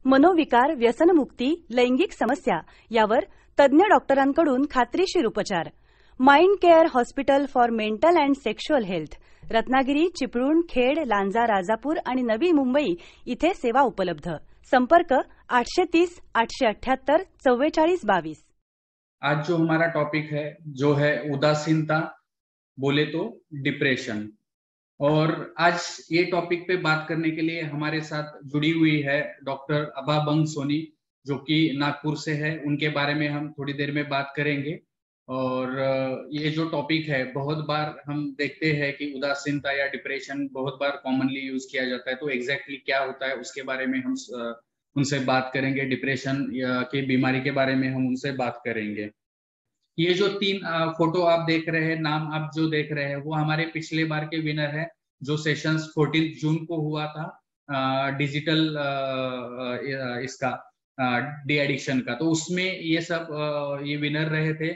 मनोविकार, व्यसनमुक्ती, लैंगिक समस्या यावर तज्ज्ञ डॉक्टरांकडून खात्रीशीर उपचार. Mind care hospital for mental and sexual health. Ratnagiri, Chiplun, Khed, Lanja, Rajapur आणि नवी मुंबई इथे सेवा उपलब्ध. संपर्क 830 878 4422. आज जो हमारा टॉपिक है जो है उदासीनता, बोले तो डिप्रेशन. और आज ये टॉपिक पे बात करने के लिए हमारे साथ जुड़ी हुई है डॉक्टर अभाबंग सोनी, जो कि नागपुर से है. उनके बारे में हम थोड़ी देर में बात करेंगे. और ये जो टॉपिक है, बहुत बार हम देखते हैं कि उदासीनता या डिप्रेशन बहुत बार कॉमनली यूज किया जाता है. तो एग्जैक्टली क्या होता है उसके बारे में हम उनसे बात करेंगे. डिप्रेशन की बीमारी के बारे में हम उनसे बात करेंगे. ये जो 3 फोटो आप देख रहे हैं, नाम आप जो देख रहे हैं, वो हमारे पिछले बार के विनर है जो सेशंस 14 जून को हुआ था डिजिटल इसका डी एडिक्शन का. तो उसमें ये सब ये विनर रहे थे.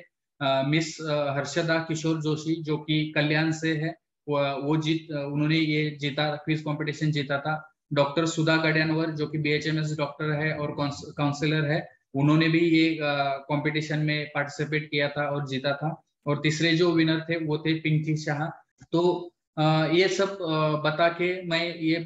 मिस हर्षदा किशोर जोशी जो कि कल्याण से है, उन्होंने ये जीता, क्विज कंपटीशन जीता था. डॉक्टर सुधा गड्यानवर जो कि BHMS डॉक्टर है और काउंसलर है, उन्होंने भी ये कंपटीशन में पार्टिसिपेट किया था और जीता था. और तीसरे जो विनर थे वो थे पिंकी शाह. तो ये सब बता के मैं ये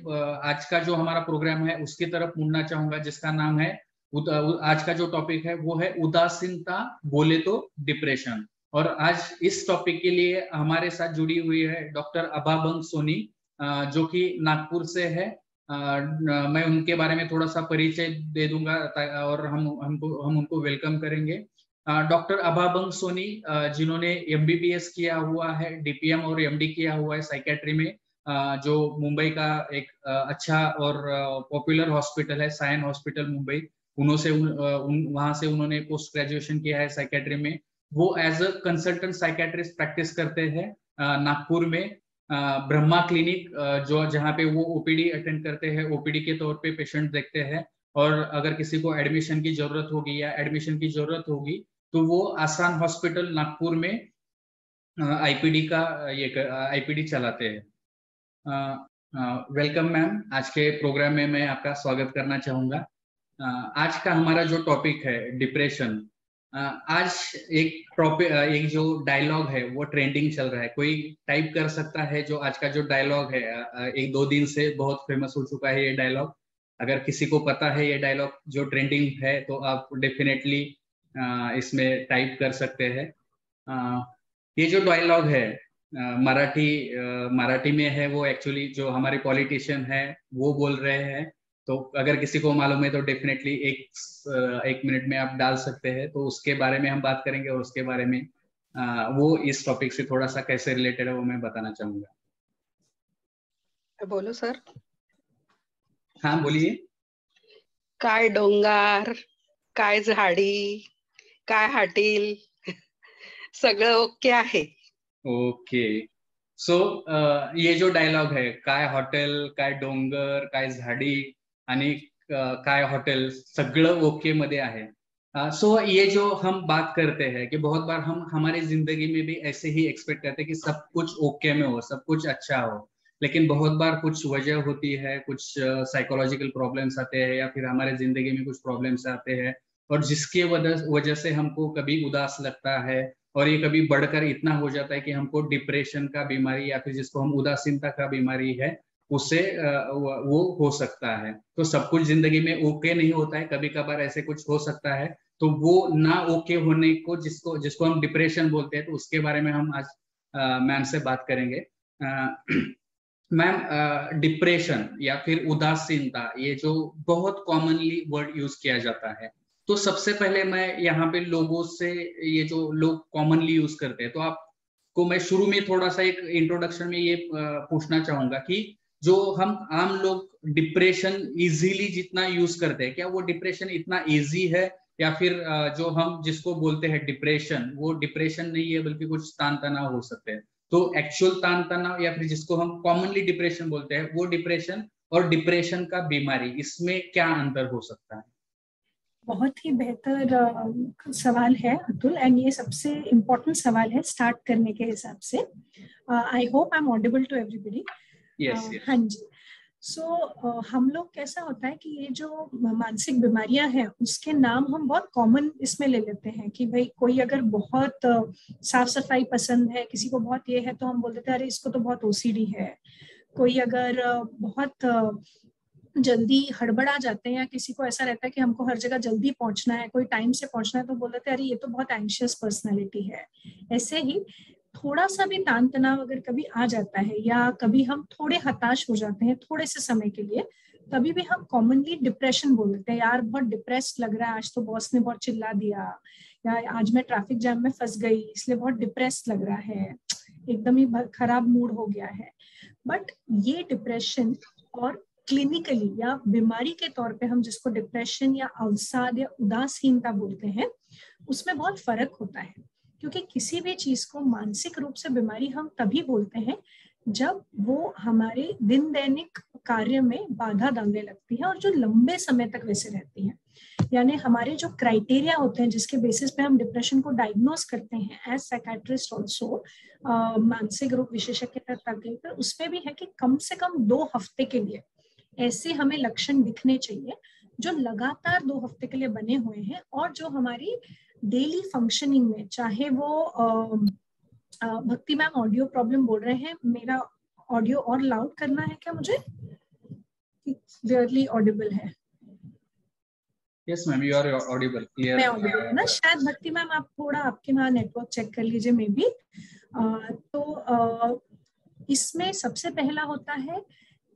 आज का जो हमारा प्रोग्राम है उसकी तरफ मुड़ना चाहूंगा, जिसका नाम है आज का जो टॉपिक है वो है उदासीनता, बोले तो डिप्रेशन. और आज इस टॉपिक के लिए हमारे साथ जुड़ी हुई है डॉक्टर अभाबंग सोनी, जो कि नागपुर से है. मैं उनके बारे में थोड़ा सा परिचय दे दूंगा और हम उनको वेलकम करेंगे. डॉक्टर अभाबंग सोनी, जिन्होंने MBBS किया हुआ है, DPM और MD किया हुआ है साइकेट्री में, जो मुंबई का एक अच्छा और पॉपुलर हॉस्पिटल है, सायन हॉस्पिटल मुंबई. वहां से उन्होंने पोस्ट ग्रेजुएशन किया है साइकेट्री में. वो as a consultant psychiatrist practice करते हैं नागपुर में ब्रह्मा क्लिनिक, जो जहाँ पे वो OPD अटेंड करते हैं, OPD के तौर पे पेशेंट देखते हैं. और अगर किसी को एडमिशन की जरूरत होगी या एडमिशन की जरूरत होगी तो वो आसान हॉस्पिटल नागपुर में IPD चलाते हैं. Welcome ma'am. आज के प्रोग्राम में मैं आपका स्वागत करना चाहूंगा. आज का हमारा जो टॉपिक है डिप्रेशन. आज एक जो डायलॉग है वो ट्रेंडिंग चल रहा है. कोई टाइप कर सकता है जो आज का जो डायलॉग है, 1-2 दिन से बहुत फेमस हो चुका है ये डायलॉग. अगर किसी को पता है ये डायलॉग जो ट्रेंडिंग है तो आप डेफिनेटली इसमें टाइप कर सकते हैं. ये जो डायलॉग है मराठी में है. वो एक्चुअली जो हमारे पॉलिटिशियन है वो बोल रहे हैं. तो अगर किसी को मालूम है तो डेफिनेटली एक मिनट में आप डाल सकते हैं. तो उसके बारे में हम बात करेंगे और उसके बारे में वो इस टॉपिक से थोड़ा सा कैसे रिलेटेड है वो मैं बताना चाहूंगा. बोलो सर. हाँ बोलिए. काय डोंगर, काय झाडी, काय हाटील, सगळं ओके आहे. ओके. सो ये जो डायलॉग है, काय हॉटेल, काय डोंगर, काय झाडी आणि काय हॉटेल, सगळं ओके मध्ये आहे. सो ये जो हम बात करते हैं कि बहुत बार हम हमारी जिंदगी में भी ऐसे ही एक्सपेक्ट करते हैं कि सब कुछ ओके में हो, सब कुछ अच्छा हो. लेकिन बहुत बार कुछ वजह होती है, कुछ साइकोलॉजिकल प्रॉब्लम्स आते हैं या फिर हमारे जिंदगी में कुछ प्रॉब्लम्स आते हैं, और जिसके वजह से हमको कभी उदास लगता है और ये कभी बढ़कर इतना हो जाता है कि हमको डिप्रेशन का बीमारी या फिर जिसको हम उदासीनता का बीमारी है उससे वो हो सकता है. तो सब कुछ जिंदगी में ओके नहीं होता है, कभी कभार ऐसे कुछ हो सकता है. तो वो ना ओके होने को जिसको हम डिप्रेशन बोलते हैं, तो उसके बारे में हम आज मैम से बात करेंगे. मैम, डिप्रेशन या फिर उदासीनता, ये जो बहुत कॉमनली वर्ड यूज किया जाता है, तो सबसे पहले मैं यहाँ पे लोगों से, ये जो लोग कॉमनली यूज करते हैं, तो आपको मैं शुरू में थोड़ा सा एक इंट्रोडक्शन में ये पूछना चाहूंगा कि जो हम आम लोग डिप्रेशन इजीली जितना यूज करते हैं, क्या वो डिप्रेशन इतना इजी है, या फिर जो हम जिसको बोलते हैं डिप्रेशन, वो डिप्रेशन नहीं है बल्कि कुछ तान तनाव हो सकते हैं. तो एक्चुअल तान तनाव या फिर जिसको हम कॉमनली डिप्रेशन बोलते हैं, वो डिप्रेशन और डिप्रेशन का बीमारी, इसमें क्या अंतर हो सकता है? बहुत ही बेहतर सवाल है अतुल, एंड ये सबसे इम्पोर्टेंट सवाल है स्टार्ट करने के हिसाब से. I hope I am audible to everybody. Yes. हाँ जी. हम लोग कैसा होता है कि ये जो मानसिक बीमारियां हैं उसके नाम हम बहुत कॉमन इसमें ले लेते हैं कि भाई कोई अगर बहुत साफ सफाई पसंद है, किसी को बहुत ये है, तो हम बोल देते हैं अरे इसको तो बहुत ओसीडी है। कोई अगर बहुत जल्दी हड़बड़ा जाते हैं या किसी को ऐसा रहता है कि हमको हर जगह जल्दी पहुंचना है, कोई टाइम से पहुंचना है, तो बोल देते हैं अरे ये तो बहुत एंशियस पर्सनैलिटी है। ऐसे ही थोड़ा सा भी तान तनाव अगर कभी आ जाता है या कभी हम थोड़े हताश हो जाते हैं थोड़े से समय के लिए, तभी भी हम कॉमनली डिप्रेशन बोल देते हैं। यार बहुत डिप्रेस्ड लग रहा है, आज तो बॉस ने बहुत चिल्ला दिया, या आज मैं ट्रैफिक जैम में फंस गई इसलिए बहुत डिप्रेस्ड लग रहा है, एकदम ही खराब मूड हो गया है। बट ये डिप्रेशन और क्लिनिकली या बीमारी के तौर पे हम जिसको डिप्रेशन या अवसाद या उदासीनता बोलते हैं, उसमें बहुत फर्क होता है। क्योंकि किसी भी चीज को मानसिक रूप से बीमारी हम तभी बोलते हैं जब वो हमारे दिन दैनिक कार्य में बाधा डालने लगती है और जो लंबे समय तक वैसे रहती है। यानी हमारे जो क्राइटेरिया होते हैं जिसके बेसिस पे हम डिप्रेशन को डायग्नोस करते हैं एज साइकेट्रिस्ट ऑल्सो, मानसिक रोग विशेषज्ञ तक, उसमें भी है कि कम से कम 2 हफ्ते के लिए ऐसे हमें लक्षण दिखने चाहिए जो लगातार 2 हफ्ते के लिए बने हुए हैं और जो हमारी डेली फंक्शनिंग में, चाहे वो भक्ति मैम ऑडियो प्रॉब्लम बोल रहे हैं, मेरा ऑडियो और लाउड करना है क्या? मुझे क्लियरली ऑडिबल है? Yes ma'am, you are audible, clear. मैं ऑडिबल है ना? शायद भक्ति मैम आप थोड़ा आपके वहाँ नेटवर्क चेक कर लीजिए मे बी। इसमें सबसे पहला होता है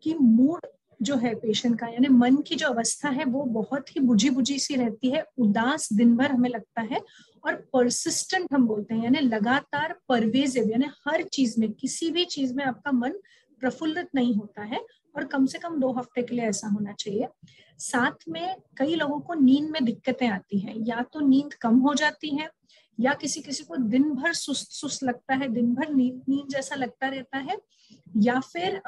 कि मूड जो है पेशेंट का, यानी मन की जो अवस्था है वो बहुत ही बुझी बुझी सी रहती है, उदास दिन भर हमें लगता है, और परसिस्टेंट हम बोलते हैं, यानी लगातार परवेजिव, यानी हर चीज में, किसी भी चीज में आपका मन प्रफुल्लित नहीं होता है, और कम से कम 2 हफ्ते के लिए ऐसा होना चाहिए। साथ में कई लोगों को नींद में दिक्कतें आती हैं, या तो नींद कम हो जाती है, या किसी किसी को दिन भर सुस्त सुस्त लगता है, दिन भर नींद जैसा लगता रहता है, या फिर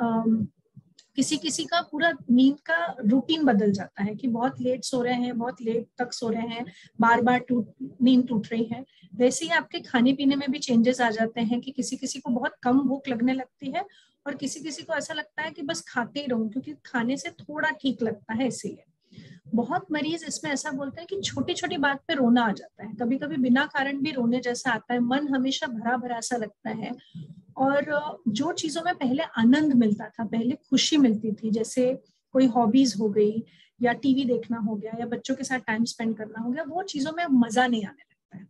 किसी किसी का पूरा नींद का रूटीन बदल जाता है कि बहुत लेट सो रहे हैं, बहुत लेट तक सो रहे हैं, बार बार नींद टूट रही है। वैसे ही आपके खाने पीने में भी चेंजेस आ जाते हैं कि किसी किसी को बहुत कम भूख लगने लगती है और किसी किसी को ऐसा लगता है कि बस खाते ही रहूं क्योंकि खाने से थोड़ा ठीक लगता है, इसीलिए। बहुत मरीज इसमें ऐसा बोलते हैं कि छोटी छोटी बात पे रोना आ जाता है, कभी कभी बिना कारण भी रोने जैसा आता है, मन हमेशा भरा भरा सा लगता है। और जो चीजों में पहले आनंद मिलता था, पहले खुशी मिलती थी, जैसे कोई हॉबीज हो गई या टीवी देखना हो गया या बच्चों के साथ टाइम स्पेंड करना हो गया, वो चीजों में मजा नहीं आने लगता है।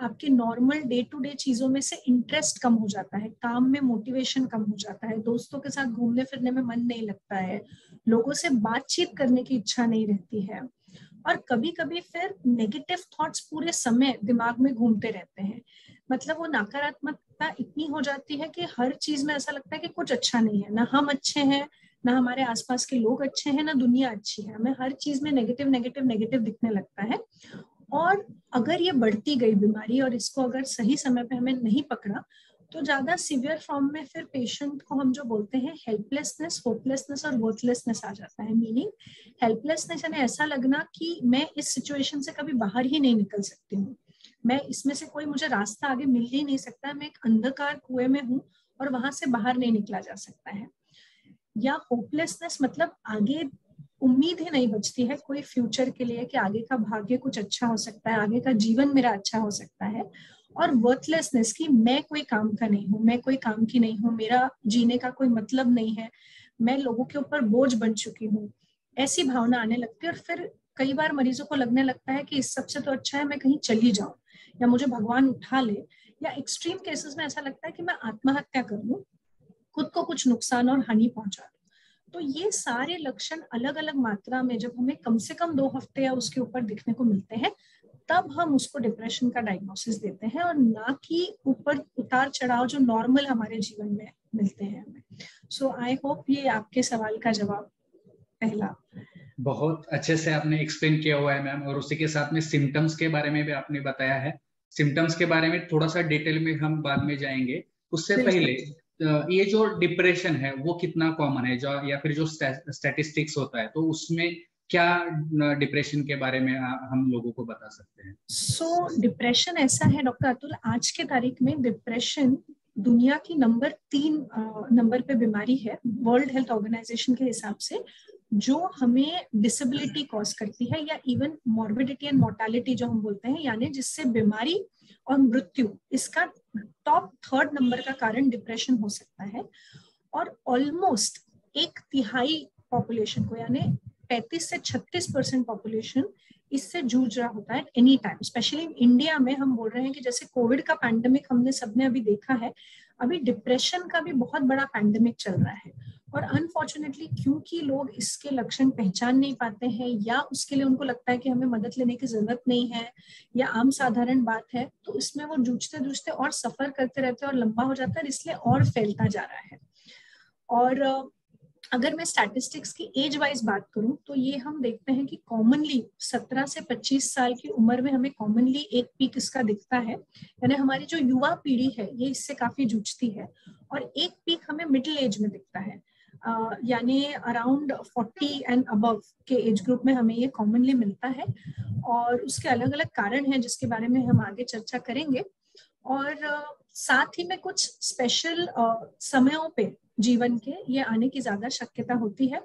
आपके नॉर्मल डे टू डे चीजों में से इंटरेस्ट कम हो जाता है, काम में मोटिवेशन कम हो जाता है, दोस्तों के साथ घूमने फिरने में मन नहीं लगता है, लोगों से बातचीत करने की इच्छा नहीं रहती है, और कभी कभी फिर नेगेटिव थॉट्स पूरे समय दिमाग में घूमते रहते हैं। मतलब वो नकारात्मकता इतनी हो जाती है कि हर चीज में ऐसा लगता है कि कुछ अच्छा नहीं है, ना हम अच्छे हैं, ना हमारे आसपास के लोग अच्छे हैं, ना दुनिया अच्छी है, हमें हर चीज में नेगेटिव नेगेटिव नेगेटिव दिखने लगता है। और अगर ये बढ़ती गई बीमारी और इसको अगर सही समय पे हमें नहीं पकड़ा तो ज्यादा सीवियर फॉर्म में फिर पेशेंट को हम जो बोलते हैं हेल्पलेसनेस, होपलेसनेस और वर्थलेसनेस आ जाता है। मीनिंग हेल्पलेसनेस यानी ऐसा लगना कि मैं इस सिचुएशन से कभी बाहर ही नहीं निकल सकती हूँ, मैं इसमें से कोई मुझे रास्ता आगे मिल ही नहीं सकता, मैं एक अंधकार कुएं में हूँ और वहां से बाहर नहीं निकला जा सकता है। या होपलेसनेस मतलब आगे उम्मीद ही नहीं बचती है कोई फ्यूचर के लिए कि आगे का भाग्य कुछ अच्छा हो सकता है, आगे का जीवन मेरा अच्छा हो सकता है। और वर्थलेसनेस की मैं कोई काम का नहीं हूँ, मैं कोई काम की नहीं हूँ, मेरा जीने का कोई मतलब नहीं है, मैं लोगों के ऊपर बोझ बन चुकी हूँ, ऐसी भावना आने लगती है। और फिर कई बार मरीजों को लगने लगता है कि इस सबसे तो अच्छा है मैं कहीं चली जाऊं या मुझे भगवान उठा ले, या एक्सट्रीम केसेस में ऐसा लगता है कि मैं आत्महत्या कर लूं, खुद को कुछ नुकसान और हानि पहुंचा दूं। तो ये सारे लक्षण अलग अलग मात्रा में जब हमें कम से कम 2 हफ्ते या उसके ऊपर दिखने को मिलते हैं, तब हम उसको डिप्रेशन का डायग्नोसिस देते हैं, और ना कि ऊपर उतार चढ़ाव जो नॉर्मल हमारे जीवन में मिलते हैं हमें। सो आई होप ये आपके सवाल का जवाब पहला। बहुत अच्छे से आपने एक्सप्लेन किया हुआ है मैम, और उसी के साथ में सिम्टम्स के बारे में भी आपने बताया है। सिम्टम्स के बारे में थोड़ा सा डिटेल में हम बाद में जाएंगे। उससे पहले ये जो डिप्रेशन है वो कितना कॉमन है, जो या फिर जो स्टैटिस्टिक्स होता है तो उसमें क्या डिप्रेशन के बारे में हम लोगों को बता सकते हैं? सो डिप्रेशन ऐसा है डॉक्टर अतुल, आज के तारीख में डिप्रेशन दुनिया की नंबर 3 नंबर पे बीमारी है वर्ल्ड हेल्थ ऑर्गेनाइजेशन के हिसाब से, जो हमें डिसेबिलिटी कॉज करती है, या इवन मॉर्बिडिटी एंड मोर्टालिटी जो हम बोलते हैं, यानी जिससे बीमारी और मृत्यु, इसका टॉप 3rd नंबर का कारण डिप्रेशन हो सकता है। और ऑलमोस्ट 1/3 पॉपुलेशन को, यानी 35 से 36% पॉपुलेशन इससे जूझ रहा होता है एनी टाइम। स्पेशली इंडिया में हम बोल रहे हैं कि जैसे कोविड का पैंडेमिक हमने सबने अभी देखा है, अभी डिप्रेशन का भी बहुत बड़ा पैंडेमिक चल रहा है। और अनफॉर्चुनेटली क्योंकि लोग इसके लक्षण पहचान नहीं पाते हैं, या उसके लिए उनको लगता है कि हमें मदद लेने की जरूरत नहीं है, या आम साधारण बात है, तो इसमें वो जूझते जूझते और सफर करते रहते हैं और लंबा हो जाता है, इसलिए और फैलता जा रहा है। और अगर मैं स्टैटिस्टिक्स की एज वाइज बात करूं तो ये हम देखते हैं कि कॉमनली 17 से 25 साल की उम्र में हमें कॉमनली एक पीक इसका दिखता है, यानी हमारी जो युवा पीढ़ी है ये इससे काफी जूझती है। और एक पीक हमें मिडिल एज में दिखता है, यानी अराउंड 40 एंड अबव के एज ग्रुप में हमें ये कॉमनली मिलता है। और उसके अलग अलग कारण हैं जिसके बारे में हम आगे चर्चा करेंगे। और साथ ही में कुछ स्पेशल समयों पे जीवन के ये आने की ज्यादा शक्यता होती है।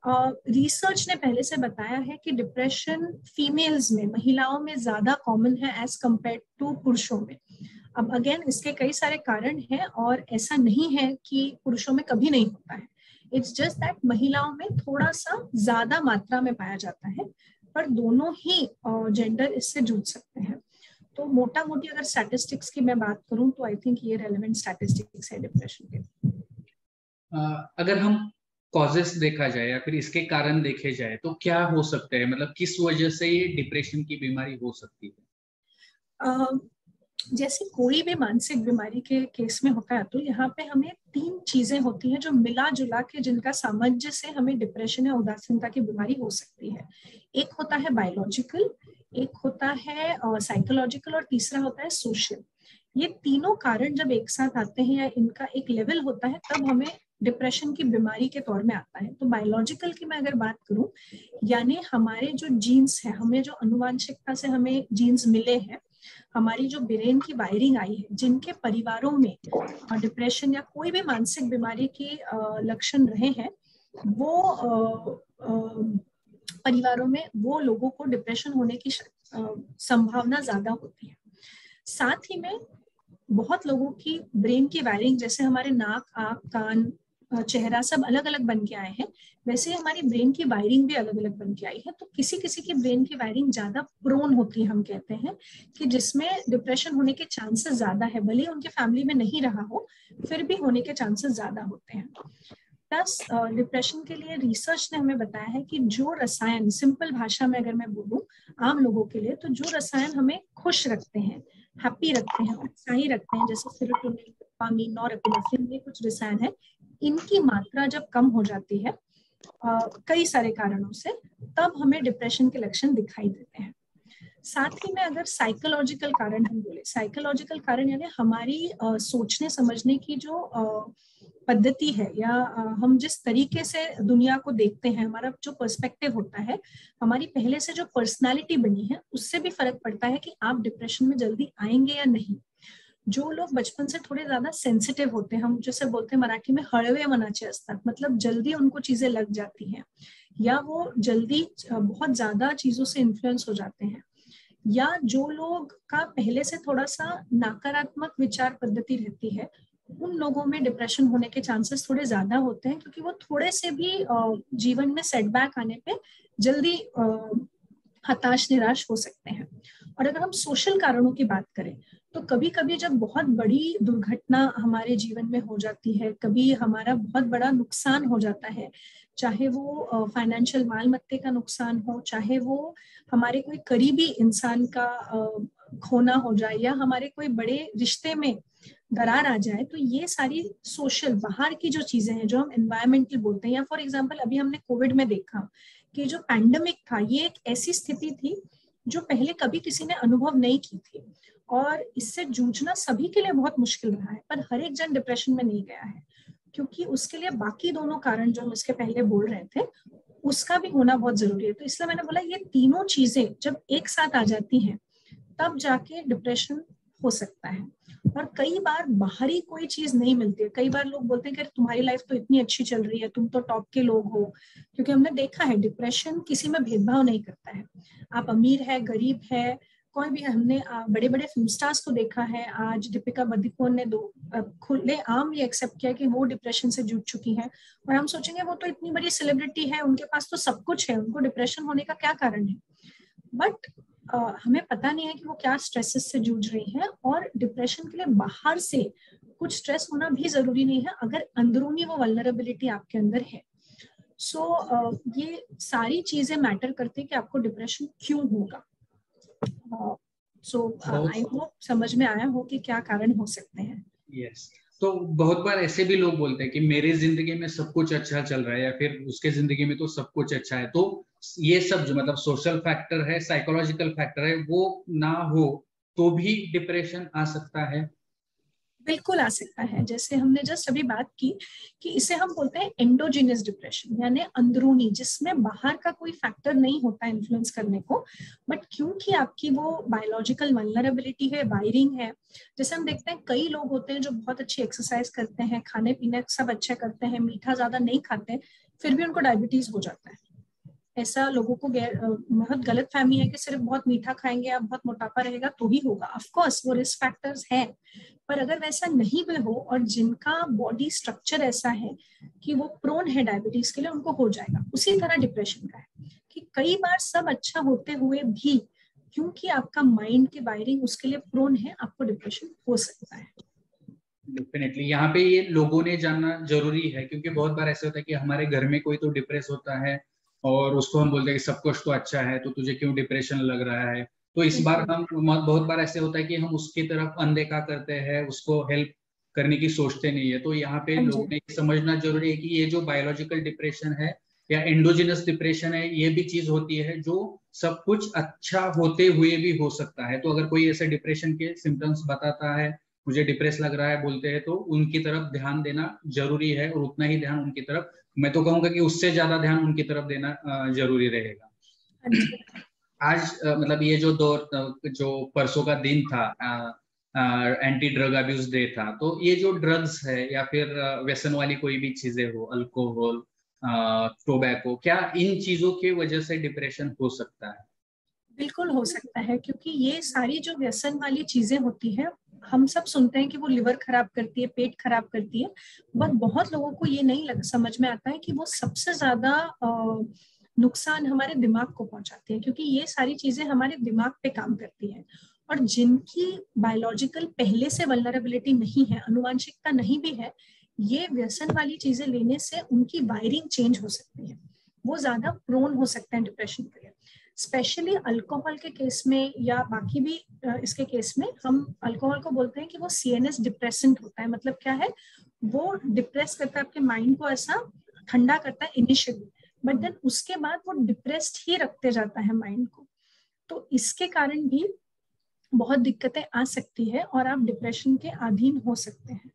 रिसर्च ने पहले से बताया है कि डिप्रेशन फीमेल्स में, महिलाओं में ज्यादा कॉमन है एज कंपेयर टू पुरुषों में। अब अगेन इसके कई सारे कारण हैं, और ऐसा नहीं है कि पुरुषों में कभी नहीं होता है, इट्स जस्ट दैट महिलाओं में थोड़ा सा ज्यादा मात्रा में पाया जाता है, पर दोनों ही जेंडर इससे जूझ सकते हैं। तो मोटा मोटी अगर स्टैटिस्टिक्स की मैं बात करूं तो आई थिंक ये रेलेवेंट स्टैटिस्टिक्स है डिप्रेशन के। अगर हम कॉजेस देखा जाए या फिर इसके कारण देखे जाए तो क्या हो सकते हैं, मतलब किस वजह से ये डिप्रेशन की बीमारी हो सकती है? जैसे कोई भी मानसिक बीमारी के केस में होता है तो यहाँ पे हमें 3 चीजें होती हैं जो मिला जुला के, जिनका सामंजस्य से हमें डिप्रेशन या उदासीनता की बीमारी हो सकती है। एक होता है बायोलॉजिकल, एक होता है साइकोलॉजिकल, और तीसरा होता है सोशल। ये तीनों कारण जब एक साथ आते हैं या इनका एक लेवल होता है तब हमें डिप्रेशन की बीमारी के तौर में आता है। तो बायोलॉजिकल की मैं अगर बात करूं, यानी हमारे जो जीन्स है, हमें जो अनुवांशिकता से हमें जीन्स मिले हैं, हमारी जो ब्रेन की वायरिंग आई है, जिनके परिवारों में डिप्रेशन या कोई भी मानसिक बीमारी की लक्षण रहे हैं, वो परिवारों में वो लोगों को डिप्रेशन होने की संभावना ज्यादा होती है। साथ ही में बहुत लोगों की ब्रेन की वायरिंग, जैसे हमारे नाक, आंख, कान, चेहरा सब अलग अलग बन के आए हैं, वैसे ही हमारी ब्रेन की वायरिंग भी अलग अलग बन के आई है। तो किसी किसी की ब्रेन की वायरिंग ज्यादा प्रोन होती है, हम कहते हैं कि जिसमें डिप्रेशन होने के चांसेस ज्यादा है, भले ही उनके फैमिली में नहीं रहा हो फिर भी होने के चांसेस ज्यादा होते हैं। प्लस डिप्रेशन के लिए रिसर्च ने हमें बताया है कि जो रसायन, सिंपल भाषा में अगर मैं बोलूं आम लोगों के लिए, तो जो रसायन हमें खुश रखते हैं, हैप्पी रखते हैं, उत्साही रखते हैं, जैसे सेरोटोनिन, डोपामिन, नॉरएपिनेफ्रिन, ये कुछ रसायन है, इनकी मात्रा जब कम हो जाती है कई सारे कारणों से, तब हमें डिप्रेशन के लक्षण दिखाई देते हैं। साथ ही में अगर साइकोलॉजिकल कारण हम बोले, साइकोलॉजिकल कारण यानी हमारी सोचने समझने की जो पद्धति है, या हम जिस तरीके से दुनिया को देखते हैं, हमारा जो पर्सपेक्टिव होता है, हमारी पहले से जो पर्सनालिटी बनी है, उससे भी फर्क पड़ता है कि आप डिप्रेशन में जल्दी आएंगे या नहीं। जो लोग बचपन से थोड़े ज्यादा सेंसिटिव होते हैं, हम जैसे बोलते हैं मराठी में हळवे मनाचे असतात, मतलब जल्दी उनको चीजें लग जाती हैं, या वो जल्दी बहुत ज्यादा चीजों से इन्फ्लुएंस हो जाते हैं, या जो लोग का पहले से थोड़ा सा नकारात्मक विचार पद्धति रहती है, उन लोगों में डिप्रेशन होने के चांसेस थोड़े ज्यादा होते हैं, क्योंकि वो थोड़े से भी जीवन में सेटबैक आने पे जल्दी हताश, निराश हो सकते हैं। और अगर हम सोशल कारणों की बात करें तो कभी कभी जब बहुत बड़ी दुर्घटना हमारे जीवन में हो जाती है, कभी हमारा बहुत बड़ा नुकसान हो जाता है, चाहे वो फाइनेंशियल मालमत्ते का नुकसान हो, चाहे वो हमारे कोई करीबी इंसान का खोना हो जाए, या हमारे कोई बड़े रिश्ते में दरार आ जाए, तो ये सारी सोशल बाहर की जो चीजें हैं, जो हम एनवायरमेंटल बोलते हैं, या फॉर एग्जांपल अभी हमने कोविड में देखा कि जो पैंडेमिक था, ये एक ऐसी स्थिति थी जो पहले कभी किसी ने अनुभव नहीं की थी, और इससे जूझना सभी के लिए बहुत मुश्किल रहा है, पर हर एक जन डिप्रेशन में नहीं गया है, क्योंकि उसके लिए बाकी दोनों कारण जो हम इसके पहले बोल रहे थे उसका भी होना बहुत जरूरी है। तो इसलिए मैंने बोला ये तीनों चीजें जब एक साथ आ जाती हैं तब जाके डिप्रेशन हो सकता है। और कई बार बाहरी कोई चीज नहीं मिलती है। कई बार लोग बोलते हैं कि तुम्हारी लाइफ तो इतनी अच्छी चल रही है, तुम तो टॉप के लोग हो। क्योंकि हमने देखा है डिप्रेशन किसी में भेदभाव नहीं करता है, आप अमीर है गरीब है कोई भी। हमने बड़े बड़े फिल्म स्टार्स को देखा है, आज दीपिका पादुकोण ने खुले आम ये एक्सेप्ट किया कि वो डिप्रेशन से जूझ चुकी हैं। और हम सोचेंगे वो तो इतनी बड़ी सेलिब्रिटी है, उनके पास तो सब कुछ है, उनको डिप्रेशन होने का क्या कारण है। बट हमें पता नहीं है कि वो क्या स्ट्रेसेस से जूझ रही है। और डिप्रेशन के लिए बाहर से कुछ स्ट्रेस होना भी जरूरी नहीं है, अगर अंदरूनी वो वल्नरेबिलिटी आपके अंदर है। सो ये सारी चीजें मैटर करती है कि आपको डिप्रेशन क्यों होगा। सो आई होप समझ में आया हो कि क्या कारण हो सकते हैं। यस, तो बहुत बार ऐसे भी लोग बोलते हैं कि मेरी जिंदगी में सब कुछ अच्छा चल रहा है, या फिर उसके जिंदगी में तो सब कुछ अच्छा है। तो ये सब जो मतलब सोशल फैक्टर है, साइकोलॉजिकल फैक्टर है, वो ना हो तो भी डिप्रेशन आ सकता है। बिल्कुल आ सकता है। जैसे हमने जस्ट अभी बात की कि इसे हम बोलते हैं एंडोजीनियस डिप्रेशन, यानी अंदरूनी, जिसमें बाहर का कोई फैक्टर नहीं होता इन्फ्लुएंस करने को, बट क्योंकि आपकी वो बायोलॉजिकल वल्नरेबिलिटी है, वायरिंग है। जैसे हम देखते हैं कई लोग होते हैं जो बहुत अच्छी एक्सरसाइज करते हैं, खाने पीने सब अच्छा करते हैं, मीठा ज्यादा नहीं खाते, फिर भी उनको डायबिटीज हो जाता है। ऐसा लोगों को बहुत गलत फहमी है कि सिर्फ बहुत मीठा खाएंगे या बहुत मोटापा रहेगा तो ही होगा। ऑफ कोर्स वो रिस्क फैक्टर्स हैं, पर अगर वैसा नहीं भी हो और जिनका बॉडी स्ट्रक्चर ऐसा है कि वो प्रोन है डायबिटीज के लिए, उनको हो जाएगा। उसी तरह डिप्रेशन का है कि कई बार सब अच्छा होते हुए भी क्योंकि आपका माइंड की वायरिंग उसके लिए प्रोन है, आपको डिप्रेशन हो सकता है। डेफिनेटली यहाँ पे ये लोगों ने जानना जरूरी है, क्योंकि बहुत बार ऐसा होता है कि हमारे घर में कोई तो डिप्रेस होता है और उसको हम बोलते हैं कि सब कुछ तो अच्छा है, तो तुझे क्यों डिप्रेशन लग रहा है। तो इस बार हम बहुत बार ऐसे होता है कि हम उसकी तरफ अनदेखा करते हैं, उसको हेल्प करने की सोचते नहीं है। तो यहाँ पे लोगों ने समझना जरूरी है कि ये जो बायोलॉजिकल डिप्रेशन है या एंडोजिनस डिप्रेशन है, ये भी चीज होती है जो सब कुछ अच्छा होते हुए भी हो सकता है। तो अगर कोई ऐसे डिप्रेशन के सिम्टम्स बताता है, मुझे डिप्रेस लग रहा है बोलते हैं, तो उनकी तरफ ध्यान देना जरूरी है, और उतना ही ध्यान उनकी तरफ, मैं तो कहूंगा कि उससे ज्यादा ध्यान उनकी तरफ देना जरूरी रहेगा। आज मतलब ये जो दौर जो परसों का दिन था, एंटी ड्रग अब्यूज डे था, तो ये जो ड्रग्स है या फिर व्यसन वाली कोई भी चीजें हो, अल्कोहल, टोबैको, क्या इन चीजों की वजह से डिप्रेशन हो सकता है? बिल्कुल हो सकता है, क्योंकि ये सारी जो व्यसन वाली चीजें होती है, हम सब सुनते हैं कि वो लिवर खराब करती है, पेट खराब करती है, बट बहुत लोगों को ये नहीं समझ में आता है कि वो सबसे ज्यादा नुकसान हमारे दिमाग को पहुंचाती है, क्योंकि ये सारी चीजें हमारे दिमाग पे काम करती है। और जिनकी बायोलॉजिकल पहले से वल्नरेबिलिटी नहीं है, अनुवांशिकता नहीं भी है, ये व्यसन वाली चीजें लेने से उनकी वायरिंग चेंज हो सकती है, वो ज्यादा प्रोन हो सकते हैं डिप्रेशन के लिए। स्पेशली अल्कोहल के केस में या बाकी भी इसके केस में, हम अल्कोहल को बोलते हैं कि वो सीएनएस डिप्रेसेंट होता है। मतलब क्या है, वो डिप्रेस करता है आपके माइंड को, ऐसा ठंडा करता है इनिशियली, बट देन उसके बाद वो डिप्रेस्ड ही रखते जाता है माइंड को। तो इसके कारण भी बहुत दिक्कतें आ सकती है और आप डिप्रेशन के अधीन हो सकते हैं।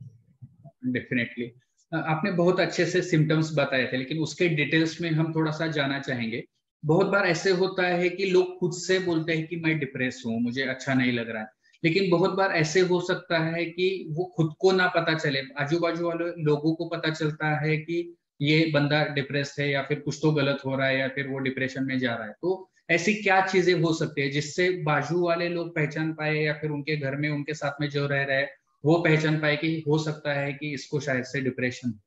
डेफिनेटली आपने बहुत अच्छे से सिम्टम्स बताए थे, लेकिन उसके डिटेल्स में हम थोड़ा सा जाना चाहेंगे। बहुत बार ऐसे होता है कि लोग खुद से बोलते हैं कि मैं डिप्रेस हूँ, मुझे अच्छा नहीं लग रहा है, लेकिन बहुत बार ऐसे हो सकता है कि वो खुद को ना पता चले, आजू बाजू वाले लोगों को पता चलता है कि ये बंदा डिप्रेस है या फिर कुछ तो गलत हो रहा है या फिर वो डिप्रेशन में जा रहा है। तो ऐसी क्या चीजें हो सकती है जिससे बाजू वाले लोग पहचान पाए, या फिर उनके घर में उनके साथ में जो रह रहे हैं वो पहचान पाए कि हो सकता है कि इसको शायद से डिप्रेशन।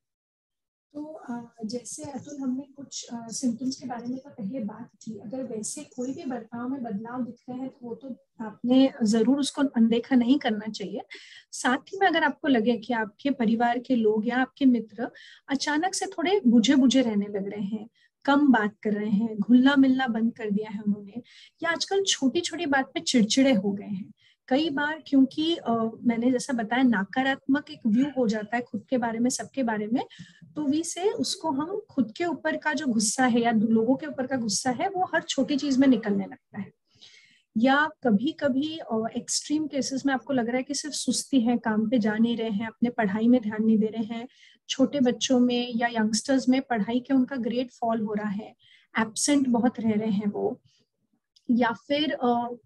तो जैसे अतुल, हमने कुछ सिम्टम्स के बारे में तो पहले बात की। अगर वैसे कोई भी बर्ताव में बदलाव दिखते हैं तो वो तो आपने जरूर उसको अनदेखा नहीं करना चाहिए। साथ ही में अगर आपको लगे कि आपके परिवार के लोग या आपके मित्र अचानक से थोड़े बुझे बुझे रहने लग रहे हैं, कम बात कर रहे हैं, घुलना मिलना बंद कर दिया है उन्होंने, या आजकल छोटी छोटी बात पे चिड़चिड़े हो गए हैं कई बार, क्योंकि मैंने जैसा बताया नकारात्मक एक व्यू हो जाता है खुद के बारे में, सबके बारे में, तो वी से उसको हम खुद के ऊपर का जो गुस्सा है या लोगों के ऊपर का गुस्सा है वो हर छोटी चीज में निकलने लगता है। या कभी कभी एक्सट्रीम केसेस में आपको लग रहा है कि सिर्फ सुस्ती है, काम पे जा नहीं रहे हैं, अपने पढ़ाई में ध्यान नहीं दे रहे हैं। छोटे बच्चों में या यंगस्टर्स में पढ़ाई के उनका ग्रेड फॉल हो रहा है, एब्सेंट बहुत रह रहे हैं वो। या फिर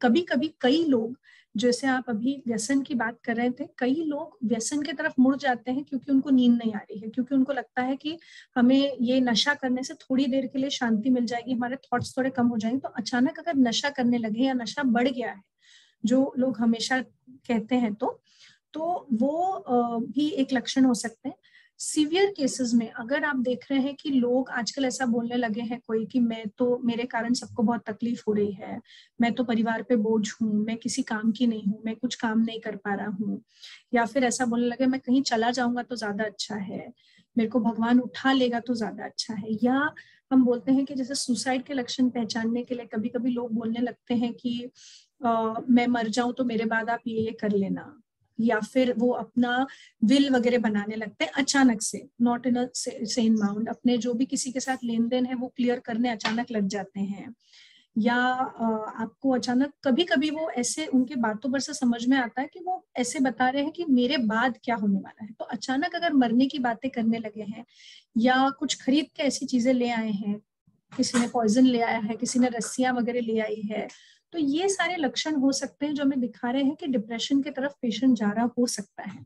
कभी कभी कई लोग जैसे आप अभी व्यसन की बात कर रहे थे, कई लोग व्यसन की तरफ मुड़ जाते हैं क्योंकि उनको नींद नहीं आ रही है, क्योंकि उनको लगता है कि हमें ये नशा करने से थोड़ी देर के लिए शांति मिल जाएगी, हमारे थॉट्स थोड़े कम हो जाएंगे। तो अचानक अगर नशा करने लगे या नशा बढ़ गया है, जो लोग हमेशा कहते हैं, तो वो भी एक लक्षण हो सकते हैं। सीवियर केसेस में अगर आप देख रहे हैं कि लोग आजकल ऐसा बोलने लगे हैं कोई कि मैं तो, मेरे कारण सबको बहुत तकलीफ हो रही है, मैं तो परिवार पे बोझ हूँ, मैं किसी काम की नहीं हूँ, मैं कुछ काम नहीं कर पा रहा हूँ, या फिर ऐसा बोलने लगे मैं कहीं चला जाऊंगा तो ज्यादा अच्छा है, मेरे को भगवान उठा लेगा तो ज्यादा अच्छा है। या हम बोलते हैं कि जैसे सुसाइड के लक्षण पहचानने के लिए कभी कभी लोग बोलने लगते हैं कि मैं मर जाऊं तो मेरे बाद आप ये कर लेना, या फिर वो अपना विल वगैरह बनाने लगते हैं अचानक से, not in a Sen mount, अपने जो भी किसी के साथ लेन देन है वो क्लियर करने अचानक लग जाते हैं। या आपको अचानक कभी कभी वो ऐसे, उनके बातों पर से समझ में आता है कि वो ऐसे बता रहे हैं कि मेरे बाद क्या होने वाला है। तो अचानक अगर मरने की बातें करने लगे हैं, या कुछ खरीद के ऐसी चीजें ले आए हैं, किसी ने पॉइजन ले आया है, किसी ने रस्सियां वगैरह ले आई है, तो ये सारे लक्षण हो सकते हैं जो हमें दिखा रहे हैं कि डिप्रेशन की तरफ पेशेंट जा रहा हो सकता है।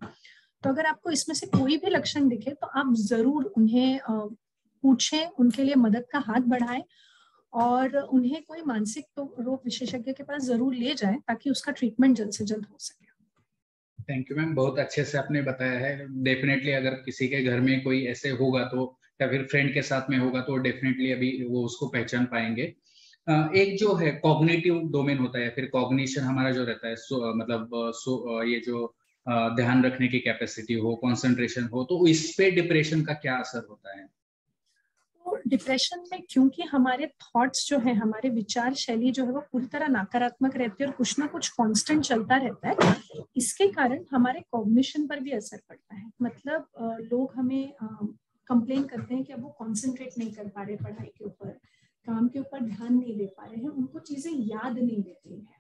तो अगर आपको इसमें से कोई भी लक्षण दिखे तो आप जरूर उन्हें पूछें, उनके लिए मदद का हाथ बढ़ाएं, और उन्हें कोई मानसिक रोग विशेषज्ञ के पास जरूर ले जाएं ताकि उसका ट्रीटमेंट जल्द से जल्द हो सके। थैंक यू मैम, बहुत अच्छे से आपने बताया है। डेफिनेटली अगर किसी के घर में कोई ऐसे होगा तो, या फिर फ्रेंड के साथ में होगा तो डेफिनेटली अभी वो उसको पहचान पाएंगे। एक जो है कॉग्निटिव डोमेन होता है, फिर कॉग्निशन हमारा जो रहता है, ये जो ध्यान रखने की कैपेसिटी हो, कंसंट्रेशन हो, तो इस पे डिप्रेशन का क्या असर होता है? तो डिप्रेशन में क्योंकि हमारे थॉट्स जो है, हमारे विचार शैली जो है वो पूरी तरह नकारात्मक रहती है और कुछ ना कुछ कांस्टेंट चलता रहता है, इसके कारण हमारे कॉग्निशन पर भी असर पड़ता है। मतलब लोग हमें कंप्लेन करते हैं कि अब वो कॉन्सेंट्रेट नहीं कर पा रहे पढ़ाई के ऊपर, काम के ऊपर ध्यान नहीं दे पा रहे हैं, उनको चीजें याद नहीं रहती है,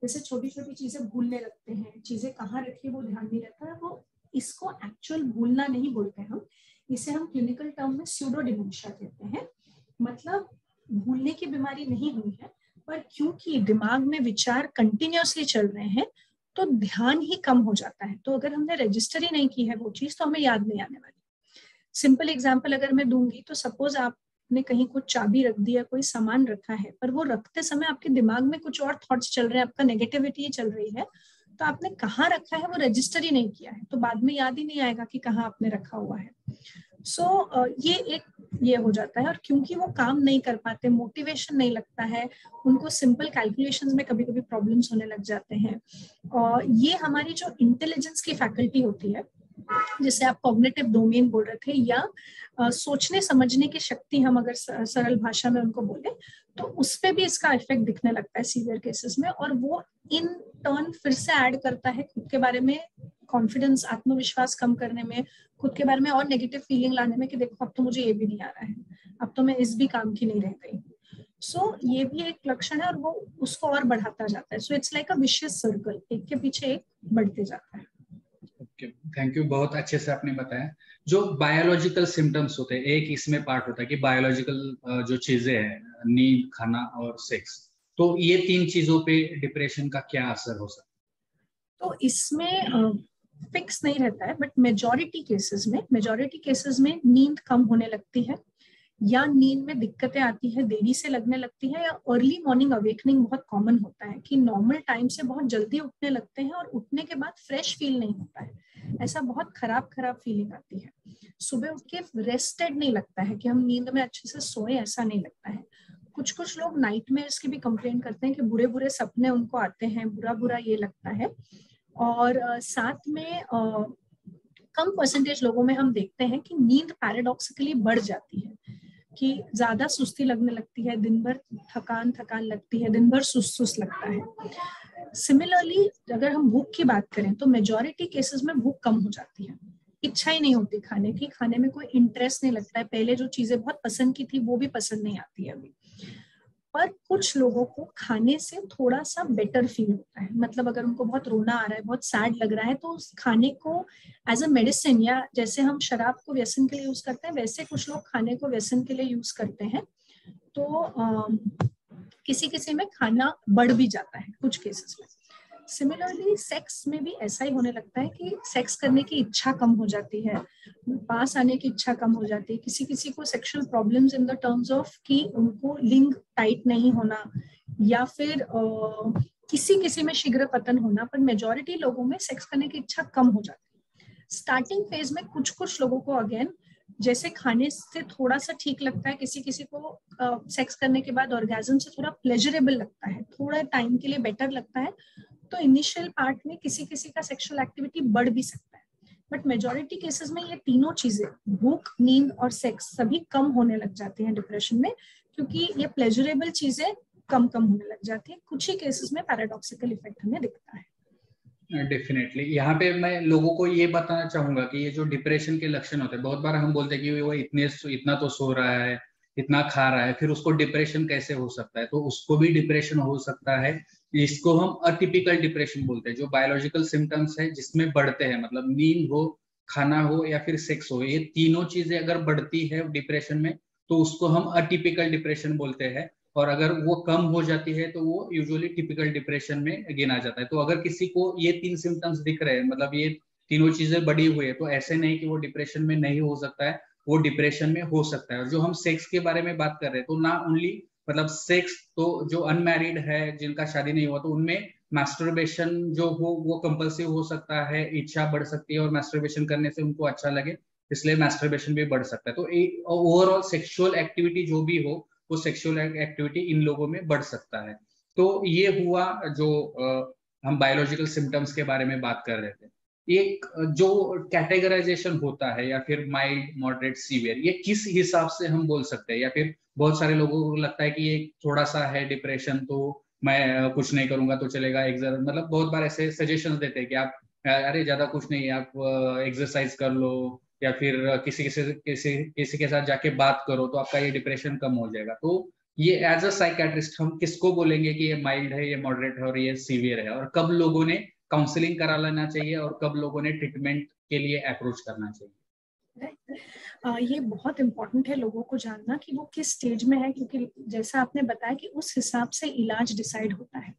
जैसे छोटी छोटी चीजें भूलने लगते हैं, चीजें कहाँ रखी वो ध्यान नहीं रहता है। वो इसको एक्चुअल भूलना नहीं बोलते हम, इसे हम क्लिनिकल टर्म में स्यूडो डिमेंशिया कहते हैं। मतलब भूलने की बीमारी नहीं हुई है, पर क्योंकि दिमाग में विचार कंटिन्यूअसली चल रहे हैं तो ध्यान ही कम हो जाता है। तो अगर हमने रजिस्टर ही नहीं की है वो चीज तो हमें याद नहीं आने वाली। सिंपल एग्जाम्पल अगर मैं दूंगी तो सपोज आपने कहीं कुछ चाबी रख दी या कोई सामान रखा है, पर वो रखते समय आपके दिमाग में कुछ और थॉट्स चल रहे हैं, आपका नेगेटिविटी चल रही है, तो आपने कहाँ रखा है वो रजिस्टर ही नहीं किया है, तो बाद में याद ही नहीं आएगा कि कहाँ आपने रखा हुआ है। ये हो जाता है। और क्योंकि वो काम नहीं कर पाते, मोटिवेशन नहीं लगता है, उनको सिंपल कैलकुलेशंस में कभी कभी प्रॉब्लम्स होने लग जाते हैं। और ये हमारी जो इंटेलिजेंस की फैकल्टी होती है, जिसे आप कॉग्निटिव डोमेन बोल रहे थे, या सोचने समझने की शक्ति हम अगर सरल भाषा में उनको बोले, तो उस पे भी इसका इफेक्ट दिखने लगता है सीवियर केसेस में। और वो इन टर्न फिर से ऐड करता है खुद के बारे में कॉन्फिडेंस, आत्मविश्वास कम करने में, खुद के बारे में और नेगेटिव फीलिंग लाने में कि देखो अब तो मुझे ये भी नहीं आ रहा है, अब तो मैं इस भी काम की नहीं रह गई। ये भी एक लक्षण है और वो उसको और बढ़ाता जाता है। It's like a vicious circle, एक के पीछे एक बढ़ते जाता है। थैंक यू, बहुत अच्छे से आपने बताया। जो बायोलॉजिकल सिम्टम्स होते हैं, एक इसमें पार्ट होता है कि बायोलॉजिकल जो चीजें हैं, नींद, खाना और सेक्स, तो ये 3 चीजों पे डिप्रेशन का क्या असर हो सकता है? तो इसमें फिक्स नहीं रहता है, बट मेजॉरिटी केसेस में नींद कम होने लगती है, या नींद में दिक्कतें आती है, देरी से लगने लगती है, या अर्ली मॉर्निंग अवेकनिंग बहुत कॉमन होता है कि नॉर्मल टाइम से बहुत जल्दी उठने लगते हैं और उठने के बाद फ्रेश फील नहीं होता है, ऐसा बहुत खराब फीलिंग आती है। सुबह उठ के रेस्टेड नहीं लगता है कि हम नींद में अच्छे से सोए, ऐसा नहीं लगता है। कुछ लोग नाइटमेयर्स की भी कंप्लेन करते हैं कि बुरे सपने उनको आते हैं, बुरा ये लगता है। और साथ में कम परसेंटेज लोगों में हम देखते हैं कि नींद पैराडॉक्सिकली बढ़ जाती है, कि ज्यादा सुस्ती लगने लगती है, दिन भर थकान लगती है, दिन भर सुस्त लगता है। सिमिलरली अगर हम भूख की बात करें तो मेजॉरिटी केसेस में भूख कम हो जाती है, इच्छा ही नहीं होती खाने की, खाने में कोई इंटरेस्ट नहीं लगता है, पहले जो चीजें बहुत पसंद की थी वो भी पसंद नहीं आती है अभी। पर कुछ लोगों को खाने से थोड़ा सा बेटर फील होता है, मतलब अगर उनको बहुत रोना आ रहा है, बहुत सैड लग रहा है, तो उस खाने को एज अ मेडिसिन, या जैसे हम शराब को व्यसन के लिए यूज करते हैं वैसे कुछ लोग खाने को व्यसन के लिए यूज करते हैं। तो किसी में खाना बढ़ भी जाता है कुछ केसेस में। सिमिलरली सेक्स में भी ऐसा ही होने लगता है कि सेक्स करने की इच्छा कम हो जाती है, पास आने की इच्छा कम हो जाती है, किसी किसी को sexual problems in the terms of कि उनको लिंग टाइट नहीं होना, या फिर किसी किसी में शीघ्र पतन होना, पर मेजॉरिटी लोगों में सेक्स करने की इच्छा कम हो जाती है। स्टार्टिंग फेज में कुछ कुछ लोगों को अगेन जैसे खाने से थोड़ा सा ठीक लगता है, किसी किसी को सेक्स करने के बाद ऑर्गेजम से थोड़ा प्लेजरेबल लगता है, थोड़ा टाइम के लिए बेटर लगता है, तो इनिशियल पार्ट में किसी किसी का सेक्सुअल एक्टिविटी बढ़ भी सकता है। बट मेजॉरिटी केसेस में ये तीनों चीजें, भूख, नींद और सेक्स, सभी कम होने लग जाती हैं डिप्रेशन में, क्योंकि ये प्लेजरेबल चीजें कम होने लग जाती है। कुछ ही केसेस में पैराडॉक्सिकल इफेक्ट हमें दिखता है। डेफिनेटली यहाँ पे मैं लोगों को ये बताना चाहूंगा कि ये जो डिप्रेशन के लक्षण होते हैं, बहुत बार हम बोलते हैं कि वो इतना तो सो रहा है, इतना खा रहा है, फिर उसको डिप्रेशन कैसे हो सकता है? तो उसको भी डिप्रेशन हो सकता है। इसको हम अटिपिकल डिप्रेशन बोलते हैं, जो बायोलॉजिकल सिम्टम्स है जिसमें बढ़ते हैं, मतलब नींद हो, खाना हो या फिर सेक्स हो, ये तीनों चीजें अगर बढ़ती है डिप्रेशन में तो उसको हम अटिपिकल डिप्रेशन बोलते हैं। और अगर वो कम हो जाती है तो वो यूजुअली टिपिकल डिप्रेशन में गिना जाता है। तो अगर किसी को ये 3 सिम्टम्स दिख रहे हैं, मतलब ये तीनों चीजें बढ़ी हुई है, तो ऐसे नहीं कि वो डिप्रेशन में नहीं हो सकता है, वो डिप्रेशन में हो सकता है। और जो हम सेक्स के बारे में बात कर रहे हैं, तो ना ओनली मतलब सेक्स, तो जो अनमैरिड है, जिनका शादी नहीं हुआ, तो उनमें मैस्टरबेशन जो हो वो कंपल्सिव हो सकता है, इच्छा बढ़ सकती है और मैस्टरबेशन करने से उनको अच्छा लगे, इसलिए मैस्टरबेशन भी बढ़ सकता है। तो ओवरऑल सेक्सुअल एक्टिविटी जो भी हो, वो सेक्सुअल एक्टिविटी इन लोगों में बढ़ सकता है। तो ये हुआ जो हम बायोलॉजिकल सिम्टम्स के बारे में बात कर रहे थे। एक जो कैटेगराइजेशन होता है, या फिर माइल्ड, मॉडरेट, सीवियर, ये किस हिसाब से हम बोल सकते हैं? या फिर बहुत सारे लोगों को लगता है कि ये थोड़ा सा है डिप्रेशन, तो मैं कुछ नहीं करूंगा तो चलेगा, मतलब बहुत बार ऐसे सजेशंस देते हैं कि आप अरे ज्यादा कुछ नहीं है, आप एक्सरसाइज कर लो, या फिर किसी के साथ जाके बात करो तो आपका ये डिप्रेशन कम हो जाएगा। तो ये एज अ साइकेट्रिस्ट हम किसको बोलेंगे कि ये माइल्ड है, ये मॉडरेट है और ये सीवियर है? और कब लोगों ने काउंसलिंग करा लेना चाहिए और कब लोगों ने ट्रीटमेंट के लिए अप्रोच करना चाहिए? ये बहुत इम्पोर्टेंट है लोगों को जानना कि वो किस स्टेज में है, क्योंकि जैसा आपने बताया कि उस हिसाब से इलाज डिसाइड होता है।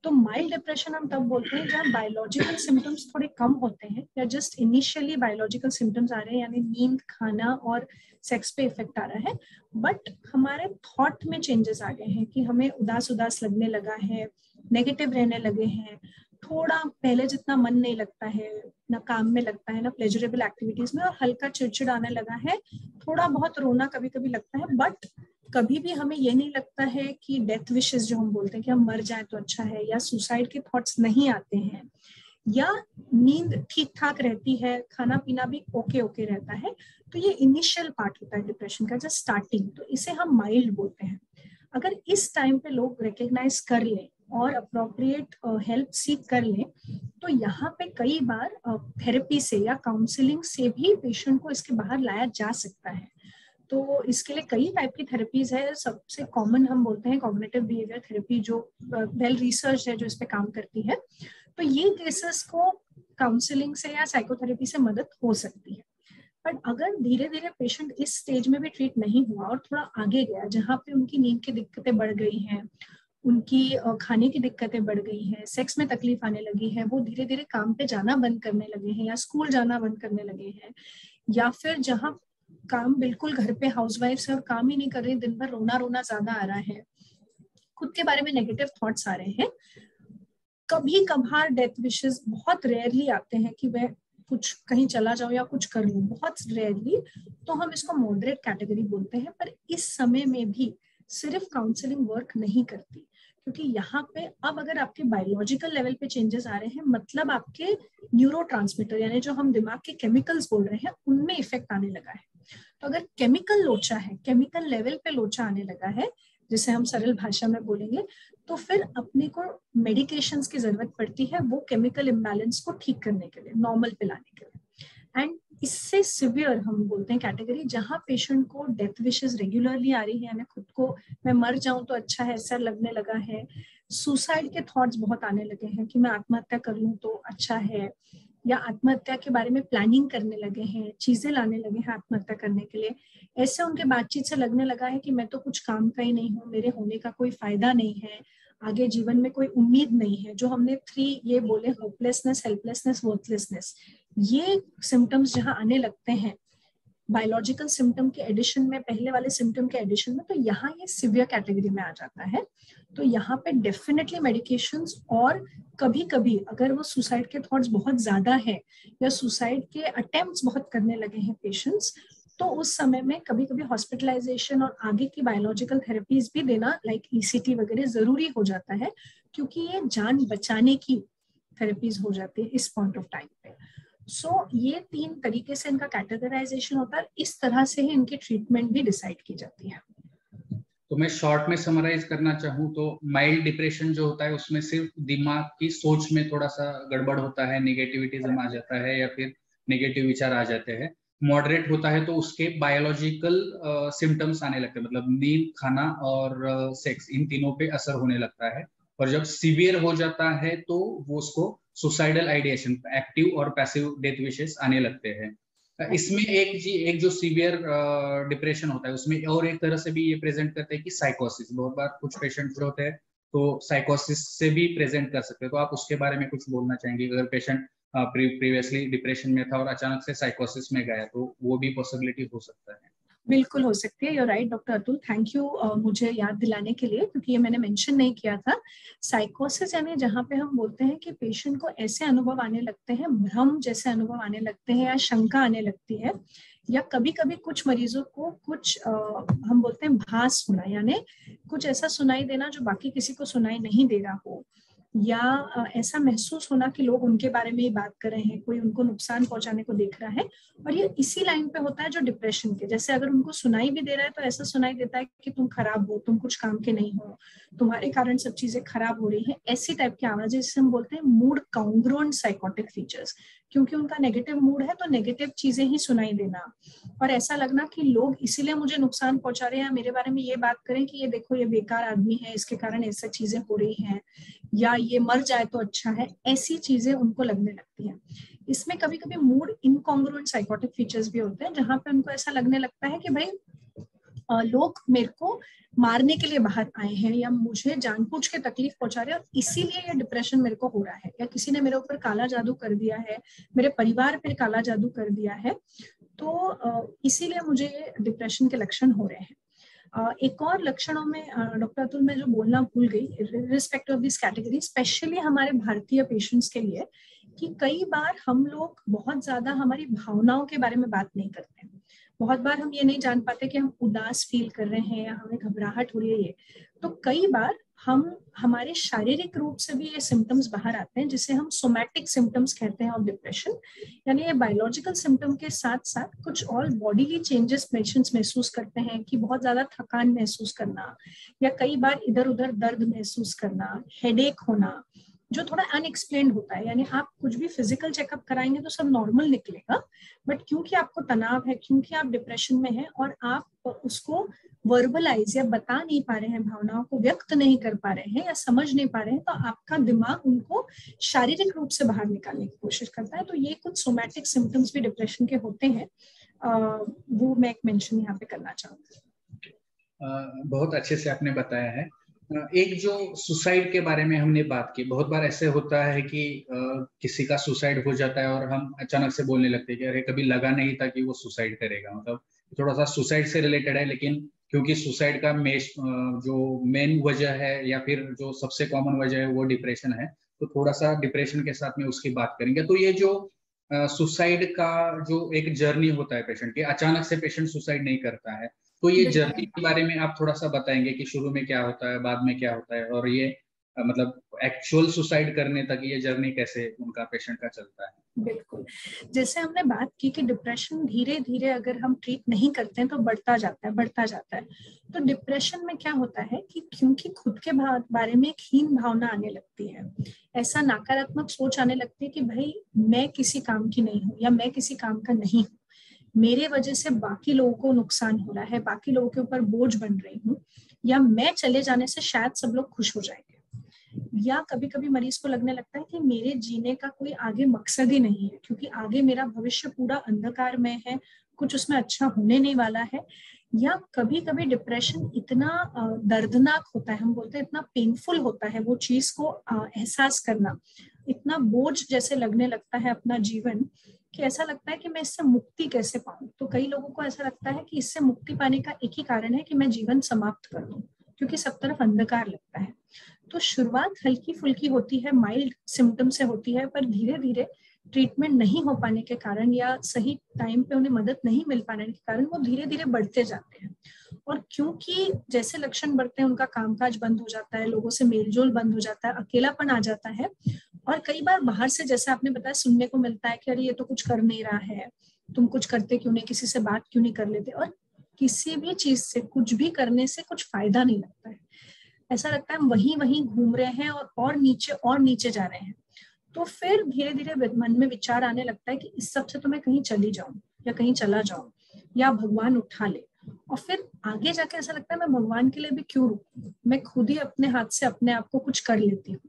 तो माइल्ड डिप्रेशन हम तब बोलते हैं जब बायोलॉजिकल सिम्टम्स थोड़े कम होते हैं, या जस्ट इनिशियली बायोलॉजिकल सिम्टम्स आ रहे हैं, यानी नींद, खाना और सेक्स पे इफेक्ट आ रहा है, बट हमारे थॉट में चेंजेस आ गए हैं कि हमें उदास उदास लगने लगा है, नेगेटिव रहने लगे हैं, थोड़ा पहले जितना मन नहीं लगता है, ना काम में लगता है ना प्लेजरेबल एक्टिविटीज में, और हल्का चिड़चिड़ आने लगा है, थोड़ा बहुत रोना कभी कभी लगता है, बट कभी भी हमें ये नहीं लगता है कि डेथ विशेस जो हम बोलते हैं कि हम मर जाए तो अच्छा है, या सुसाइड के थॉट्स नहीं आते हैं, या नींद ठीक ठाक रहती है, खाना पीना भी ओके रहता है। तो ये इनिशियल पार्ट होता है डिप्रेशन का, जस्ट स्टार्टिंग, तो इसे हम माइल्ड बोलते हैं। अगर इस टाइम पे लोग रिकग्नाइज कर लें और अप्रोप्रिएट हेल्प सीख कर लें, तो यहाँ पे कई बार थेरेपी से या काउंसलिंग से भी पेशेंट को इसके बाहर लाया जा सकता है। तो इसके लिए कई टाइप की थेरेपीज है। सबसे कॉमन हम बोलते हैं कॉग्निटिव बिहेवियर थेरेपी, जो वेल रिसर्च है, जो इस पे काम करती है। तो ये केसेस को काउंसलिंग से या साइकोथेरेपी से मदद हो सकती है। बट अगर धीरे धीरे पेशेंट इस स्टेज में भी ट्रीट नहीं हुआ और थोड़ा आगे गया, जहाँ पे उनकी नींद की दिक्कतें बढ़ गई हैं, उनकी खाने की दिक्कतें बढ़ गई हैं, सेक्स में तकलीफ आने लगी है, वो धीरे धीरे काम पे जाना बंद करने लगे हैं या स्कूल जाना बंद करने लगे हैं, या फिर जहाँ काम बिल्कुल घर पे हाउसवाइफ से और काम ही नहीं कर रही, दिन भर रोना रोना ज्यादा आ रहा है, खुद के बारे में नेगेटिव थॉट्स आ रहे हैं, कभी कभार डेथ विशेस बहुत रेयरली आते हैं कि मैं कुछ कहीं चला जाऊं या कुछ कर लूं, बहुत रेयरली, तो हम इसको मॉडरेट कैटेगरी बोलते हैं। पर इस समय में भी सिर्फ काउंसलिंग वर्क नहीं करती, क्योंकि यहाँ पे अब अगर आपके बायोलॉजिकल लेवल पे चेंजेस आ रहे हैं, मतलब आपके न्यूरोट्रांसमीटर यानी जो हम दिमाग के केमिकल्स बोल रहे हैं उनमें इफेक्ट आने लगा है। तो अगर केमिकल लोचा है, केमिकल लेवल पे लोचा आने लगा है, जिसे हम सरल भाषा में बोलेंगे, तो फिर अपने को मेडिकेशंस की जरूरत पड़ती है वो केमिकल इम्बैलेंस को ठीक करने के लिए, नॉर्मल पे लाने के लिए। एंड इससे सिवियर हम बोलते हैं कैटेगरी, जहां पेशेंट को डेथ विशेस रेगुलरली आ रही है, यानी खुद को मैं मर जाऊं तो अच्छा है ऐसा लगने लगा है, सुसाइड के थॉट्स बहुत आने लगे हैं कि मैं आत्महत्या कर लूं तो अच्छा है, या आत्महत्या के बारे में प्लानिंग करने लगे हैं, चीजें लाने लगे हैं आत्महत्या करने के लिए। ऐसे उनके बातचीत से लगने लगा है कि मैं तो कुछ काम का ही नहीं हूँ, मेरे होने का कोई फायदा नहीं है, आगे जीवन में कोई उम्मीद नहीं है, जो हमने 3 ये बोले, होपलेसनेस, हेल्पलेसनेस, वर्थलेसनेस, ये सिम्टम्स जहां आने लगते हैं बायोलॉजिकल सिम्टम के एडिशन में, पहले वाले सिम्टम के एडिशन में, तो यहाँ ये सिवियर कैटेगरी में आ जाता है। तो यहाँ पे डेफिनेटली मेडिकेशंस, और कभी कभी अगर वो सुसाइड के थॉट्स बहुत ज्यादा है या सुसाइड के अटेम्प्ट्स बहुत करने लगे हैं पेशेंट्स, तो उस समय में कभी कभी हॉस्पिटलाइजेशन और आगे की बायोलॉजिकल थेरेपीज भी देना, लाइक ECT वगैरह, जरूरी हो जाता है, क्योंकि ये जान बचाने की थेरेपीज हो जाती है इस पॉइंट ऑफ टाइम पे। सो ये 3 तरीके से इनका कैटेगराइजेशन होता है, इस तरह से ही इनकी ट्रीटमेंट भी डिसाइड की जाती है। तो मैं शॉर्ट में समराइज करना चाहूँ तो माइल्ड डिप्रेशन जो होता है उसमें सिर्फ दिमाग की सोच में थोड़ा सा गड़बड़ होता है, नेगेटिविटीज्म आ जाता है या फिर नेगेटिव विचार आ जाते हैं। मॉडरेट होता है तो उसके बायोलॉजिकल सिम्टम्स आने लगते हैं, मतलब नींद, खाना और सेक्स, इन तीनों पे असर होने लगता है। और जब सीवियर हो जाता है तो वो उसको सुसाइडल आइडिएशन, एक्टिव और पैसिव डेथ विशेस आने लगते हैं। इसमें एक जो सीवियर डिप्रेशन होता है उसमें और एक तरह से भी ये प्रेजेंट करते हैं कि साइकोसिस, बहुत बार कुछ पेशेंट जो होते हैं तो साइकोसिस से भी प्रेजेंट कर सकते हैं। तो आप उसके बारे में कुछ बोलना चाहेंगे? अगर पेशेंट प्रीवियसली डिप्रेशन में था और अचानक से साइकोसिस में गया तो वो भी पॉसिबिलिटी हो सकता है। बिल्कुल हो सकती है, you right doctor Atul, thank you मुझे याद दिलाने के लिए, क्योंकि ये मैंने मेंशन नहीं किया था। साइकोसिस यानी जहाँ पे हम बोलते हैं कि पेशेंट को ऐसे अनुभव आने लगते हैं, भ्रम जैसे अनुभव आने लगते हैं या शंका आने लगती है, या कभी कभी कुछ मरीजों को कुछ हम बोलते हैं भास होना, यानी कुछ ऐसा सुनाई देना जो बाकी किसी को सुनाई नहीं दे रहा हो, या ऐसा महसूस होना कि लोग उनके बारे में ही बात कर रहे हैं, कोई उनको नुकसान पहुंचाने को देख रहा है। और ये इसी लाइन पे होता है जो डिप्रेशन के, जैसे अगर उनको सुनाई भी दे रहा है तो ऐसा सुनाई देता है कि तुम खराब हो, तुम कुछ काम के नहीं हो, तुम्हारे कारण सब चीजें खराब हो रही है, ऐसी टाइप की आवाजें, जिसे हम बोलते हैं मूड कांग्रुएंट साइकोटिक फीचर्स। क्योंकि उनका नेगेटिव मूड है तो नेगेटिव चीजें ही सुनाई देना, और ऐसा लगना कि लोग इसीलिए मुझे नुकसान पहुंचा रहे हैं, मेरे बारे में ये बात करें कि ये देखो ये बेकार आदमी है, इसके कारण ऐसी चीजें हो रही हैं, या ये मर जाए तो अच्छा है, ऐसी चीजें उनको लगने लगती हैं। इसमें कभी कभी मूड इनकॉन्ग्रुएंट साइकोटिक फीचर्स भी होते हैं, जहां पे उनको ऐसा लगने लगता है कि भाई लोग मेरे को मारने के लिए बाहर आए हैं, या मुझे जानबूझ के तकलीफ पहुंचा रहे हैं, और इसीलिए ये डिप्रेशन मेरे को हो रहा है, या किसी ने मेरे ऊपर काला जादू कर दिया है, मेरे परिवार पे काला जादू कर दिया है, तो इसीलिए मुझे ये डिप्रेशन के लक्षण हो रहे हैं। एक और लक्षणों में डॉक्टर अतुल, मैं जो बोलना भूल गई, respect of this category, specially हमारे भारतीय पेशेंट्स के लिए, कि कई बार हम लोग बहुत ज्यादा हमारी भावनाओं के बारे में बात नहीं करते। बहुत बार हम ये नहीं जान पाते कि हम उदास फील कर रहे हैं या हमें घबराहट हो रही है, ये तो कई बार हम हमारे शारीरिक रूप से भी ये सिम्टम्स बाहर आते हैं, जिसे हम सोमैटिक सिम्टम्स कहते हैं ऑफ डिप्रेशन। यानी ये बायोलॉजिकल सिम्टम के साथ साथ कुछ और बॉडीली चेंजेस पेशेंट्स महसूस करते हैं, कि बहुत ज्यादा थकान महसूस करना, या कई बार इधर उधर दर्द महसूस करना, हेडेक होना, जो थोड़ा अनएक्सप्लेन्ड होता है। यानी आप कुछ भी फिजिकल चेकअप कराएंगे तो सब नॉर्मल निकलेगा, बट क्योंकि आपको तनाव है, क्योंकि आप डिप्रेशन में हैं और आप उसको वर्बलाइज या बता नहीं पा रहे हैं, भावनाओं को व्यक्त नहीं कर पा रहे हैं या समझ नहीं पा रहे हैं, तो आपका दिमाग उनको शारीरिक रूप से बाहर निकालने की कोशिश करता है। तो ये कुछ सोमैटिक सिम्टम्स भी डिप्रेशन के होते हैं, वो मैं एक मेंशन यहाँ पे करना चाहूंगी। बहुत अच्छे से आपने बताया है। एक जो सुसाइड के बारे में हमने बात की, बहुत बार ऐसे होता है कि किसी का सुसाइड हो जाता है और हम अचानक से बोलने लगते हैं कि अरे कभी लगा नहीं था कि वो सुसाइड करेगा। मतलब थोड़ा सा सुसाइड से रिलेटेड है, लेकिन क्योंकि सुसाइड का जो मेन वजह है या फिर जो सबसे कॉमन वजह है वो डिप्रेशन है, तो थोड़ा सा डिप्रेशन के साथ में उसकी बात करेंगे। तो ये जो सुसाइड का जो एक जर्नी होता है पेशेंट की, अचानक से पेशेंट सुसाइड नहीं करता है, तो ये जर्नी के बारे में आप थोड़ा सा बताएंगे कि शुरू में क्या होता है, बाद में क्या होता है, और ये मतलब एक्चुअल सुसाइड करने तक ये जर्नी कैसे उनका, पेशेंट का चलता है? बिल्कुल, जैसे हमने बात की कि डिप्रेशन धीरे धीरे अगर हम ट्रीट नहीं करते हैं तो बढ़ता जाता है। तो डिप्रेशन में क्या होता है कि क्योंकि खुद के बारे में एक हीन भावना आने लगती है, ऐसा नकारात्मक सोच आने लगती है कि भाई मैं किसी काम की नहीं हूँ, या मैं किसी काम का नहीं हूँ, मेरे वजह से बाकी लोगों को नुकसान हो रहा है, बाकी लोगों के ऊपर बोझ बन रही हूँ, या मैं चले जाने से शायद सब लोग खुश हो जाएंगे। या कभी कभी मरीज को लगने लगता है कि मेरे जीने का कोई आगे मकसद ही नहीं है, क्योंकि आगे मेरा भविष्य पूरा अंधकार में है, कुछ उसमें अच्छा होने नहीं वाला है। या कभी कभी डिप्रेशन इतना दर्दनाक होता है, हम बोलते हैं इतना पेनफुल होता है वो चीज को एहसास करना, इतना बोझ जैसे लगने लगता है अपना जीवन कि ऐसा लगता है कि मैं इससे मुक्ति कैसे पाऊं। तो कई लोगों को ऐसा लगता है कि इससे मुक्ति पाने का एक ही कारण है कि मैं जीवन समाप्त कर दूं, क्योंकि सब तरफ अंधकार लगता है। तो शुरुआत हल्की फुल्की होती है, माइल्ड सिम्टम से होती है, पर धीरे धीरे ट्रीटमेंट नहीं हो पाने के कारण या सही टाइम पे उन्हें मदद नहीं मिल पाने के कारण वो धीरे धीरे बढ़ते जाते हैं। और क्योंकि जैसे लक्षण बढ़ते हैं उनका कामकाज बंद हो जाता है, लोगों से मेलजोल बंद हो जाता है, अकेलापन आ जाता है। और कई बार बाहर से, जैसे आपने बताया, सुनने को मिलता है कि अरे ये तो कुछ कर नहीं रहा है, तुम कुछ करते क्यों नहीं, किसी से बात क्यों नहीं कर लेते। और किसी भी चीज से, कुछ भी करने से कुछ फायदा नहीं लगता है, ऐसा लगता है हम वहीं वहीं घूम रहे हैं और नीचे जा रहे हैं। तो फिर धीरे धीरे मन में विचार आने लगता है कि इस सब से तो मैं कहीं चली जाऊं या कहीं चला जाऊं या भगवान उठा ले। और फिर आगे जाके ऐसा लगता है मैं भगवान के लिए भी क्यों रुकूं, मैं खुद ही अपने हाथ से अपने आप को कुछ कर लेती हूँ।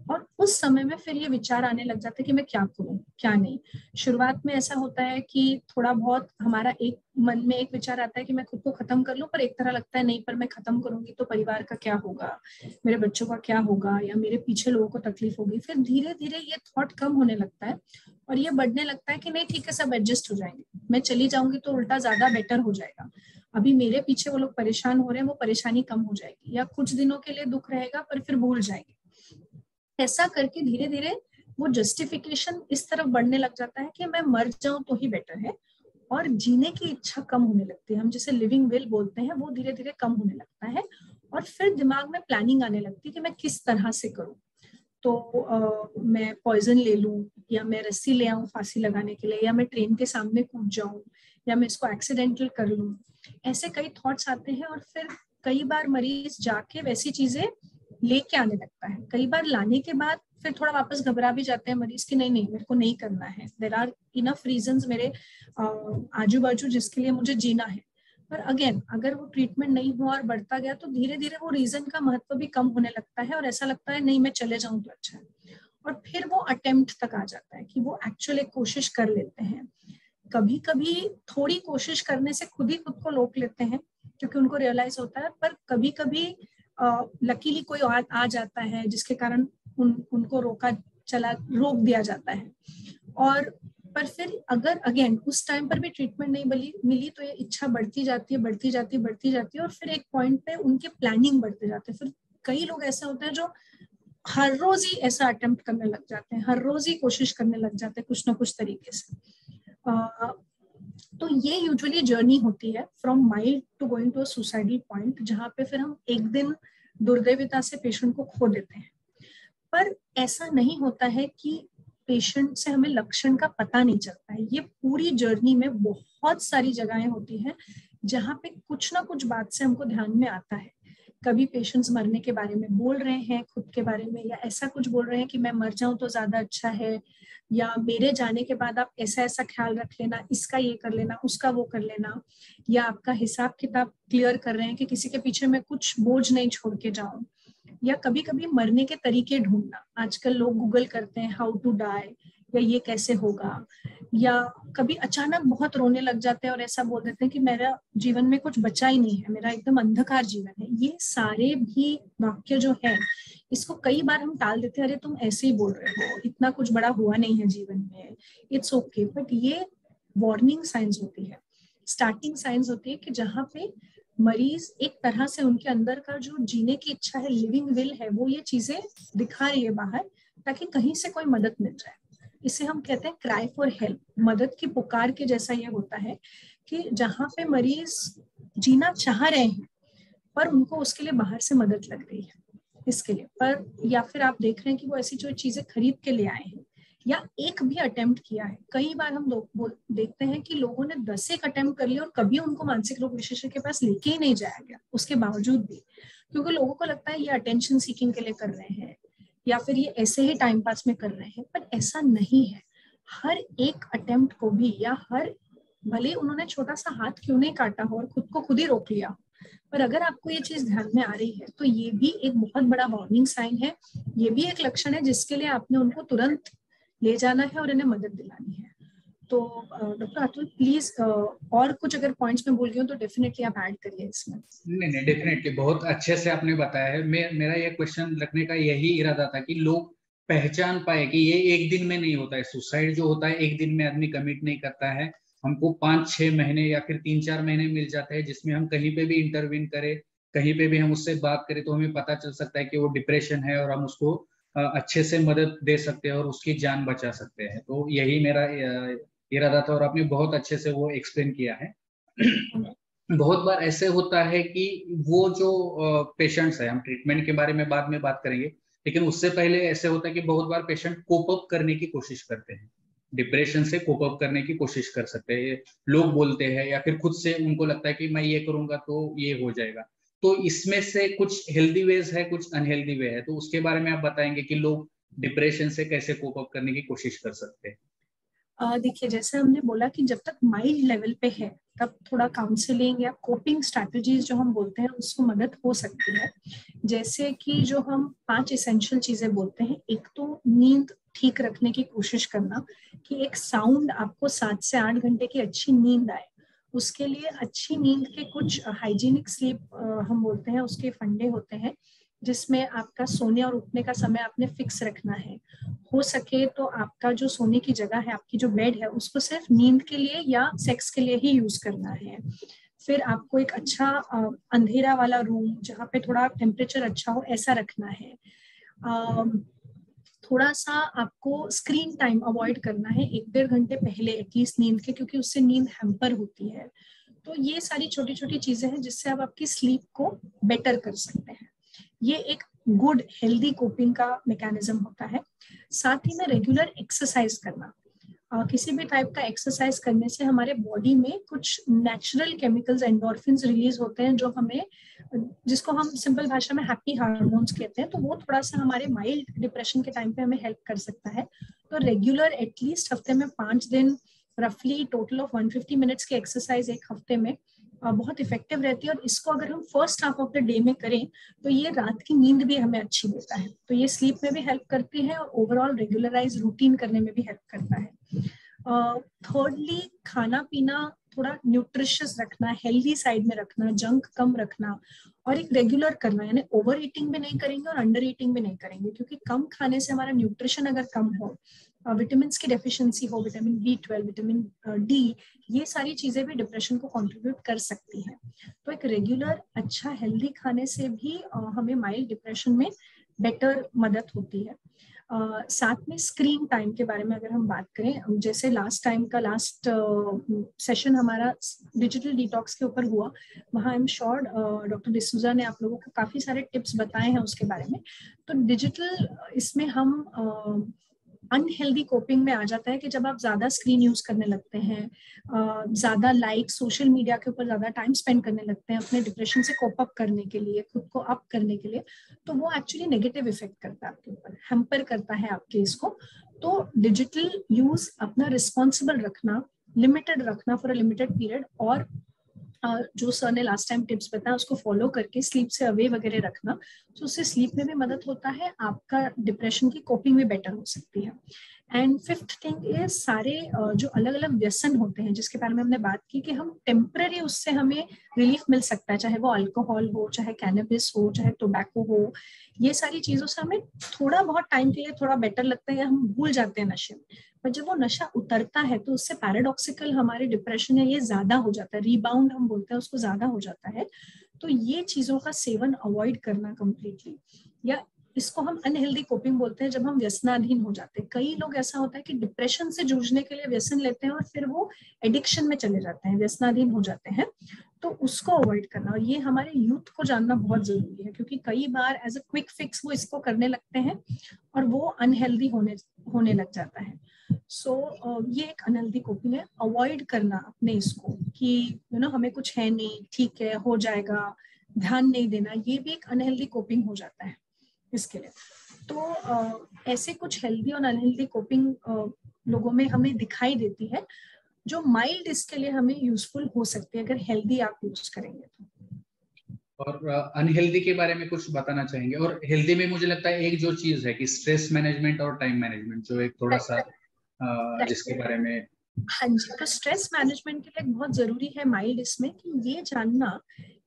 और उस समय में फिर ये विचार आने लग जाते हैं कि मैं क्या करूं क्या नहीं। शुरुआत में ऐसा होता है कि थोड़ा बहुत हमारा एक मन में एक विचार आता है कि मैं खुद को खत्म कर लूं, पर एक तरह लगता है नहीं, पर मैं खत्म करूंगी तो परिवार का क्या होगा, मेरे बच्चों का क्या होगा, या मेरे पीछे लोगों को तकलीफ होगी। फिर धीरे धीरे ये थॉट कम होने लगता है और ये बढ़ने लगता है कि नहीं ठीक है, सब एडजस्ट हो जाएंगे, मैं चली जाऊंगी तो उल्टा ज्यादा बेटर हो जाएगा, अभी मेरे पीछे वो लोग परेशान हो रहे हैं, वो परेशानी कम हो जाएगी, या कुछ दिनों के लिए दुख रहेगा पर फिर भूल जाएंगे। ऐसा करके धीरे धीरे वो जस्टिफिकेशन इस तरफ बढ़ने लग जाता है कि मैं मर जाऊं तो ही बेटर है, और जीने की इच्छा कम होने लगती है, हम जिसे लिविंग विल बोलते हैं, वो धीरे धीरे कम होने लगता है। और फिर दिमाग में प्लानिंग आने लगती है कि मैं किस तरह से करूं। तो मैं पॉइजन ले लूं, या मैं रस्सी ले आऊं फांसी लगाने के लिए, या मैं ट्रेन के सामने कूद जाऊं, या मैं इसको एक्सीडेंटल कर लूं। ऐसे कई थॉट्स आते हैं और फिर कई बार मरीज जाके वैसी चीजें लेके आने लगता है। कई बार लाने के बाद फिर थोड़ा वापस घबरा भी जाते हैं मरीज कि नहीं मेरे को नहीं करना है, देयर आर इनफ रीजंस मेरे आजू बाजू जिसके लिए मुझे जीना है। पर अगेन अगर वो ट्रीटमेंट नहीं हुआ और बढ़ता गया तो धीरे धीरे वो रीजन का महत्व भी कम होने लगता है और ऐसा लगता है नहीं मैं चले जाऊं तो अच्छा है। और फिर वो अटेम्प्ट तक आ जाता है कि वो एक्चुअली कोशिश कर लेते हैं। कभी कभी थोड़ी कोशिश करने से खुद ही खुद को रोक लेते हैं क्योंकि उनको रियलाइज होता है, पर कभी कभी लकीली कोई आ जाता है जिसके कारण उनको रोक दिया जाता है। और पर फिर अगर अगेन उस टाइम पर भी ट्रीटमेंट नहीं मिली तो ये इच्छा बढ़ती जाती है और फिर एक पॉइंट पे उनके प्लानिंग बढ़ते जाते हैं। फिर कई लोग ऐसे होते हैं जो हर रोज ही ऐसा अटेम्प्ट करने लग जाते हैं, हर रोज ही कोशिश करने लग जाते हैं कुछ ना कुछ तरीके से। तो ये यूजुअली जर्नी होती है from mild to going to a suicidal point, जहाँ पे फिर हम एक दिन दुर्दैवता से पेशेंट को खो देते हैं। पर ऐसा नहीं होता है कि पेशेंट से हमें लक्षण का पता नहीं चलता है। ये पूरी जर्नी में बहुत सारी जगहें होती हैं जहाँ पे कुछ ना कुछ बात से हमको ध्यान में आता है। कभी पेशेंट्स मरने के बारे में बोल रहे हैं, खुद के बारे में, या ऐसा कुछ बोल रहे हैं कि मैं मर जाऊं तो ज्यादा अच्छा है, या मेरे जाने के बाद आप ऐसा ऐसा ख्याल रख लेना, इसका ये कर लेना, उसका वो कर लेना, या आपका हिसाब किताब क्लियर कर रहे हैं कि किसी के पीछे मैं कुछ बोझ नहीं छोड़ के जाऊं। या कभी कभी मरने के तरीके ढूंढना, आजकल लोग गूगल करते हैं हाउ टू डाई या ये कैसे होगा, या कभी अचानक बहुत रोने लग जाते हैं और ऐसा बोल देते हैं कि मेरा जीवन में कुछ बचा ही नहीं है, मेरा एकदम अंधकार जीवन है। ये सारे भी वाक्य जो है इसको कई बार हम टाल देते हैं, अरे तुम ऐसे ही बोल रहे हो, इतना कुछ बड़ा हुआ नहीं है जीवन में, इट्स ओके। बट ये वार्निंग साइंस होती है, स्टार्टिंग साइंस होती है कि जहाँ पे मरीज एक तरह से उनके अंदर का जो जीने की इच्छा है, लिविंग विल है, वो ये चीजें दिखा रही है बाहर, ताकि कहीं से कोई मदद मिल जाए। इसे हम कहते हैं क्राई फॉर हेल्प, मदद की पुकार के जैसा ये होता है कि जहाँ पे मरीज जीना चाह रहे हैं पर उनको उसके लिए बाहर से मदद लग रही है इसके लिए, पर या फिर आप देख रहे हैं कि वो ऐसी जो चीजें खरीद के ले आए हैं या एक भी अटेम्प्ट किया है। कई बार हम देखते हैं कि लोगों ने 10 अटेम्प्ट कर लिया और कभी उनको मानसिक रोग विशेषज्ञ के पास लेके ही नहीं जाया गया उसके बावजूद भी, क्योंकि लोगों को लगता है ये अटेंशन सीकिंग के लिए कर रहे हैं या फिर ये ऐसे ही टाइम पास में कर रहे हैं। पर ऐसा नहीं है। हर एक अटेम्प्ट को भी, या हर भले उन्होंने छोटा सा हाथ क्यों नहीं काटा हो और खुद को खुद ही रोक लिया हो, पर अगर आपको ये चीज ध्यान में आ रही है तो ये भी एक बहुत बड़ा वार्निंग साइन है, ये भी एक लक्षण है जिसके लिए आपने उनको तुरंत ले जाना है और इन्हें मदद दिलानी है। तो डॉक्टर अतुल प्लीज और कुछ अगर पॉइंट्स में भूल गई हूँ तो डेफिनेटली आप ऐड करिए इसमें। नहीं, डेफिनेटली बहुत अच्छे से आपने बताया है। मेरा ये क्वेश्चन रखने का यही इरादा था कि लोग पहचान पाए कि ये एक दिन में नहीं होता है। सुसाइड जो होता है एक दिन में आदमी कमिट नहीं करता है। हमको 5-6 महीने या फिर 3-4 महीने मिल जाते हैं जिसमें हम कहीं पे भी इंटरवीन करें, कहीं पे भी हम उससे बात करें तो हमें पता चल सकता है कि वो डिप्रेशन है और हम उसको अच्छे से मदद दे सकते हैं और उसकी जान बचा सकते हैं। तो यही मेरा इरादा था और आपने बहुत अच्छे से वो एक्सप्लेन किया है। बहुत बार ऐसे होता है कि वो जो पेशेंट्स है, हम ट्रीटमेंट के बारे में बाद में बात करेंगे, लेकिन उससे पहले ऐसे होता है कि बहुत बार पेशेंट कोप अप करने की कोशिश करते हैं, डिप्रेशन से कोप अप करने की कोशिश कर सकते हैं। लोग बोलते हैं या फिर खुद से उनको लगता है कि मैं ये करूंगा तो ये हो जाएगा। तो इसमें से कुछ हेल्दी वेज है, कुछ अनहेल्दी वे है, तो उसके बारे में आप बताएंगे कि लोग डिप्रेशन से कैसे कोप अप करने की कोशिश कर सकते हैं। देखिए, जैसे हमने बोला कि जब तक माइल्ड लेवल पे है तब थोड़ा काउंसलिंग या कोपिंग स्ट्रैटेजीज जो हम बोलते हैं उसको मदद हो सकती है। जैसे कि जो हम 5 एसेंशियल चीजें बोलते हैं, एक तो नींद ठीक रखने की कोशिश करना, कि एक साउंड आपको 7 से 8 घंटे की अच्छी नींद आए। उसके लिए अच्छी नींद के कुछ हाइजीनिक स्लीप हम बोलते हैं उसके फंडे होते हैं, जिसमें आपका सोने और उठने का समय आपने फिक्स रखना है। हो सके तो आपका जो सोने की जगह है, आपकी जो बेड है, उसको सिर्फ नींद के लिए या सेक्स के लिए ही यूज करना है। फिर आपको एक अच्छा अंधेरा वाला रूम जहाँ पे थोड़ा टेम्परेचर अच्छा हो ऐसा रखना है। थोड़ा सा आपको स्क्रीन टाइम अवॉइड करना है 1-1.5 घंटे पहले एटलीस्ट नींद के, क्योंकि उससे नींद हैम्पर होती है। तो ये सारी छोटी छोटी चीजें हैं जिससे आप आपकी स्लीप को बेटर कर सकते हैं। ये एक गुड हेल्दी कोपिंग का मैकेनिज्म होता है। साथ ही में रेगुलर एक्सरसाइज करना, किसी भी टाइप का एक्सरसाइज करने से हमारे बॉडी में कुछ नेचुरल केमिकल्स एंडोर्फिन्स रिलीज होते हैं जो हमें, जिसको हम सिंपल भाषा में हैप्पी हार्मोन्स कहते हैं, तो वो थोड़ा सा हमारे माइल्ड डिप्रेशन के टाइम पे हमें हेल्प कर सकता है। तो रेगुलर एटलीस्ट हफ्ते में 5 दिन रफली टोटल ऑफ 150 मिनट्स की एक्सरसाइज एक हफ्ते में बहुत इफेक्टिव रहती है। और इसको अगर हम first half of the day में करें तो ये रात की नींद भी हमें अच्छी देता है, तो ये स्लीप में भी हेल्प करती है और ओवरऑल रेगुलराइज रूटीन करने में भी हेल्प करता है। थर्डली, खाना पीना थोड़ा न्यूट्रिशियस रखना, हेल्दी साइड में रखना, जंक कम रखना और एक रेगुलर करना, यानी ओवर ईटिंग भी नहीं करेंगे और अंडर ईटिंग भी नहीं करेंगे, क्योंकि कम खाने से हमारा न्यूट्रिशन अगर कम हो, विटामिन की डेफिशिएंसी हो, विटामिन B12, विटामिन D, ये सारी चीजें भी डिप्रेशन को कंट्रीब्यूट कर सकती हैं। तो एक रेगुलर अच्छा हेल्दी खाने से भी हमें माइल्ड डिप्रेशन में बेटर मदद होती है। साथ में स्क्रीन टाइम के बारे में अगर हम बात करें, जैसे लास्ट सेशन हमारा डिजिटल डिटॉक्स के ऊपर हुआ, वहाँ आई एम श्योर डॉक्टर डिसूजा ने आप लोगों को काफी सारे टिप्स बताए हैं उसके बारे में। तो डिजिटल इसमें हम अनहेल्दी कोपिंग में आ जाता है कि जब आप ज्यादा स्क्रीन यूज करने लगते हैं, ज्यादा लाइक सोशल मीडिया के ऊपर ज्यादा टाइम स्पेंड करने लगते हैं अपने डिप्रेशन से कोप अप करने के लिए, खुद को अप करने के लिए, तो वो एक्चुअली नेगेटिव इफेक्ट करता है आपके ऊपर, हैम्पर करता है आपके इसको। तो डिजिटल यूज अपना रिस्पॉन्सिबल रखना, लिमिटेड रखना फॉर अ लिमिटेड पीरियड, और जो सर ने लास्ट टाइम टिप्स बताया उसको फॉलो करके स्लीप से अवे वगैरह रखना, तो उससे स्लीप में भी मदद होता है, आपका डिप्रेशन की कोपिंग भी बेटर हो सकती है। एंड फिफ्थ थिंग इज सारे जो अलग अलग व्यसन होते हैं जिसके बारे में हमने बात की कि हम टेम्पररी उससे हमें रिलीफ मिल सकता है, चाहे वो अल्कोहल हो, चाहे कैनबिस हो, चाहे टोबैको हो, ये सारी चीजों से हमें थोड़ा बहुत टाइम के लिए थोड़ा बेटर लगता है या हम भूल जाते हैं नशे में, पर जब वो नशा उतरता है तो उससे पैराडॉक्सिकल हमारे डिप्रेशन है ये ज्यादा हो जाता है, रीबाउंड हम बोलते हैं उसको, ज्यादा हो जाता है। तो ये चीजों का सेवन अवॉइड करना कंप्लीटली, या इसको हम अनहेल्दी कोपिंग बोलते हैं जब हम व्यसनाधीन हो जाते हैं। कई लोग ऐसा होता है कि डिप्रेशन से जूझने के लिए व्यसन लेते हैं और फिर वो एडिक्शन में चले जाते हैं, व्यसनाधीन हो जाते हैं, तो उसको अवॉइड करना। और ये हमारे यूथ को जानना बहुत जरूरी है, क्योंकि कई बार एज अ क्विक फिक्स वो इसको करने लगते हैं और वो अनहेल्दी होने लग जाता है। सो ये एक अनहेल्दी कोपिंग है, अवॉइड करना अपने इसको कि हमें कुछ है नहीं, ठीक है, हो जाएगा, ध्यान नहीं देना, ये भी एक अनहेल्दी कोपिंग हो जाता है इसके लिए। तो ऐसे कुछ हेल्दी और अनहेल्दी कोपिंग लोगों में हमें दिखाई देती है, जो माइल्ड इसके लिए हमें यूजफुल हो सकती है अगर हेल्दी आप यूज करेंगे तो। और अनहेल्दी के बारे में कुछ बताना चाहेंगे? और हेल्दी में मुझे लगता है एक जो चीज है कि स्ट्रेस मैनेजमेंट और टाइम मैनेजमेंट, जो एक थोड़ा सा जिसके बारे में हाँ जी, तो स्ट्रेस मैनेजमेंट के लिए बहुत जरूरी है माइल्ड इसमें कि ये जानना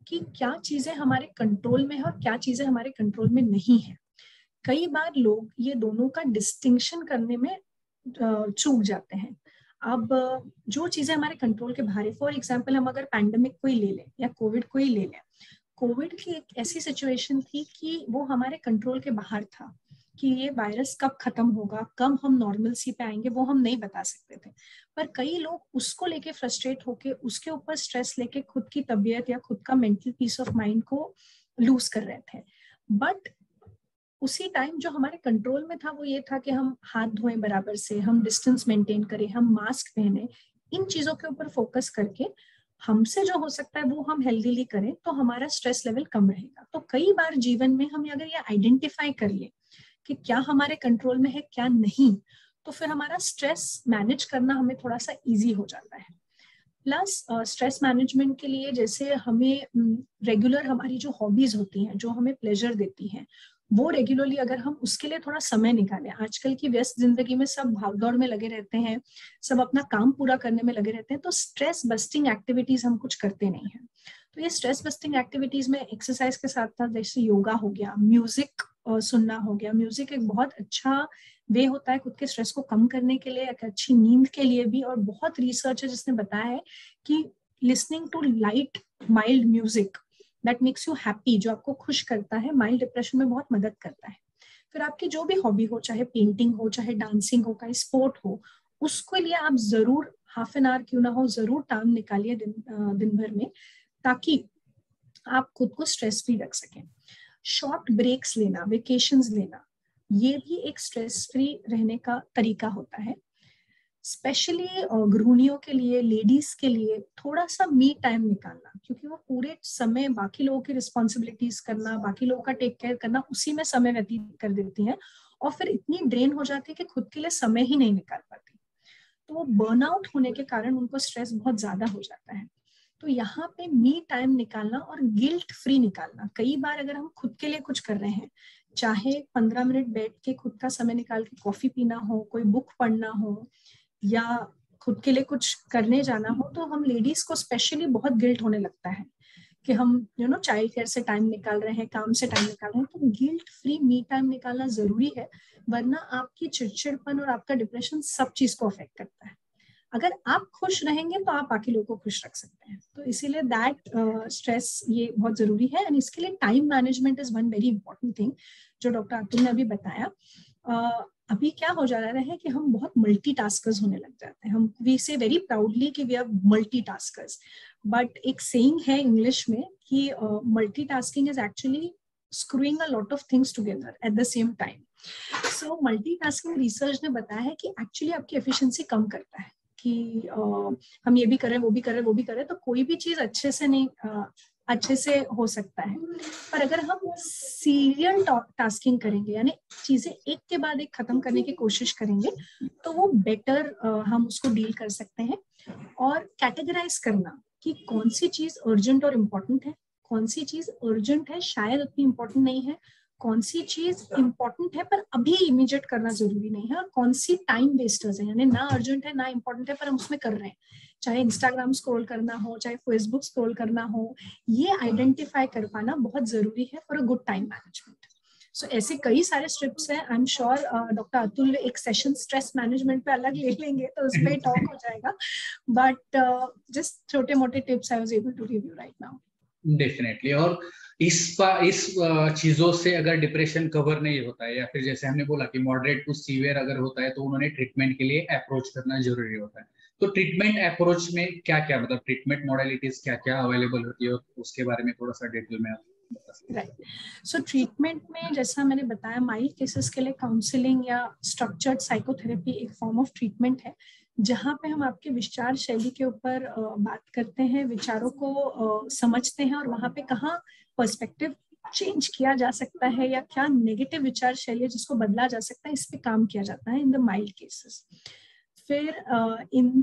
कि क्या चीजें हमारे कंट्रोल में है और क्या चीजें हमारे कंट्रोल में नहीं है। कई बार लोग ये दोनों का डिस्टिंक्शन करने में चूक जाते हैं। अब जो चीजें हमारे कंट्रोल के बाहर है, फॉर एग्जाम्पल हम अगर पैंडेमिक को ही ले लें या कोविड को ही ले लें, कोविड की एक ऐसी सिचुएशन थी कि वो हमारे कंट्रोल के बाहर था कि ये वायरस कब खत्म होगा, कब हम नॉर्मलसी पे आएंगे, वो हम नहीं बता सकते थे। पर कई लोग उसको लेके फ्रस्ट्रेट होके उसके ऊपर स्ट्रेस लेके खुद की तबीयत या खुद का मेंटल पीस ऑफ माइंड को लूज कर रहे थे। बट उसी टाइम जो हमारे कंट्रोल में था वो ये था कि हम हाथ धोएं बराबर से, हम डिस्टेंस मेंटेन करें, हम मास्क पहने, इन चीजों के ऊपर फोकस करके हमसे जो हो सकता है वो हम हेल्दीली करें तो हमारा स्ट्रेस लेवल कम रहेगा। तो कई बार जीवन में हम अगर ये आइडेंटिफाई कर ले कि क्या हमारे कंट्रोल में है क्या नहीं, तो फिर हमारा स्ट्रेस मैनेज करना हमें थोड़ा सा इजी हो जाता है। प्लस स्ट्रेस मैनेजमेंट के लिए जैसे हमें रेगुलर हमारी जो हॉबीज होती हैं जो हमें प्लेजर देती हैं, वो रेगुलरली अगर हम उसके लिए थोड़ा समय निकालें। आजकल की व्यस्त जिंदगी में सब भागदौड़ में लगे रहते हैं, सब अपना काम पूरा करने में लगे रहते हैं, तो स्ट्रेस बस्टिंग एक्टिविटीज हम कुछ करते नहीं हैं। तो ये स्ट्रेस बस्टिंग एक्टिविटीज में एक्सरसाइज के साथ साथ जैसे योगा हो गया, म्यूजिक सुनना हो गया। म्यूजिक एक बहुत अच्छा वे होता है खुद के स्ट्रेस को कम करने के लिए, एक अच्छी नींद के लिए भी। और बहुत रिसर्च है जिसने बताया है कि listening to light mild music that makes you happy, जो आपको खुश करता है, माइल्ड डिप्रेशन में बहुत मदद करता है। फिर आपकी जो भी हॉबी हो, चाहे पेंटिंग हो, चाहे डांसिंग हो, चाहे स्पोर्ट हो, उसके लिए आप जरूर हाफ एन आवर क्यों ना हो जरूर टाइम निकालिए दिन भर में, ताकि आप खुद को स्ट्रेस फ्री रख सकें। शॉर्ट ब्रेक्स लेना, वेकेशंस लेना, ये भी एक स्ट्रेस फ्री रहने का तरीका होता है। स्पेशली गृहिणियों के लिए, लेडीज के लिए थोड़ा सा मी टाइम निकालना, क्योंकि वो पूरे समय बाकी लोगों की रिस्पॉन्सिबिलिटीज करना, बाकी लोगों का टेक केयर करना, उसी में समय व्यतीत कर देती हैं और फिर इतनी ड्रेन हो जाती है कि खुद के लिए समय ही नहीं निकाल पाती। तो वो बर्नआउट होने के कारण उनको स्ट्रेस बहुत ज्यादा हो जाता है। तो यहाँ पे मी टाइम निकालना और गिल्ट फ्री निकालना। कई बार अगर हम खुद के लिए कुछ कर रहे हैं, चाहे 15 मिनट बैठ के खुद का समय निकाल के कॉफी पीना हो, कोई बुक पढ़ना हो, या खुद के लिए कुछ करने जाना हो, तो हम लेडीज को स्पेशली बहुत गिल्ट होने लगता है कि हम चाइल्ड केयर से टाइम निकाल रहे हैं, काम से टाइम निकाल रहे हैं। तो गिल्ट फ्री मी टाइम निकालना जरूरी है, वरना आपकी चिड़चिड़पन और आपका डिप्रेशन सब चीज को अफेक्ट करता है। अगर आप खुश रहेंगे तो आप बाकी लोगों को खुश रख सकते हैं। तो इसीलिए दैट स्ट्रेस ये बहुत जरूरी है। एंड इसके लिए time management is one very important thing, जो डॉक्टर अतुल ने अभी बताया। अभी क्या हो जा रहा है कि हम बहुत मल्टीटास्कर्स होने लग जाते हैं। हम वी से वेरी प्राउडली कि वी आर मल्टीटास्कर्स, बट एक सेइंग है इंग्लिश में कि multitasking is actually screwing a lot of things together at the same time. So multitasking research ने बताया है कि एक्चुअली आपकी एफिशिएंसी कम करता है कि हम ये भी करें, वो भी करें, वो भी करें, तो कोई भी चीज अच्छे से हो सकता है। पर अगर हम सीरियल टास्किंग करेंगे, यानी चीजें एक के बाद एक खत्म करने की कोशिश करेंगे, तो वो बेटर हम उसको डील कर सकते हैं। और कैटेगराइज करना कि कौन सी चीज अर्जेंट और इम्पोर्टेंट है, कौन सी चीज अर्जेंट है शायद उतनी इम्पोर्टेंट नहीं है, कौन सी चीज इम्पोर्टेंट है पर अभी इमीडिएट करना जरूरी नहीं है, और कौन सी टाइम वेस्टर्स है, यानी ना अर्जेंट है ना इम्पोर्टेंट है पर हम उसमें कर रहे हैं, चाहे इंस्टाग्राम स्क्रॉल करना हो, चाहे फेसबुक स्क्रॉल करना हो। ये आइडेंटिफाई कर पाना बहुत जरूरी है for a good time management. So ऐसे कई सारे स्ट्रिप्स हैं। I am sure doctor Atul एक सेशन स्ट्रेस मैनेजमेंट पे अलग ले लेंगे तो उस पर टॉक हो जाएगा, बट जस्ट छोटे मोटे tips I was able to review right now. Definitely. और इस चीजों से अगर डिप्रेशन कवर नहीं होता है, या फिर जैसे हमने बोला कि मॉडरेट टू सीवियर अगर होता है, तो उन्होंने ट्रीटमेंट के लिए अप्रोच करना जरूरी होता है। तो ट्रीटमेंट अप्रोच में क्या क्या, मतलब ट्रीटमेंट मॉडलिटीज क्या क्या अवेलेबल होती है, उसके बारे में थोड़ा सा डिटेल में आप बता सकते हैं? राइट। सो ट्रीटमेंट में जैसा मैंने बताया, माइल्ड केसेस के लिए काउंसलिंग या स्ट्रक्चर्ड साइकोथेरेपी एक फॉर्म ऑफ ट्रीटमेंट है, जहाँ पे हम आपके विचार शैली के ऊपर बात करते हैं, विचारों को समझते हैं और वहाँ पे कहाँ पर्सपेक्टिव चेंज किया जा सकता है या क्या नेगेटिव विचार शैली है जिसको बदला जा सकता है, इस पे काम किया जाता है इन द माइल्ड केसेस। फिर in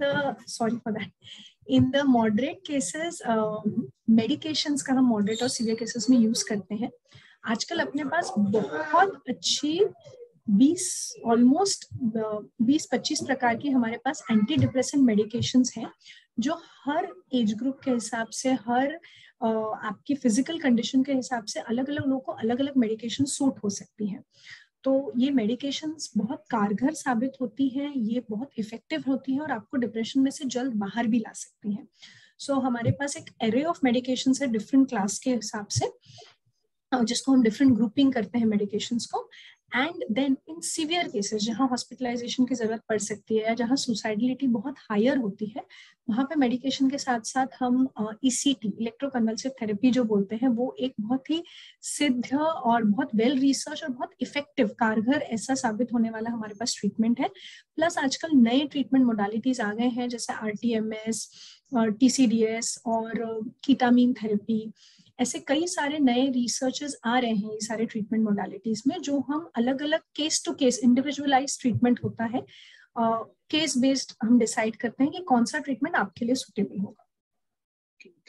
the moderate cases medications का हम मॉडरेट और सीवियर केसेस में यूज करते हैं। आजकल अपने पास बहुत अच्छी ऑलमोस्ट 20-25 प्रकार की हमारे पास एंटी डिप्रेसेंट मेडिकेशंस हैं जो हर एज ग्रुप के हिसाब से, हर आपकी फिजिकल कंडीशन के हिसाब से अलग अलग लोगों को अलग अलग मेडिकेशन सूट हो सकती हैं। तो ये मेडिकेशंस बहुत कारगर साबित होती हैं, ये बहुत इफेक्टिव होती हैं और आपको डिप्रेशन में से जल्द बाहर भी ला सकती हैं। सो हमारे पास एक एरे ऑफ मेडिकेशंस है डिफरेंट क्लास के हिसाब से, जिसको हम डिफरेंट ग्रुपिंग करते हैं मेडिकेशंस को। And then in severe cases जहां हॉस्पिटलाइजेशन की जरूरत पड़ सकती है या जहां सुसाइडलिटी बहुत हायर होती है, वहां पे मेडिकेशन के साथ साथ हम ECT, इलेक्ट्रोकन्वल्सिव थेरेपी जो बोलते हैं, वो एक बहुत ही सिद्ध और बहुत वेल रिसर्च और बहुत इफेक्टिव, कारगर ऐसा साबित होने वाला हमारे पास ट्रीटमेंट है। प्लस आजकल नए ट्रीटमेंट मोडालिटीज आ गए हैं जैसे RTMS, TCDS और कीटामीन थेरेपी। ऐसे कई सारे नए रिसर्चेस आ रहे हैं ये सारे ट्रीटमेंट मोडालिटीज में, जो हम अलग अलग case to case individualise treatment होता है, केस बेस्ड हम डिसाइड करते हैं कि कौन सा ट्रीटमेंट आपके लिए सुटेबल होगा।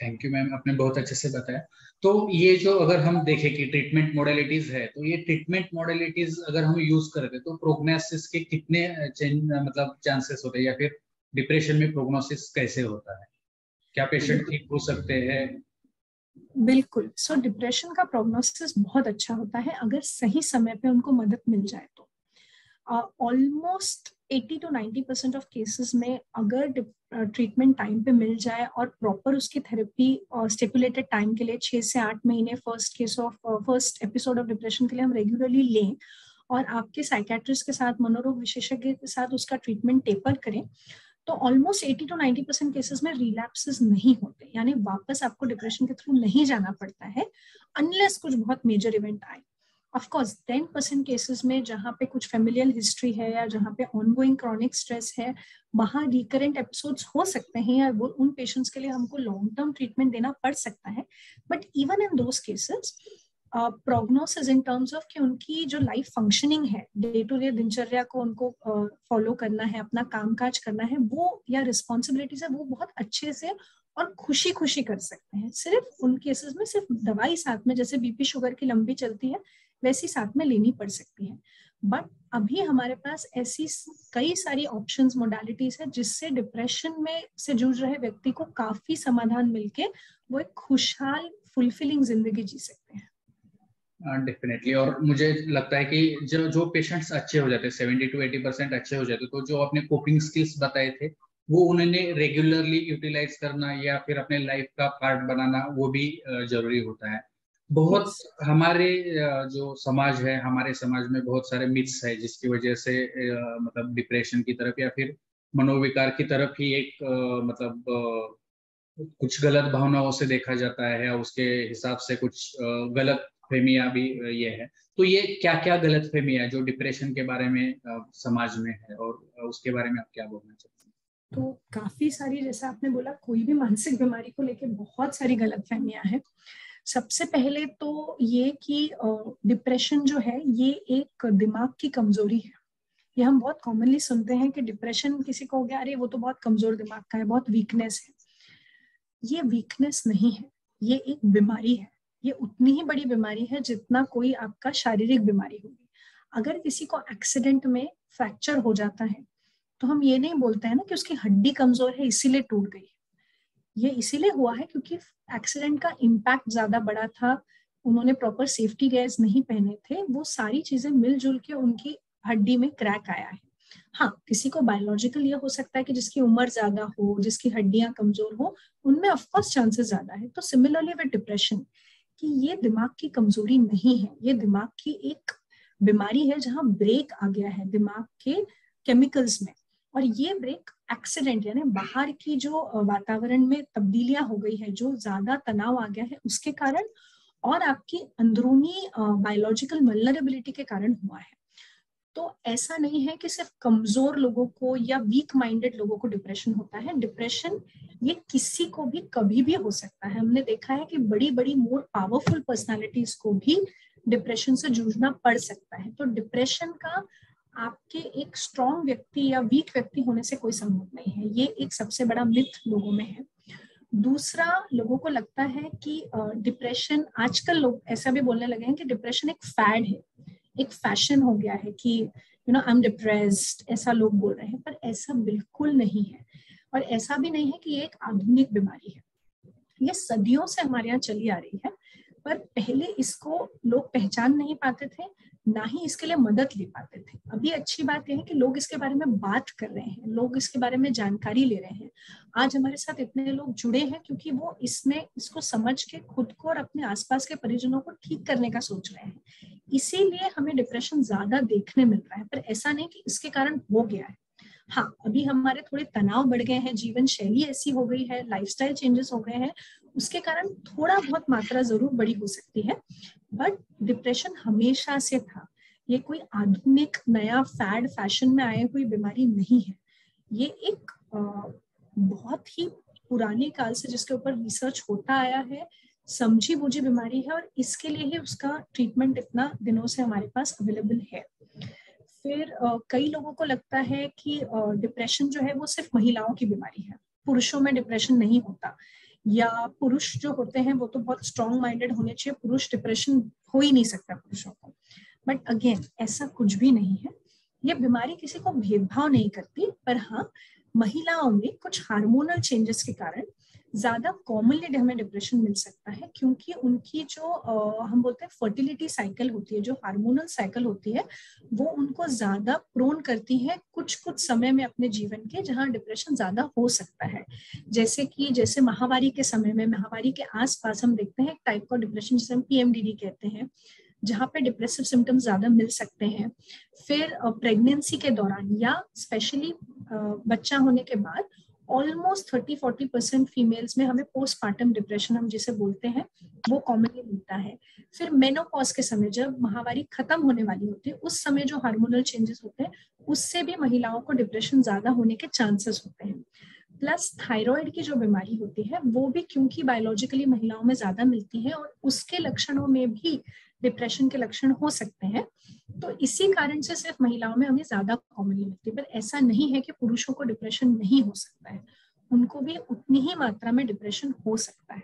थैंक यू मैम, आपने बहुत अच्छे से बताया। तो ये जो अगर हम देखें कि ट्रीटमेंट मॉडलिटीज है, तो ये ट्रीटमेंट मॉडलिटीज अगर हम यूज करते तो प्रोग्नोसिस के कितने मतलब चांसेस होते हैं, या फिर डिप्रेशन में प्रोग्नोसिस कैसे होता है? क्या पेशेंट ठीक हो सकते हैं? बिल्कुल। सो डिप्रेशन का प्रोग्नोसिस बहुत अच्छा होता है अगर सही समय पे उनको मदद मिल जाए तो। ऑलमोस्ट 80 to 90% ऑफ केसेस में अगर ट्रीटमेंट टाइम पे मिल जाए और प्रॉपर उसकी थेरेपी स्टिपुलेटेड टाइम के लिए 6 से 8 महीने फर्स्ट एपिसोड ऑफ डिप्रेशन के लिए हम रेगुलरली लें और आपके साइकेट्रिस्ट के साथ, मनोरोग विशेषज्ञ के साथ उसका ट्रीटमेंट टेपर करें, तो ऑलमोस्ट 80 to 90% केसेस में रिलैप्सेस नहीं होते, यानी वापस आपको डिप्रेशन के थ्रू नहीं जाना पड़ता है अनलेस कुछ बहुत मेजर इवेंट आए। ऑफ कोर्स 10% केसेस में जहाँ पे कुछ फेमिलियल हिस्ट्री है या जहाँ पे ऑनगोइंग क्रॉनिक स्ट्रेस है, वहाँ रिकरेंट एपिसोड्स हो सकते हैं या वो उन पेशेंट्स के लिए हमको लॉन्ग टर्म ट्रीटमेंट देना पड़ सकता है। But even in those cases prognosis in terms of कि उनकी जो लाइफ फंक्शनिंग है, डे टू डे दिनचर्या को उनको फॉलो करना है, अपना कामकाज करना है, वो या रिस्पॉन्सिबिलिटीज है, वो बहुत अच्छे से और खुशी खुशी कर सकते हैं। सिर्फ उन केसेस में सिर्फ दवाई साथ में, जैसे BP शुगर की लंबी चलती है वैसी साथ में लेनी पड़ सकती है। बट अभी हमारे पास ऐसी कई सारी ऑप्शंस, मोडालिटीज है जिससे डिप्रेशन में से जूझ रहे व्यक्ति को काफी समाधान मिलके वो एक खुशहाल फुलफिलिंग जिंदगी जी सकते हैं। डेफिनेटली। और मुझे लगता है कि जो पेशेंट्स अच्छे हो जाते हैं, 70 to 80% अच्छे हो जाते हैं, तो जो आपने कोपिंग स्किल्स बताए थे वो उन्होंने रेगुलरली यूटिलाइज करना या फिर अपने लाइफ का पार्ट बनाना, वो भी जरूरी होता है। बहुत हमारे जो समाज है, हमारे समाज में बहुत सारे मिथ्स है जिसकी वजह से मतलब डिप्रेशन की तरफ या फिर मनोविकार की तरफ ही एक कुछ गलत भावनाओं से देखा जाता है, और उसके हिसाब से कुछ गलत फहमियां भी ये है। तो ये क्या क्या गलत फहमियां जो डिप्रेशन के बारे में समाज में है, और उसके बारे में आप क्या बोलना चाहते हैं? तो काफी सारी, जैसा आपने बोला, कोई भी मानसिक बीमारी को लेकर बहुत सारी गलत फहमियां हैं। सबसे पहले तो ये कि डिप्रेशन जो है ये एक दिमाग की कमजोरी है। ये हम बहुत कॉमनली सुनते हैं कि डिप्रेशन किसी को हो गया, अरे वो तो बहुत कमजोर दिमाग का है, बहुत वीकनेस है। ये वीकनेस नहीं है, ये एक बीमारी है। ये उतनी ही बड़ी बीमारी है जितना कोई आपका शारीरिक बीमारी होगी। अगर किसी को एक्सीडेंट में फ्रैक्चर हो जाता है तो हम ये नहीं बोलते हैं ना कि उसकी हड्डी कमजोर है इसीलिए टूट गई। ये इसीलिए हुआ है क्योंकि एक्सीडेंट का इम्पैक्ट ज्यादा बड़ा था, उन्होंने प्रॉपर सेफ्टी गेयर्स नहीं पहने थे, वो सारी चीजें मिलजुल के उनकी हड्डी में क्रैक आया है। हाँ, किसी को बायोलॉजिकल ये हो सकता है कि जिसकी उम्र ज्यादा हो, जिसकी हड्डियां कमजोर हो, उनमें ऑफकोर्स चांसेस ज्यादा है। तो सिमिलरली विद डिप्रेशन, कि ये दिमाग की कमजोरी नहीं है, ये दिमाग की एक बीमारी है जहां ब्रेक आ गया है दिमाग के केमिकल्स में। और ये ब्रेक एक्सीडेंट, यानी बाहर की जो वातावरण में तब्दीलियां हो गई है, जो ज्यादा तनाव आ गया है उसके कारण, और आपकी अंदरूनी बायोलॉजिकल वल्नरेबिलिटी के कारण हुआ है। तो ऐसा नहीं है कि सिर्फ कमजोर लोगों को या वीक माइंडेड लोगों को डिप्रेशन होता है। डिप्रेशन ये किसी को भी कभी भी हो सकता है। हमने देखा है कि बड़ी बड़ी मोर पावरफुल पर्सनालिटीज को भी डिप्रेशन से जूझना पड़ सकता है। तो डिप्रेशन का आपके एक स्ट्रॉन्ग व्यक्ति या वीक व्यक्ति होने से कोई संबंध नहीं है। ये एक सबसे बड़ा मिथ लोगों में है। दूसरा, लोगों को लगता है कि डिप्रेशन, आजकल लोग ऐसा भी बोलने लगे हैं कि डिप्रेशन एक फैड है, एक फैशन हो गया है कि आई एम डिप्रेस्ड, ऐसा लोग बोल रहे हैं, पर ऐसा बिल्कुल नहीं है। और ऐसा भी नहीं है कि ये एक आधुनिक बीमारी है, ये सदियों से हमारे यहाँ चली आ रही है, पर पहले इसको लोग पहचान नहीं पाते थे, ना ही इसके लिए मदद ले पाते थे। अभी अच्छी बात यह है कि लोग इसके बारे में बात कर रहे हैं, लोग इसके बारे में जानकारी ले रहे हैं। आज हमारे साथ इतने लोग जुड़े हैं क्योंकि वो इसको समझ के खुद को और अपने आसपास के परिजनों को ठीक करने का सोच रहे हैं। इसीलिए हमें डिप्रेशन ज्यादा देखने मिल रहा है, पर ऐसा नहीं कि इसके कारण हो गया है। हाँ, अभी हमारे थोड़े तनाव बढ़ गए हैं, जीवन शैली ऐसी हो गई है, लाइफस्टाइल चेंजेस हो गए हैं, उसके कारण थोड़ा बहुत मात्रा जरूर बड़ी हो सकती है, बट डिप्रेशन हमेशा से था। ये कोई आधुनिक नया फैशन में आए हुई बीमारी नहीं है। ये एक बहुत ही पुराने काल से जिसके ऊपर रिसर्च होता आया है, समझी बूझी बीमारी है, और इसके लिए ही उसका ट्रीटमेंट इतना दिनों से हमारे पास अवेलेबल है। फिर कई लोगों को लगता है कि डिप्रेशन जो है वो सिर्फ महिलाओं की बीमारी है, पुरुषों में डिप्रेशन नहीं होता, या पुरुष जो होते हैं वो तो बहुत स्ट्रॉन्ग माइंडेड होने चाहिए, पुरुष डिप्रेशन हो ही नहीं सकता पुरुषों को। बट अगेन ऐसा कुछ भी नहीं है। ये बीमारी किसी को भेदभाव नहीं करती, पर हाँ, महिलाओं में कुछ हार्मोनल चेंजेस के कारण ज्यादा कॉमनली हमें डिप्रेशन मिल सकता है, क्योंकि उनकी जो हम बोलते हैं फर्टिलिटी साइकिल होती है, जो हार्मोनल साइकिल होती है, वो उनको ज्यादा प्रोन करती है कुछ समय में अपने जीवन के, जहाँ डिप्रेशन ज्यादा हो सकता है। जैसे महावारी के समय में, महावारी के आसपास हम देखते हैं एक टाइप का डिप्रेशन जिसे हम PMDD कहते हैं, जहाँ पे डिप्रेसिव सिम्टम्स ज्यादा मिल सकते हैं। फिर प्रेगनेंसी के दौरान या स्पेशली बच्चा होने के बाद ऑलमोस्ट 30-40% फीमेल्स में हमें पोस्टमार्टम डिप्रेशन हम जिसे बोलते हैं वो कॉमनली मिलता है। फिर मेनोपॉज के समय, जब महावारी खत्म होने वाली होती है, उस समय जो हार्मोनल चेंजेस होते हैं उससे भी महिलाओं को डिप्रेशन ज्यादा होने के चांसेस होते हैं। प्लस थायराइड की जो बीमारी होती है वो भी क्योंकि बायोलॉजिकली महिलाओं में ज्यादा मिलती है, और उसके लक्षणों में भी डिप्रेशन के लक्षण हो सकते हैं, तो इसी कारण से सिर्फ महिलाओं में हमें ज्यादा कॉमनली मिलती है। पर ऐसा नहीं है कि पुरुषों को डिप्रेशन नहीं हो सकता है, उनको भी उतनी ही मात्रा में डिप्रेशन हो सकता है।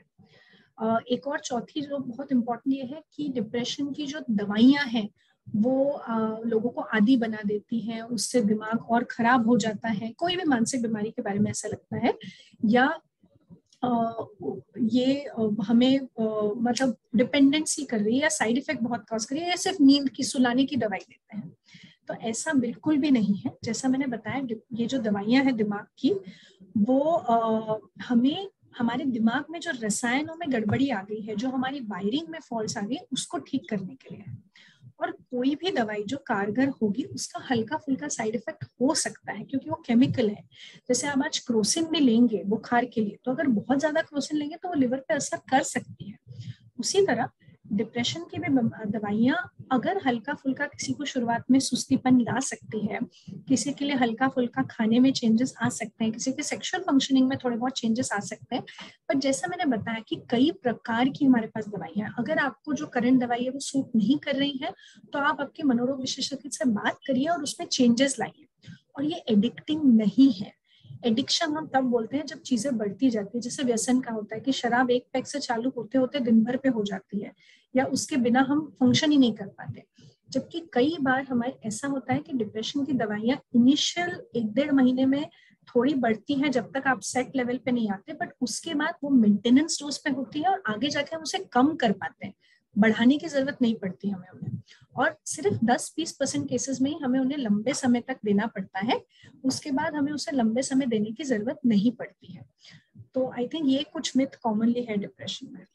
एक और चौथी जो बहुत इम्पोर्टेंट ये है कि डिप्रेशन की जो दवाइयां हैं वो लोगों को आदी बना देती हैं, उससे दिमाग और खराब हो जाता है। कोई भी मानसिक बीमारी के बारे में ऐसा लगता है, या ये हमें मतलब डिपेंडेंसी कर रही है, या साइड इफेक्ट बहुत कॉज कर रही है, या सिर्फ नींद की सुलाने की दवाई देते हैं। तो ऐसा बिल्कुल भी नहीं है। जैसा मैंने बताया, ये जो दवाइयां हैं दिमाग की, वो हमें हमारे दिमाग में जो रसायनों में गड़बड़ी आ गई है, जो हमारी वायरिंग में फॉल्ट आ गई, उसको ठीक करने के लिए है। और कोई भी दवाई जो कारगर होगी उसका हल्का फुल्का साइड इफेक्ट हो सकता है, क्योंकि वो केमिकल है। जैसे आप आज क्रोसिन भी लेंगे बुखार के लिए, तो अगर बहुत ज्यादा क्रोसिन लेंगे तो वो लिवर पे असर कर सकती है। उसी तरह डिप्रेशन की भी दवाइयां अगर हल्का फुल्का किसी को शुरुआत में सुस्तीपन ला सकती है, किसी के लिए हल्का फुल्का खाने में चेंजेस आ सकते हैं, किसी के सेक्सुअल फंक्शनिंग में थोड़े बहुत चेंजेस आ सकते हैं, पर जैसा मैंने बताया कि कई प्रकार की हमारे पास दवाइयां हैं। अगर आपको जो करंट दवाई है वो सूट नहीं कर रही है, तो आप आपके मनोरोग विशेषज्ञ से बात करिए और उसमें चेंजेस लाइए। और ये एडिक्टिंग नहीं है। एडिक्शन हम तब बोलते हैं जब चीजें बढ़ती जाती है, जैसे व्यसन का होता है कि शराब एक पैक से चालू होते होते दिन भर पे हो जाती है, या उसके बिना हम फंक्शन ही नहीं कर पाते। जबकि कई बार हमारे ऐसा होता है कि डिप्रेशन की दवाइयां इनिशियल 1-1.5 महीने में थोड़ी बढ़ती हैं जब तक आप सेट लेवल पे नहीं आते, बट उसके बाद वो मेंटेनेंस डोज पे होती है और आगे जाके हम उसे कम कर पाते हैं, बढ़ाने की जरूरत नहीं पड़ती हमें उन्हें। और सिर्फ 10-20% केसेस में ही हमें उन्हें लंबे समय तक देना पड़ता है, उसके बाद हमें उसे लंबे समय देने की जरूरत नहीं पड़ती है। तो आई थिंक ये कुछ मिथ कॉमनली है डिप्रेशन में।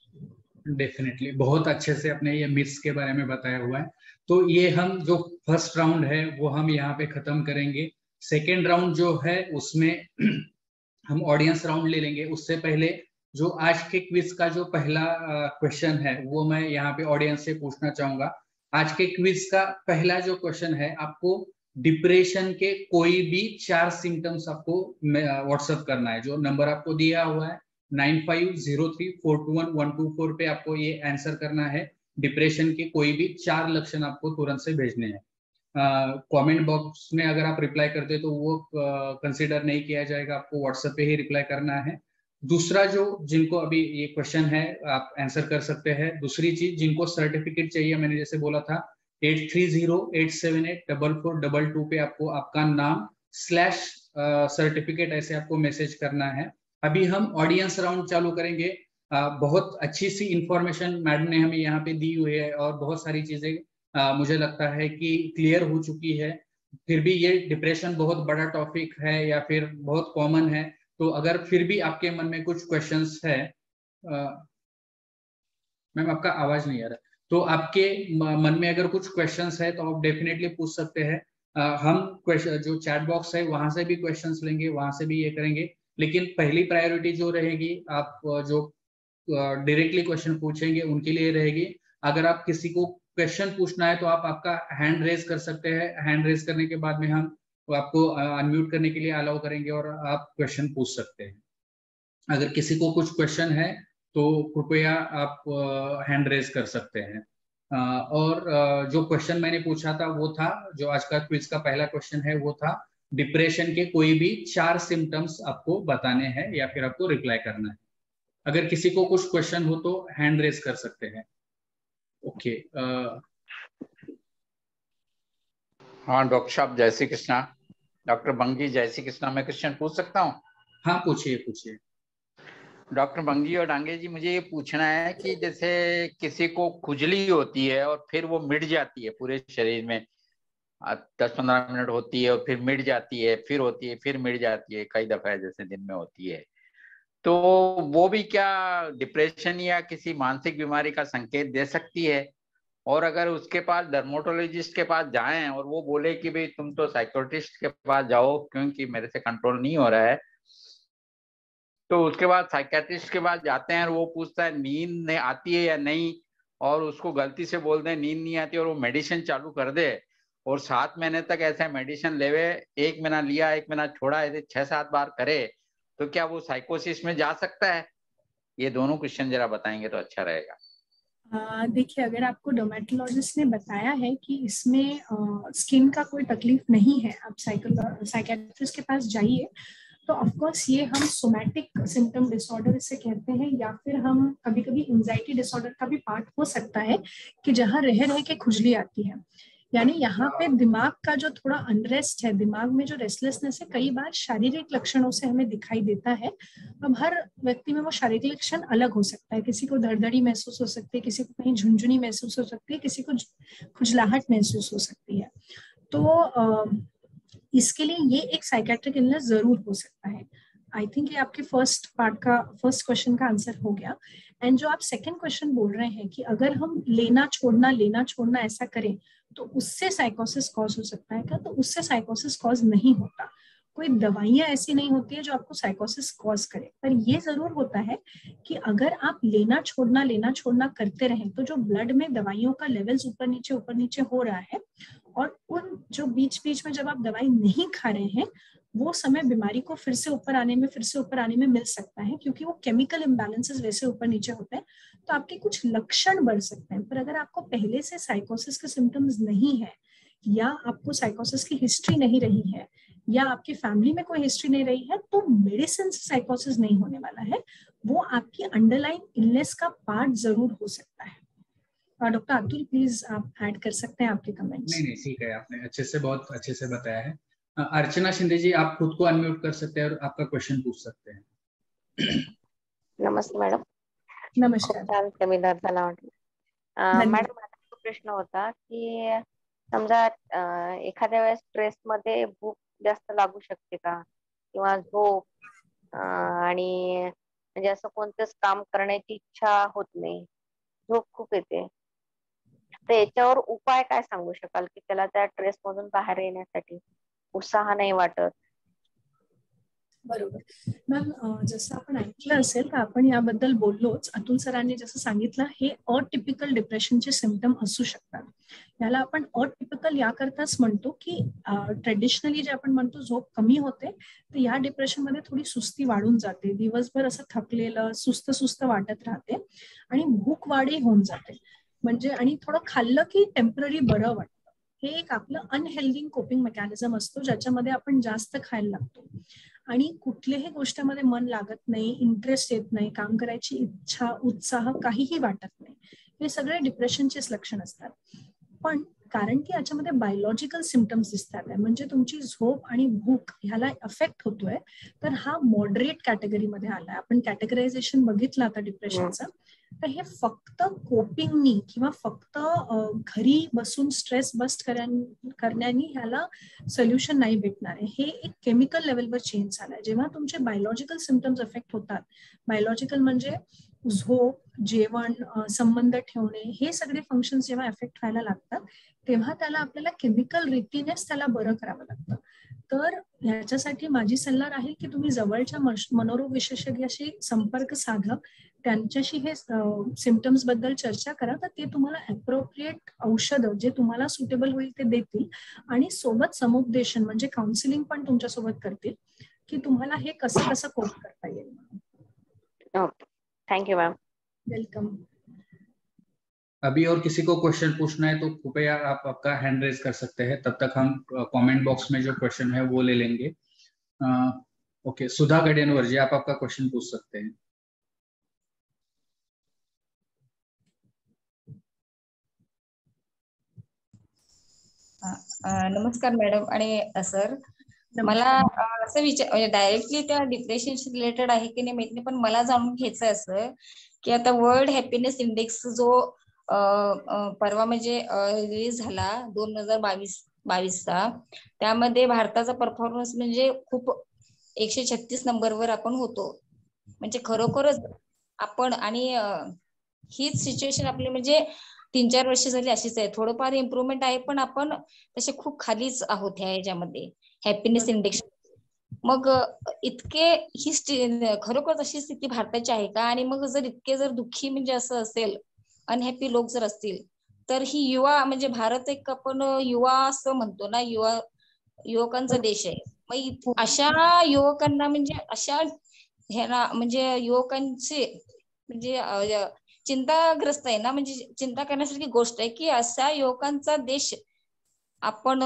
डेफिनेटली बहुत अच्छे से अपने ये मिथ्स के बारे में बताया हुआ है। तो ये हम जो फर्स्ट राउंड है वो हम यहाँ पे खत्म करेंगे। सेकेंड राउंड जो है उसमें हम ऑडियंस राउंड ले लेंगे। उससे पहले जो आज के क्विज का जो पहला क्वेश्चन है वो मैं यहाँ पे ऑडियंस से पूछना चाहूंगा। आज के क्विज का पहला जो क्वेश्चन है, आपको डिप्रेशन के कोई भी 4 सिम्टम्स आपको व्हाट्सएप करना है। जो नंबर आपको दिया हुआ है 9503421124 पे आपको ये आंसर करना है। डिप्रेशन के कोई भी 4 लक्षण आपको तुरंत से भेजने हैं। कमेंट बॉक्स में अगर आप रिप्लाई करते तो वो कंसीडर नहीं किया जाएगा, आपको व्हाट्सएप पे ही रिप्लाई करना है। दूसरा, जो जिनको अभी ये क्वेश्चन है आप आंसर कर सकते हैं। दूसरी चीज, जिनको सर्टिफिकेट चाहिए, मैंने जैसे बोला था 8308784422 पे आपको आपका नाम /सर्टिफिकेट ऐसे आपको मैसेज करना है। अभी हम ऑडियंस राउंड चालू करेंगे। बहुत अच्छी सी इंफॉर्मेशन मैडम ने हमें यहाँ पे दी हुई है और बहुत सारी चीजें मुझे लगता है कि क्लियर हो चुकी है। फिर भी ये डिप्रेशन बहुत बड़ा टॉपिक है या फिर बहुत कॉमन है, तो अगर फिर भी आपके मन में कुछ क्वेश्चंस है, मैम आपका आवाज नहीं आ रहा, तो आपके मन में अगर कुछ क्वेश्चंस है तो आप डेफिनेटली पूछ सकते हैं। हम क्वेश्चन जो चैट बॉक्स है वहां से भी क्वेश्चंस लेंगे, वहां से भी ये करेंगे, लेकिन पहली प्रायोरिटी जो रहेगी आप जो डायरेक्टली क्वेश्चन पूछेंगे उनके लिए रहेगी। अगर आप किसी को क्वेश्चन पूछना है तो आप आपका हैंड रेज कर सकते हैं। हैंड रेज करने के बाद में हम आपको अनम्यूट करने के लिए अलाउ करेंगे और आप क्वेश्चन पूछ सकते हैं। अगर किसी को कुछ क्वेश्चन है तो कृपया आप हैंड रेज कर सकते हैं। और जो क्वेश्चन मैंने पूछा था वो था, जो आज का क्विज का पहला क्वेश्चन है वो था, डिप्रेशन के कोई भी 4 सिम्टम्स आपको बताने हैं या फिर आपको रिप्लाई करना है। अगर किसी को कुछ क्वेश्चन हो तो हैंड रेज कर सकते हैं। ओके। हाँ डॉक्टर साहब, जय श्री कृष्णा। डॉक्टर बंगी, जय श्री कृष्णा। मैं क्वेश्चन पूछ सकता हूँ? हाँ पूछिए पूछिए। डॉक्टर बंगी और डांगे जी, मुझे ये पूछना है कि जैसे किसी को खुजली होती है और फिर वो मिट जाती है पूरे शरीर में, 10-15 मिनट होती है और फिर मिट जाती है, फिर होती है, फिर मिट जाती है, कई दफा जैसे दिन में होती है, तो वो भी क्या डिप्रेशन या किसी मानसिक बीमारी का संकेत दे सकती है? और अगर उसके पास डर्मेटोलॉजिस्ट के पास जाएं और वो बोले कि भाई तुम तो साइकोट्रिस्ट के पास जाओ क्योंकि मेरे से कंट्रोल नहीं हो रहा है, तो उसके बाद साइकेट्रिस्ट के पास जाते हैं और वो पूछता है नींद आती है या नहीं, और उसको गलती से बोल दें नींद नहीं आती और वो मेडिसिन चालू कर दे और 7 महीने तक ऐसा मेडिसिन लेवे, 1 महीना लिया 1 महीना छोड़ा, ऐसे 6-7 बार करे, तो क्या वो साइकोसिस में जा सकता है? ये दोनों क्वेश्चन जरा बताएंगे तो अच्छा रहेगा। देखिए, अगर आपको डर्मेटोलॉजिस्ट ने बताया है कि इसमें स्किन का कोई तकलीफ नहीं है, आप साइकेट्रिस्ट के पास जाइए, तो ऑफ कोर्स ये हम सोमैटिक सिम्टम डिसऑर्डर इसे कहते हैं, या फिर हम कभी कभी एंजाइटी डिसऑर्डर का भी पार्ट हो सकता है कि जहाँ रह रह के खुजली आती है। यानी यहाँ पे दिमाग का जो थोड़ा अनरेस्ट है, दिमाग में जो रेस्टलेसनेस है, कई बार शारीरिक लक्षणों से हमें दिखाई देता है। अब हर व्यक्ति में वो शारीरिक लक्षण अलग हो सकता है, किसी को धड़धड़ी महसूस हो सकती है, किसी को कहीं झुंझुनी महसूस हो सकती है, किसी को खुजलाहट महसूस हो सकती है। तो इसके लिए ये एक साइकेट्रिक इलनेस जरूर हो सकता है। आई थिंक ये आपके फर्स्ट क्वेश्चन का आंसर हो गया। एंड जो आप सेकंड क्वेश्चन बोल रहे हैं कि अगर हम लेना छोड़ना ऐसा करें तो उससे साइकोसिस कॉज हो सकता है क्या? तो उससे साइकोसिस कॉज नहीं होता। कोई दवाइयां ऐसी नहीं होती है जो आपको साइकोसिस कॉज करे, पर ये जरूर होता है कि अगर आप लेना छोड़ना करते रहें तो जो ब्लड में दवाइयों का लेवल्स ऊपर नीचे हो रहा है, और उन जो बीच में जब आप दवाई नहीं खा रहे हैं वो समय बीमारी को फिर से ऊपर आने में मिल सकता है, क्योंकि वो केमिकल इम्बैलेंसेस वैसे ऊपर नीचे होते हैं, तो आपके कुछ लक्षण बढ़ सकते हैं। पर अगर आपको पहले से साइकोसिस के सिम्टम्स नहीं है, या आपको साइकोसिस की हिस्ट्री नहीं रही है, या आपकी फैमिली में कोई हिस्ट्री नहीं रही है, तो मेडिसिन से साइकोसिस नहीं होने वाला है, वो आपकी अंडरलाइन इलनेस का पार्ट जरूर हो सकता है। डॉक्टर अतुल, प्लीज आप ऐड कर सकते हैं आपके कमेंट्स। नहीं ठीक है, आपने बहुत अच्छे से बताया है। अर्चना शिंदे जी, आप खुद को अनम्यूट कर सकते हैं और आपका क्वेश्चन पूछ सकते हैं। नमस्ते मॅडम. नमस्कार. खूप छान सेमिनार झाला वाटलं. मॅडम, माझा प्रश्न होता की समजा एखाद्या वेळेस स्ट्रेस मध्ये भूक जास्त लागू शकते का, किंवा झोप, आणि म्हणजे असं कोणतंच काम करण्याची इच्छा होत नाही, झोप खूप येते, तर याच्यावर उपाय काय सांगू शकाल की त्याला त्या स्ट्रेस मधून बाहेर येण्यासाठी? उत्साह नाही वाटत. बरोबर मॅम, जसं आपण ऐकलं असेल तर आपण याबद्दल बोललोच. अतुल सरांनी जसं सांगितलं, हे अटिपिकल डिप्रेशनचे सिम्पटम असू शकतात. याला आपण अटिपिकल याकरताच म्हणतो की ट्रेडिशनली जे आपण म्हणतो झोप कमी होते, तर या डिप्रेशन मध्ये थोडी सुस्ती वाढून जाते, दिवसभर असं थकलेलं सुस्त वाटत राहते आणि भूक वाढही होऊन जाते. म्हणजे आणि थोडं खाल्लं की टेम्पररी बरं वाटतं. हे एक आपलं अनहेल्दी कोपिंग मेकॅनिझम असतो, ज्याच्यामध्ये आपण जास्त खायला लागतो आणि कुठल्याही गोष्टीमध्ये मन लागत नाही, इंटरेस्ट येत नाही, काम करायची इच्छा उत्साह काहीही वाटत नाही. हे सगळे डिप्रेशनचेच लक्षण असतात. पण कारण की याच्यामध्ये बायोलॉजिकल सिम्पटम्स दिसतात आहे, म्हणजे तुमची झोप आणि भूक ह्याला अफेक्ट होतोय, तर हा मॉडरेट कॅटेगरीमध्ये आलाय. आपण कॅटेगरायझेशन बघितलं आता डिप्रेशनचं, तर हे फक्त कोपिंगनी किंवा फक्त घरी बसून स्ट्रेस बस्ट करण्यानी ह्याला सोल्युशन नाही भेटणार आहे. हे एक केमिकल लेवलवर चेंज झालाय. जेव्हा तुमचे बायोलॉजिकल सिम्पटम्स अफेक्ट होतात, बायोलॉजिकल म्हणजे झोप, जेवण, संबंध ठेवणे, हे सगळे फंक्शन्स जेव्हा अफेक्ट व्हायला लागतात, तेव्हा त्याला आपल्याला केमिकल रीतीनेच त्याला बरं करावं लागतं. तर ह्याच्यासाठी माझी सल्ला राहील की तुम्ही जवळच्या मनोरोग विशेषज्ञाशी संपर्क साधा, त्यांच्याशी हे सिम्पटम्स बद्दल चर्चा करा, तर ते तुम्हाला अप्रोप्रिएट औषधं जे तुम्हाला सुटेबल होईल ते देतील, आणि सोबत समुपदेशन म्हणजे काउन्सिलिंग पण तुमच्यासोबत करतील की तुम्हाला हे कसं कसं कोप करता येईल. Okay, thank you ma'am. Welcome. अभी और किसी को क्वेश्चन पूछना है तो कृपया आप आपका हैंड रेज कर सकते हैं, तब तक हम कमेंट बॉक्स में जो क्वेश्चन है वो ले लेंगे. ओके, सुधा गडियनवर जी, आप आपका क्वेश्चन पूछ सकते हैं. नमस्कार मॅडम आणि सर. मला असं विचार डायरेक्टली त्या डिप्रेशनशी रिलेटेड आहे की नाही माहिती नाही, पण मला जाणून घ्यायचं असं की आता वर्ल्ड हॅपीनेस इंडेक्स जो परवा म्हणजे रिलीज झाला 2022चा, त्यामध्ये भारताचा परफॉर्मन्स म्हणजे खूप 136 नंबरवर आपण होतो. म्हणजे खरोखरच आपण, आणि हीच सिच्युएशन आपली म्हणजे 3-4 वर्ष झाली अशीच आहे. थोडंफार इम्प्रुव्हमेंट आहे, पण आपण तसे खूप खालीच आहोत ह्या ह्याच्यामध्ये हॅपीनेस इंडेक्स. मग इतके ही खरोखर अशी स्थिती भारताची आहे का? आणि मग जर इतके जर दुःखी म्हणजे असं असेल, अनहॅपी लोक जर असतील, तर ही युवा म्हणजे भारत एक आपण युवा असं म्हणतो ना, युवकांचा देश आहे. मग अशा युवकांना म्हणजे अशा ह्याला म्हणजे युवकांचे म्हणजे चिंताग्रस्त आहे ना, म्हणजे चिंता करण्यासारखी गोष्ट आहे की अशा युवकांचा देश आपण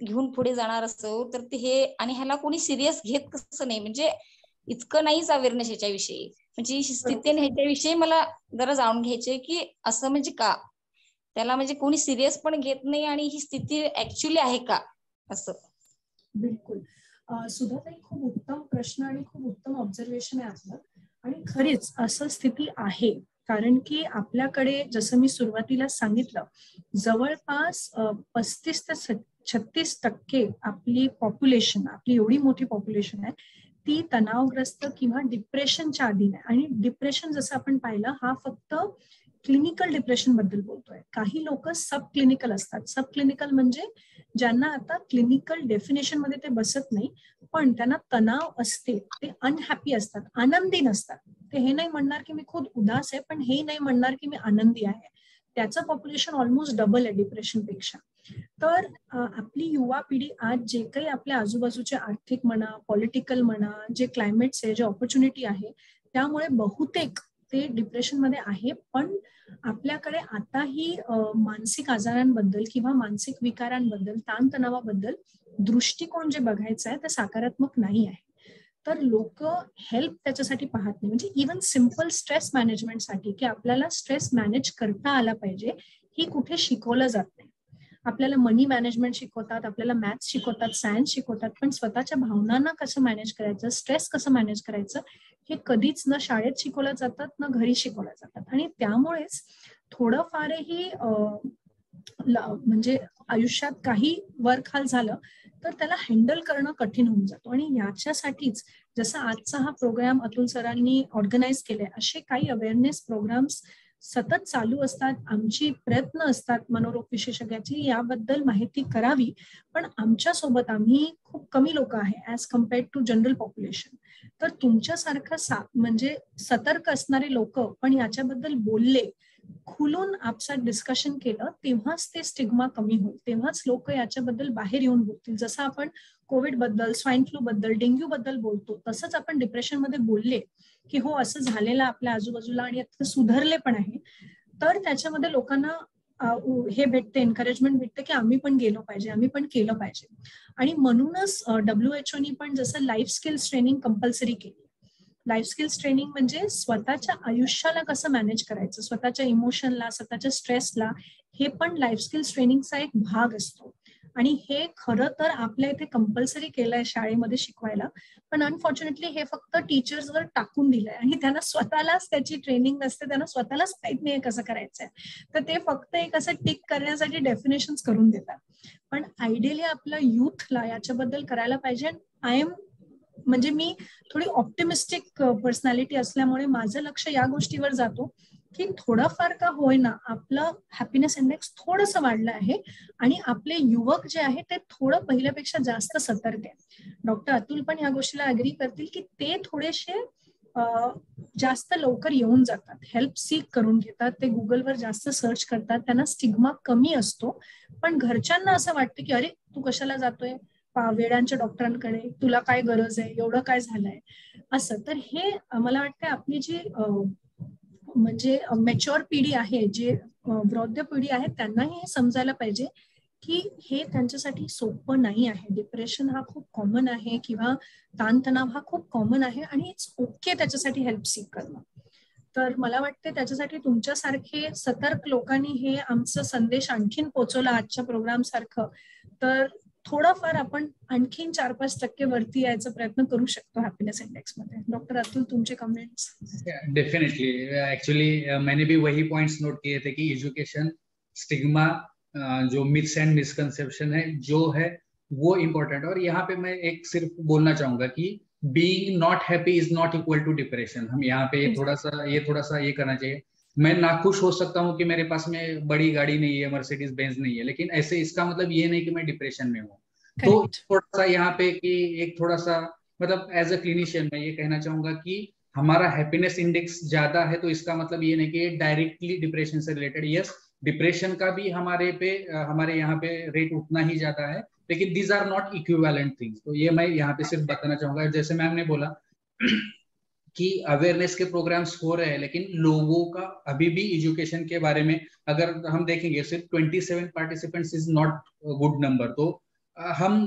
घेऊन पुढे जाणार असतो, तर ते हे, आणि ह्याला कोणी सिरियस घेत कसं नाही, म्हणजे इतकं नाहीच अवेअरनेस ह्याच्याविषयी, म्हणजे ही स्थिती ह्याच्याविषयी मला जरा जाणून घ्यायचे की असं म्हणजे का त्याला म्हणजे कोणी सिरियस पण घेत नाही, आणि ही स्थिती ऍक्च्युअली आहे का असं. बिलकुल. सुधाताई, खूप उत्तम प्रश्न आणि खूप उत्तम ऑब्झर्वेशन आहे आपलं. आणि खरीच असं स्थिती आहे, कारण की आपल्याकडे जसं मी सुरुवातीला सांगितलं, जवळपास 35 ते 36% आपली पॉप्युलेशन, आपली एवढी मोठी पॉप्युलेशन आहे, ती तणावग्रस्त किंवा डिप्रेशनच्या अधीन आहे. आणि डिप्रेशन जसं आपण पाहिलं, हा फक्त क्लिनिकल डिप्रेशन बद्दल बोलतोय. काही लोक सब क्लिनिकल असतात. सब क्लिनिकल म्हणजे ज्यांना आता क्लिनिकल डेफिनेशन मध्ये ते बसत नाही, पण त्यांना तणाव असते, ते अनहॅपी असतात, आनंदी नसतात. ते हे नाही म्हणणार की मी खूप उदास आहे, पण हे नाही म्हणणार की मी आनंदी आहे. त्याचं पॉप्युलेशन ऑलमोस्ट डबल आहे डिप्रेशन पेक्षा. तर आपली युवा पिढी आज जे काही आपल्या आजूबाजूचे आर्थिक म्हणा, पॉलिटिकल म्हणा, जे क्लायमेट्स आहे, जे ऑपॉर्च्युनिटी आहे, त्यामुळे बहुतेक ते डिप्रेशन मध्ये आहे. पण आपल्याकडे आताही मानसिक आजारांबद्दल किंवा मानसिक विकारांबद्दल, ताणतणावाबद्दल दृष्टिकोन जे बघायचं आहे ते सकारात्मक नाही आहे. तर लोक हेल्प त्याच्यासाठी पाहत नाही. म्हणजे इव्हन सिम्पल स्ट्रेस मॅनेजमेंटसाठी, की आपल्याला स्ट्रेस मॅनेज करता आला पाहिजे, ही कुठे शिकवलं जात नाही. आपल्याला मनी मॅनेजमेंट शिकवतात, आपल्याला मॅथ्स शिकवतात, सायन्स शिकवतात, पण स्वतःच्या भावनांना कसं मॅनेज करायचं, स्ट्रेस कसं मॅनेज करायचं, हे कधीच न शाळेत शिकवलं जातात, न घरी शिकवलं जातात. आणि त्यामुळेच थोडंफारही म्हणजे आयुष्यात काही वरखाल झालं तर त्याला हँडल करणं कठीण होऊन जातो. आणि याच्यासाठीच जसं आजचा हा प्रोग्राम अतुल सरांनी ऑर्गनाईज केलाय, असे काही अवेअरनेस प्रोग्राम्स सतत चालू असतात. आमची प्रयत्न असतात मनोरोग विशेषज्ञाची याबद्दल माहिती करावी, पण आमच्या सोबत आम्ही खूप कमी लोक आहे as compared to general population. तर तुमच्यासारखं म्हणजे सतर्क असणारे लोक पण याच्याबद्दल बोलले, खुलून आपसात डिस्कशन केलं, तेव्हाच ते स्टिग्मा कमी होईल, तेव्हाच लोक याच्याबद्दल बाहेर येऊन बोलतील. जसं आपण कोविड बद्दल, स्वाईन फ्लू बद्दल, डेंग्यू बद्दल बोलतो, तसंच आपण डिप्रेशन मध्ये बोलले की हो असं झालेलं आपल्या आजूबाजूला आणि आता सुधारले पण आहे, तर त्याच्यामध्ये लोकांना हे भेटते, एनकरेजमेंट भेटते की आम्ही पण गेलो पाहिजे, आम्ही पण केलं पाहिजे. आणि म्हणूनच WHO नी पण जसं लाईफ स्किल्स ट्रेनिंग कंपल्सरी केली. लाईफ स्किल्स ट्रेनिंग म्हणजे स्वतःच्या आयुष्याला कसं मॅनेज करायचं, स्वतःच्या इमोशनला, स्वतःच्या स्ट्रेसला, हे पण लाईफ स्किल्स ट्रेनिंगचा एक भाग असतो. आणि हे खरं तर आपल्या इथे कंपल्सरी केलंय शाळेमध्ये शिकवायला, पण अनफॉर्च्युनेटली हे फक्त टीचर्सवर टाकून दिलंय आणि त्यांना स्वतःलाच त्याची ट्रेनिंग नसते, त्यांना स्वतःलाच माहित नाही कसं करायचंय. तर ते फक्त एक असं टिक करण्यासाठी डेफिनेशन्स करून देतात. पण आयडियली आपलं युथला याच्याबद्दल करायला पाहिजे. म्हणजे मी थोडी ऑप्टिमिस्टिक पर्सनॅलिटी असल्यामुळे माझं लक्ष या गोष्टीवर जातो की थोडंफार का होईना आपलं हॅपीनेस इंडेक्स थोडंसं वाढलं आहे आणि आपले युवक जे आहे ते थोडं पहिल्यापेक्षा जास्त सतर्क आहे. डॉक्टर अतुल पण या गोष्टीला अग्री करतील की ते थोडेसे जास्त लवकर येऊन जातात, हेल्प सीक करून घेतात, ते गुगलवर जास्त सर्च करतात, त्यांना स्टिग्मा कमी असतो. पण घरच्यांना असं वाटतं की अरे तू कशाला जातोय वेड्यांच्या डॉक्टरांकडे, तुला काय गरज आहे, एवढं काय झालंय असं. तर हे मला वाटतं आपली जी म्हणजे मॅच्युअर पिढी आहे, जे वृद्ध पिढी आहे, त्यांनाही हे समजायला पाहिजे की हे त्यांच्यासाठी सोपं नाही आहे. डिप्रेशन हा खूप कॉमन आहे किंवा ताणतणाव हा खूप कॉमन आहे आणि इट्स ओके त्याच्यासाठी हेल्प सीक करणं. तर मला वाटते त्याच्यासाठी तुमच्यासारखे सतर्क लोकांनी हे आमचा संदेश आणखीन पोहोचवला आजच्या प्रोग्राम सारखं, तर थोडंफार आपण आणखीन 4-5% वरती यायचा प्रयत्न करू शकतो हॅपीनेस इंडेक्स मध्ये. डॉक्टर अतुल, तुमचे कमेंट्स? डेफिनेटली, एक्चुअली मैंने भी वही पॉइंट्स नोट किए थे कि एजुकेशन, स्टिग्मा, जो मिथ्स एंड मिसकंसेप्शन है जो है वो इम्पोर्टेंट. और यहाँ पे मैं एक सिर्फ बोलना चाहूंगा कि being not happy is not equal to depression. हम यहाँ पे थोड़ा सा ये करना चाहिए. मैं नाखुश हो सकता हूँ कि मेरे पास में बड़ी गाड़ी नहीं है, मर्सिडीज बेंज नहीं है, लेकिन ऐसे इसका मतलब ये नहीं कि मैं डिप्रेशन में हूँ. तो थोड़ा सा यहाँ पे कि एक थोड़ा सा मतलब एज अ क्लिनिशियन मैं ये कहना चाहूंगा कि हमारा हैप्पीनेस इंडेक्स ज्यादा है तो इसका मतलब ये नहीं कि डायरेक्टली डिप्रेशन से रिलेटेड. यस, डिप्रेशन का भी हमारे यहाँ पे रेट उतना ही ज्यादा है, लेकिन these are not equivalent things. तो ये मैं यहाँ पे सिर्फ बताना चाहूंगा. जैसे मैम ने बोला कि अवेयरनेस के प्रोग्राम्स हो रहे हैं, लेकिन लोगों का अभी भी एजुकेशन के बारे में अगर हम देखेंगे सिर्फ 27 participants is not good number. तो हम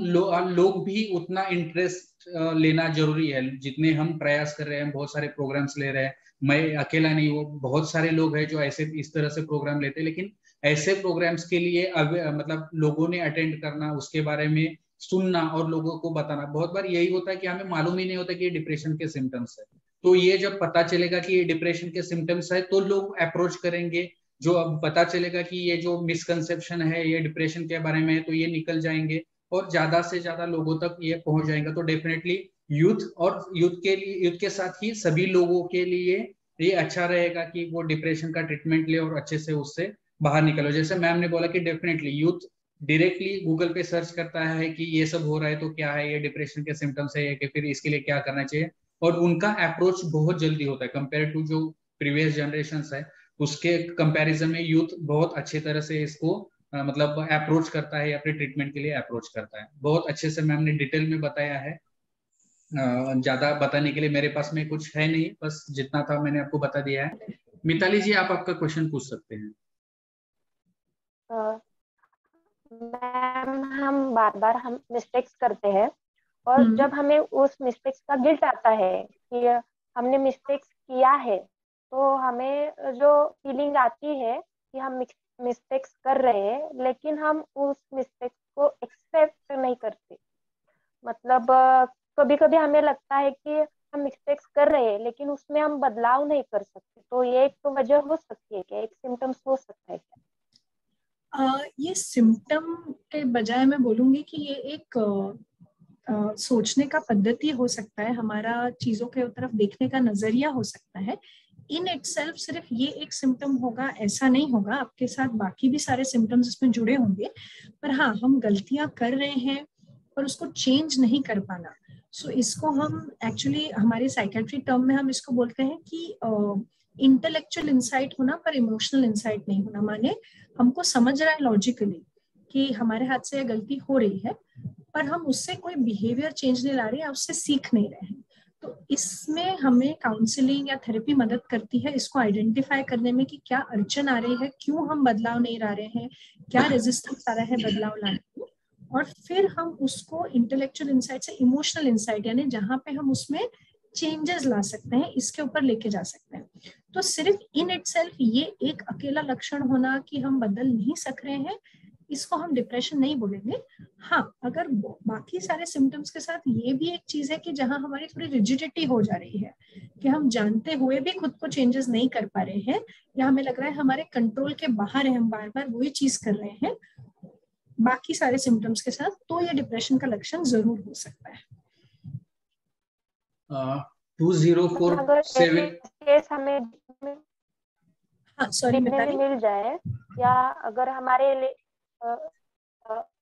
लोग भी उतना इंटरेस्ट लेना जरूरी है जितने हम प्रयास कर रहे हैं. बहुत सारे प्रोग्राम्स ले रहे हैं, मैं अकेला नहीं हूँ, बहुत सारे लोग हैं जो ऐसे इस तरह से प्रोग्राम लेते हैं. लेकिन ऐसे प्रोग्राम्स के लिए मतलब लोगों ने अटेंड करना, उसके बारे में सुनना और लोगों को बताना. बहुत बार यही होता है कि हमें मालूम ही नहीं होता कि ये डिप्रेशन के सिम्टम्स है. तो ये जब पता चलेगा कि ये डिप्रेशन के सिम्टम्स है तो लोग अप्रोच करेंगे. जो अब पता चलेगा कि ये जो मिसकंसेप्शन है ये डिप्रेशन के बारे में है तो ये निकल जाएंगे और ज्यादा से ज्यादा लोगों तक ये पहुंच जाएगा. तो डेफिनेटली यूथ के साथ ही सभी लोगों के लिए ये अच्छा रहेगा कि वो डिप्रेशन का ट्रीटमेंट ले और अच्छे से उससे बाहर निकलो. जैसे मैम ने बोला कि डेफिनेटली यूथ डायरेक्टली गूगल पे सर्च करता है कि ये सब हो रहा है तो क्या है, ये डिप्रेशन के सिम्टम्स है कि फिर इसके लिए क्या करना चाहिए, और उनका अप्रोच बहुत जल्दी होता है कंपेयर टू जो प्रीवियस जनरेशन है. उसके कंपैरिजन में यूथ बहुत अच्छे तरह से इसको मतलब अप्रोच करता है, अपने ट्रीटमेंट के लिए अप्रोच करता है. बहुत अच्छे से मैम ने डिटेल में बताया है. ज्यादा बताने के लिए मेरे पास में कुछ है नहीं, बस जितना था मैंने आपको बता दिया है. मिताली जी, आप आपका क्वेश्चन पूछ सकते हैं. मैम, हम बार मिस्टेक्स करते हैं और जब हमें उस मिस्टेक्स का गिल्ट आता है कि हमने मिस्टेक्स किया है, तो हमें जो फीलिंग आती है कि हम मिस्टेक्स कर रहे हैं, लेकिन हम उस मिस्टेक्स को एक्सेप्ट नहीं करते. मतलब कभी कभी हमें लगता है कि हम मिस्टेक्स कर रहे हैं लेकिन उसमें हम बदलाव नहीं कर सकते. तो ये एक वजह हो सकती है क्या, एक सिम्टम्स हो सकता है क्या? ये सिम्टम के बजाय मैं बोलूंगी कि ये एक सोचने का पद्धति हो सकता है, हमारा चीजों के तरफ देखने का नजरिया हो सकता है. इन इटसेल्फ सिर्फ ये एक सिम्टम होगा ऐसा नहीं होगा, आपके साथ बाकी भी सारे सिम्टम्स इसमें जुड़े होंगे. पर हाँ, हम गलतियां कर रहे हैं पर उसको चेंज नहीं कर पाना. सो इसको हम एक्चुअली हमारे साइकेट्री टर्म में हम इसको बोलते हैं कि इंटेलेक्चुअल इंसाइट होना पर इमोशनल इंसाइट नहीं होना. माने हमको समझ रहा है लॉजिकली कि हमारे हाथ से ये गलती हो रही है, पर हम उससे कोई बिहेवियर चेंज नहीं ला रहे हैं, उससे सीख नहीं रहे हैं. तो इसमें हमें काउंसलिंग या थेरेपी मदद करती है इसको आइडेंटिफाई करने में कि क्या अड़चन आ रही है, क्यों हम बदलाव नहीं ला रहे हैं, क्या रेजिस्टेंस आ रहा है बदलाव लाने में. और फिर हम उसको इंटेलेक्चुअल इंसाइट से इमोशनल इंसाइट, यानी जहाँ पे हम उसमें चेंजेस ला सकते हैं, इसके ऊपर लेके जा सकते हैं। तो सिर्फ इन इटसेल्फ ये एक अकेला लक्षण होना कि हम बदल नहीं सक रहे हैं, इसको हम डिप्रेशन नहीं बोलेंगे। हाँ, अगर बाकी सारे सिम्टम्स के साथ ये भी एक चीज है कि जहां हमारी थोड़ी रिजिडिटी हो जा रही है, कि हम जानते हुए भी खुद को चेंजेस नहीं कर पा रहे हैं, या हमें लग रहा है हमारे कंट्रोल के बाहर है, हम बार बार वही चीज कर रहे हैं बाकी सारे सिम्टम्स के साथ, तो ये डिप्रेशन का लक्षण जरूर हो सकता है। 2047 केस हमें हाँ, सॉरी मिताली, मिल जाए, या अगर हमारे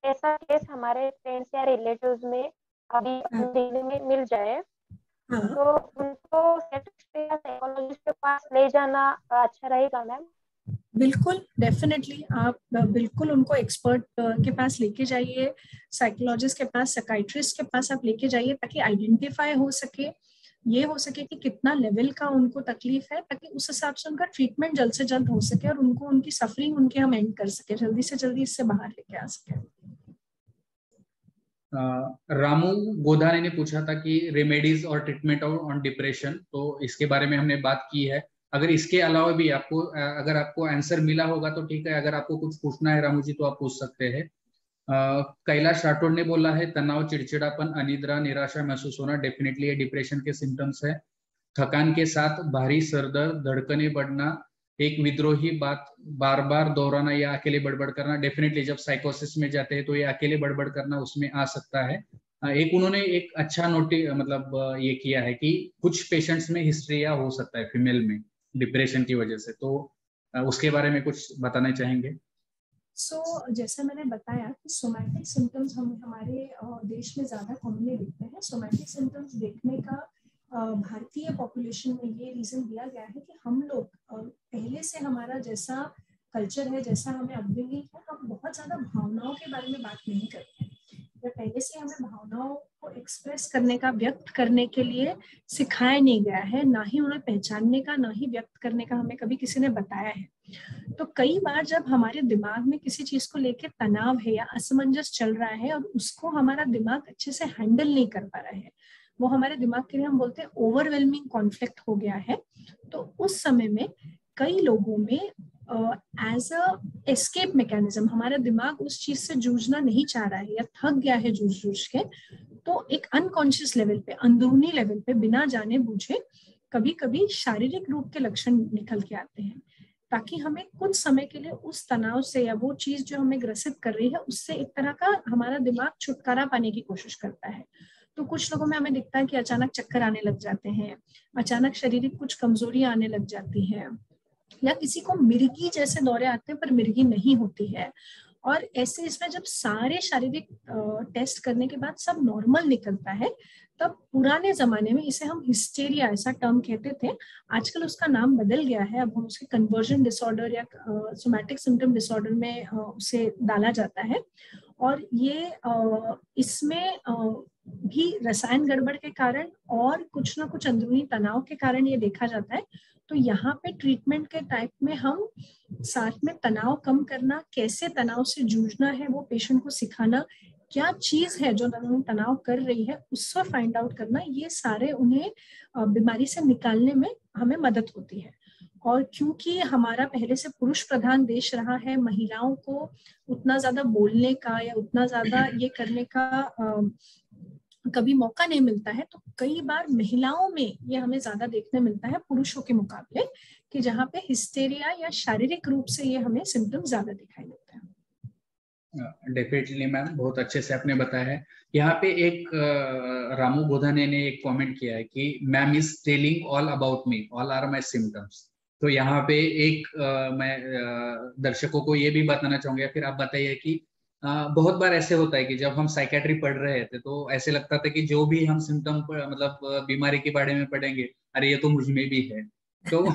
ऐसा केस हमारे फ्रेंड्स या रिलेटिव्स में अभी देखने में मिल जाए, हाँ, तो उनको साइकोलॉजिस्ट के पास ले जाना अच्छा रहेगा मैम? बिल्कुल, डेफिनेटली आप बिल्कुल उनको एक्सपर्ट के पास लेके जाइए, साइकोलॉजिस्ट के पास, साइकाइट्रिस्ट के पास आप लेके जाइए, ताकि आइडेंटिफाई हो सके, ये हो सके कि कितना लेवल का उनको तकलीफ है, ताकि उस हिसाब से उनका ट्रीटमेंट जल्द से जल्द हो सके और उनको उनकी सफरिंग उनके हम एंड कर सके, जल्दी से जल्दी इससे बाहर लेके आ सके। रामू गोधाने ने पूछा था कि रेमेडीज और ट्रीटमेंट ऑन डिप्रेशन, तो इसके बारे में हमने बात की है। अगर इसके अलावा भी आपको अगर आपको आंसर मिला होगा तो ठीक है, अगर आपको कुछ पूछना है रामू जी तो आप पूछ सकते हैं। कैलाश राठौड़ ने बोला है तनाव, चिड़चिड़ापन, अनिद्रा, निराशा महसूस होना डेफिनेटली ये डिप्रेशन के सिम्टम्स है। थकान के साथ भारी सरदर्द, धड़कने बढ़ना, एक विद्रोही बात बार बार दोहराना या अकेले बड़बड़ करना, डेफिनेटली जब साइकोसिस में जाते हैं तो ये अकेले बड़बड़ करना उसमें आ सकता है। एक उन्होंने एक अच्छा मतलब ये किया है कि कुछ पेशेंट्स में हिस्ट्रिया हो सकता है फीमेल में डिप्रेशन की वजह से, तो उसके बारे में कुछ बताना चाहेंगे? जैसा मैंने बताया कि सोमैटिक सिम्टम्स हम हमारे देश में ज्यादा कॉमनली देखते हैं। सोमैटिक सिम्टम्स देखने का भारतीय पॉपुलेशन में ये रीजन दिया गया है कि हम लोग पहले से हमारा जैसा कल्चर है, जैसा हमें अपब्रिंगिंग है, हम बहुत ज्यादा भावनाओं के बारे में बात नहीं करते हैं, या पहले से हमें भावनाओं को एक्सप्रेस करने का, व्यक्त करने के लिए सिखाया नहीं गया है, ना ही उन्हें पहचानने का, ना ही व्यक्त करने का हमें कभी किसी ने बताया है। तो कई बार जब हमारे दिमाग में किसी चीज को लेकर तनाव है या असमंजस चल रहा है और उसको हमारा दिमाग अच्छे से हैंडल नहीं कर पा रहा है, वो हमारे दिमाग के लिए हम बोलते हैं ओवरवेलमिंग कॉन्फ्लिक्ट हो गया है, तो उस समय में कई लोगों में एज अ एस्केप मैकेनिज्म हमारा दिमाग उस चीज से जूझना नहीं चाह रहा है या थक गया है जूझ जूझ के, तो एक अनकॉन्शियस लेवल पे, अंदरूनी लेवल पे, बिना जाने बूझे कभी कभी शारीरिक रूप के लक्षण निकल के आते हैं, ताकि हमें कुछ समय के लिए उस तनाव से या वो चीज जो हमें ग्रसित कर रही है उससे एक तरह का हमारा दिमाग छुटकारा पाने की कोशिश करता है। तो कुछ लोगों में हमें दिखता है कि अचानक चक्कर आने लग जाते हैं, अचानक शारीरिक कुछ कमजोरियां आने लग जाती हैं, या किसी को मिर्गी जैसे दौरे आते हैं पर मिर्गी नहीं होती है। और ऐसे इसमें जब सारे शारीरिक टेस्ट करने के बाद सब नॉर्मल निकलता है, तब पुराने जमाने में इसे हम हिस्टेरिया ऐसा टर्म कहते थे, आजकल उसका नाम बदल गया है, अब हम उसे कन्वर्जन डिसऑर्डर या सोमैटिक सिम्टम डिसऑर्डर में उसे डाला जाता है। और ये इसमें भी रसायन गड़बड़ के कारण और कुछ ना कुछ अंदरूनी तनाव के कारण ये देखा जाता है। तो यहाँ पे ट्रीटमेंट के टाइप में हम साथ में तनाव कम करना, कैसे तनाव से जूझना है वो पेशेंट को सिखाना, क्या चीज है जो तनाव कर रही है उसको फाइंड आउट करना, ये सारे उन्हें बीमारी से निकालने में हमें मदद होती है। और क्योंकि हमारा पहले से पुरुष प्रधान देश रहा है, महिलाओं को उतना ज्यादा बोलने का या उतना ज्यादा ये करने का कभी मौका नहीं मिलता है, तो कई बार महिलाओं में ये हमें ज्यादा देखने मिलता है पुरुषों के मुकाबले, कि जहाँ पे हिस्टेरिया या शारीरिक रूप से ये हमें सिम्टम्स ज्यादा दिखाई देते हैं। डेफिनेटली मैम, बहुत अच्छे से आपने बताया है। यहाँ पे एक रामू गोधाने ने एक कमेंट किया है कि ma'am is telling all about me, all are my symptoms. तो यहाँ पे एक मैं दर्शकों को ये भी बताना चाहूंगा, फिर आप बताइए कि बहुत बार ऐसे होता है कि जब हम साइकेट्री पढ़ रहे थे तो ऐसे लगता था कि जो भी हम सिम्टम मतलब बीमारी के बारे में पढ़ेंगे, अरे ये तो मुझ में भी है, तो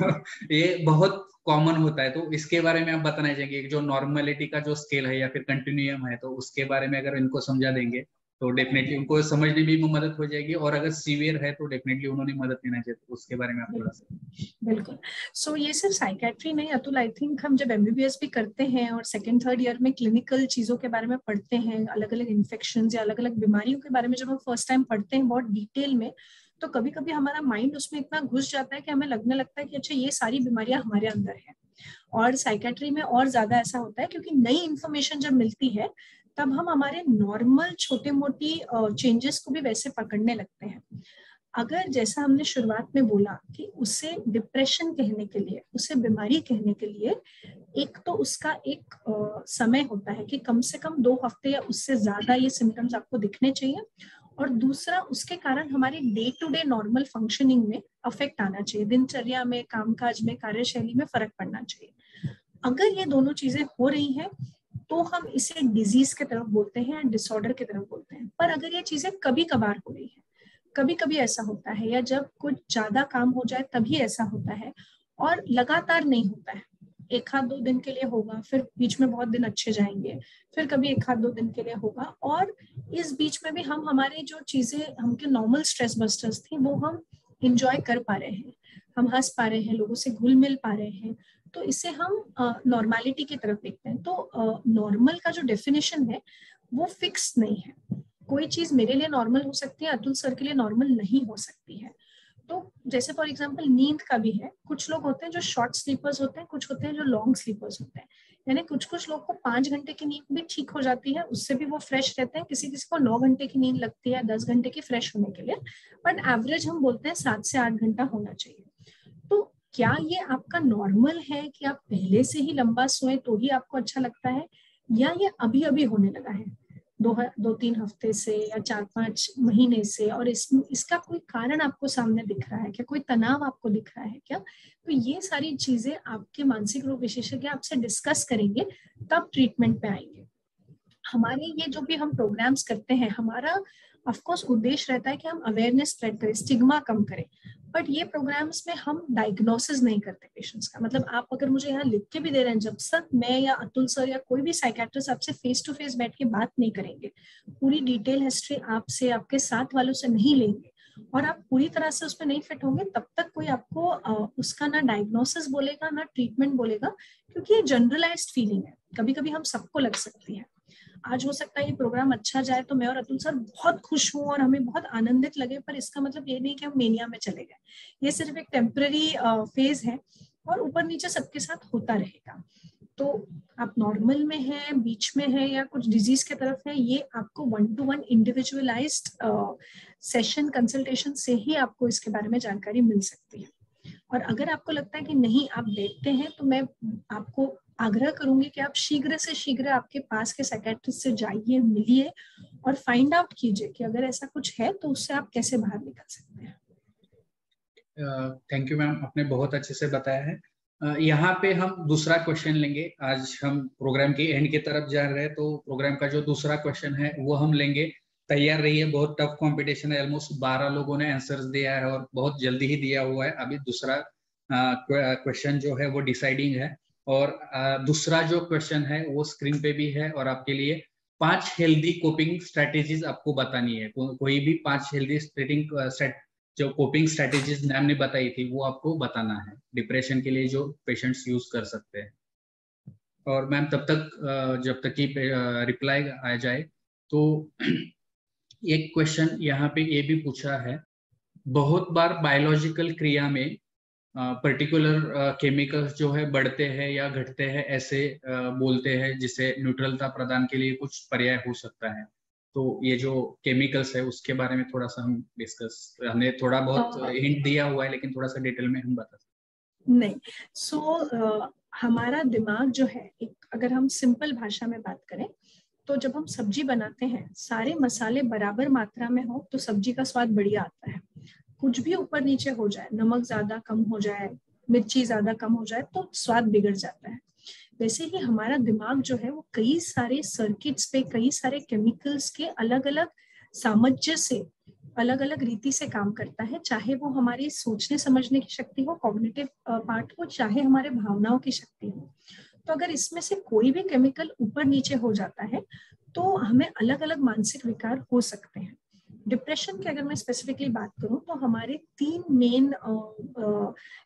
ये बहुत कॉमन होता है। तो इसके बारे में आप बताना चाहेंगे जो नॉर्मलिटी का जो स्केल है या फिर कंटिन्यूम है, तो उसके बारे में अगर इनको समझा देंगे तो डेफिनेटली उनको समझने में भी मदद हो जाएगी, और अगर सीवियर है तो डेफिनेटली उन्होंने मदद लेना चाहिए। तो उसके बारे में आप थोड़ा सा। बिल्कुल। सो ये सिर्फ साइकेट्री नहीं अतुल, आई थिंक हम जब MBBS भी करते हैं और सेकंड थर्ड ईयर में क्लिनिकल चीजों के बारे में पढ़ते हैं, अलग अलग इन्फेक्शन या अलग अलग बीमारियों के बारे में जब हम फर्स्ट टाइम पढ़ते हैं बहुत डिटेल में, तो कभी कभी हमारा माइंड उसमें इतना घुस जाता है कि हमें लगने लगता है कि अच्छा ये सारी बीमारियां हमारे अंदर है। और साइकेट्री में और ज्यादा ऐसा होता है, क्योंकि नई इंफॉर्मेशन जब मिलती है तब हम हमारे नॉर्मल छोटे मोटी चेंजेस को भी वैसे पकड़ने लगते हैं। अगर जैसा हमने शुरुआत में बोला कि उसे डिप्रेशन कहने के लिए, उसे बीमारी कहने के लिए एक तो उसका एक समय होता है कि कम से कम 2 हफ्ते या उससे ज्यादा ये सिम्टम्स आपको दिखने चाहिए, और दूसरा उसके कारण हमारी day to day normal functioning में अफेक्ट आना चाहिए, दिनचर्या में, कामकाज में, कार्यशैली में फर्क पड़ना चाहिए। अगर ये दोनों चीजें हो रही हैं तो हम इसे डिजीज की तरफ बोलते हैं या डिसऑर्डर की तरफ बोलते हैं। पर अगर ये चीजें कभी कभार हो रही है, कभी कभी ऐसा होता है, या जब कुछ ज्यादा काम हो जाए तभी ऐसा होता है, और लगातार नहीं होता है, 1-2 दिन के लिए होगा, फिर बीच में बहुत दिन अच्छे जाएंगे, फिर कभी 1-2 दिन के लिए होगा, और इस बीच में भी हम हमारे जो चीजें हमके नॉर्मल स्ट्रेस बस्टर्स थी वो हम इंजॉय कर पा रहे हैं, हम हंस पा रहे हैं, लोगों से घुल मिल पा रहे हैं, तो इसे हम नॉर्मलिटी की तरफ देखते हैं। तो नॉर्मल का जो डेफिनेशन है वो फिक्स नहीं है। कोई चीज मेरे लिए नॉर्मल हो सकती है, अतुल सर के लिए नॉर्मल नहीं हो सकती है। तो जैसे फॉर एग्जांपल नींद का भी है, कुछ लोग होते हैं जो शॉर्ट स्लीपर्स होते हैं, कुछ होते हैं जो लॉन्ग स्लीपर्स होते हैं, यानी कुछ कुछ लोग को 5 घंटे की नींद भी ठीक हो जाती है, उससे भी वो फ्रेश रहते हैं, किसी किसी को 9 घंटे की नींद लगती है 10 घंटे की फ्रेश होने के लिए, बट एवरेज हम बोलते हैं 7 से 8 घंटा होना चाहिए। तो क्या ये आपका नॉर्मल है कि आप पहले से ही लंबा सोए तो ही आपको अच्छा लगता है, या ये अभी अभी होने लगा है 2-3 हफ्ते से या 4-5 महीने से, और इसका कोई कारण आपको सामने दिख रहा है क्या, कोई तनाव आपको दिख रहा है क्या? तो ये सारी चीजें आपके मानसिक रोग विशेषज्ञ आपसे डिस्कस करेंगे, तब ट्रीटमेंट पे आएंगे। हमारे ये जो भी हम प्रोग्राम्स करते हैं, हमारा ऑफकोर्स उद्देश्य रहता है कि हम अवेयरनेस स्प्रेड करें, स्टिग्मा कम करें, बट ये प्रोग्राम्स में हम डायग्नोसिस नहीं करते पेशेंट्स का। मतलब आप अगर मुझे यहाँ लिख के भी दे रहे हैं, जब तक मैं या अतुल सर या कोई भी साइकेट्रिस्ट आपसे फेस टू फेस बैठ के बात नहीं करेंगे, पूरी डिटेल हिस्ट्री आपसे, आपके साथ वालों से नहीं लेंगे, और आप पूरी तरह से उसमें नहीं फिट होंगे, तब तक कोई आपको उसका ना डायग्नोसिस बोलेगा ना ट्रीटमेंट बोलेगा, क्योंकि ये जनरलाइज्ड फीलिंग है, कभी कभी हम सबको लग सकती है। आज हो सकता है ये प्रोग्राम अच्छा जाए तो मैं और अतुल सर बहुत खुश हूँ और हमें बहुत आनंदित लगे, पर इसका मतलब ये नहीं कि हम मेनिया में चले गए। ये सिर्फ एक टेम्पररी फेज है, और ऊपर नीचे सबके साथ होता रहेगा। तो आप नॉर्मल में हैं, बीच में है, या कुछ डिजीज की तरफ है, ये आपको 1-to-1 इंडिविजुअलाइज्ड सेशन कंसल्टेशन से ही आपको इसके बारे में जानकारी मिल सकती है। और अगर आपको लगता है कि नहीं आप देखते हैं, तो मैं आपको आग्रह करूंगी कि आप शीघ्र से शीघ्र आपके पास के साइकेट्रिस्ट से जाइए, मिलिए और फाइंड आउट कीजिए कि अगर ऐसा कुछ है तो उससे आप कैसे बाहर निकल सकते हैं। थैंक यू मैम, आपने बहुत अच्छे से बताया है। यहाँ पे हम दूसरा क्वेश्चन लेंगे। आज हम प्रोग्राम के एंड की तरफ जा रहे हैं, तो प्रोग्राम का जो दूसरा क्वेश्चन है वो हम लेंगे। तैयार रहिए, बहुत टफ कंपटीशन है। ऑलमोस्ट 12 लोगों ने आंसर्स दिया है और बहुत जल्दी ही दिया हुआ है। अभी दूसरा क्वेश्चन जो है वो डिसाइडिंग है, और दूसरा जो क्वेश्चन है वो स्क्रीन पे भी है, और आपके लिए 5 हेल्दी कोपिंग स्ट्रेटेजीज आपको बतानी है। कोई भी 5 हेल्दी जो कोपिंग स्ट्रेटेजीज मैम ने बताई थी वो आपको बताना है, डिप्रेशन के लिए जो पेशेंट्स यूज कर सकते हैं। और मैम तब तक जब तक कि रिप्लाई आ जाए, तो एक क्वेश्चन यहाँ पे ये भी पूछा है, बहुत बार बायोलॉजिकल क्रिया में पर्टिकुलर केमिकल्स जो है बढ़ते हैं या घटते हैं, ऐसे बोलते हैं, जिसे न्यूट्रलता प्रदान के लिए कुछ पर्याय हो सकता है। तो ये जो केमिकल्स है उसके बारे में थोड़ा सा हम डिस्कस, हमने थोड़ा बहुत हिंट दिया हुआ है, लेकिन थोड़ा सा डिटेल में हम बता सकते नहीं। हमारा दिमाग जो है, एक अगर हम सिंपल भाषा में बात करें, तो जब हम सब्जी बनाते हैं, सारे मसाले बराबर मात्रा में हो तो सब्जी का स्वाद बढ़िया आता है। कुछ भी ऊपर नीचे हो जाए, नमक ज्यादा कम हो जाए, मिर्ची ज्यादा कम हो जाए, तो स्वाद बिगड़ जाता है। वैसे ही हमारा दिमाग जो है वो कई सारे सर्किट्स पे, कई सारे केमिकल्स के अलग अलग सामंजस्य से, अलग अलग रीति से काम करता है, चाहे वो हमारी सोचने समझने की शक्ति हो, कॉग्निटिव पार्ट हो, चाहे हमारे भावनाओं की शक्ति हो। तो अगर इसमें से कोई भी केमिकल ऊपर नीचे हो जाता है तो हमें अलग अलग मानसिक विकार हो सकते हैं। डिप्रेशन की अगर मैं स्पेसिफिकली बात करूं तो हमारे 3 मेन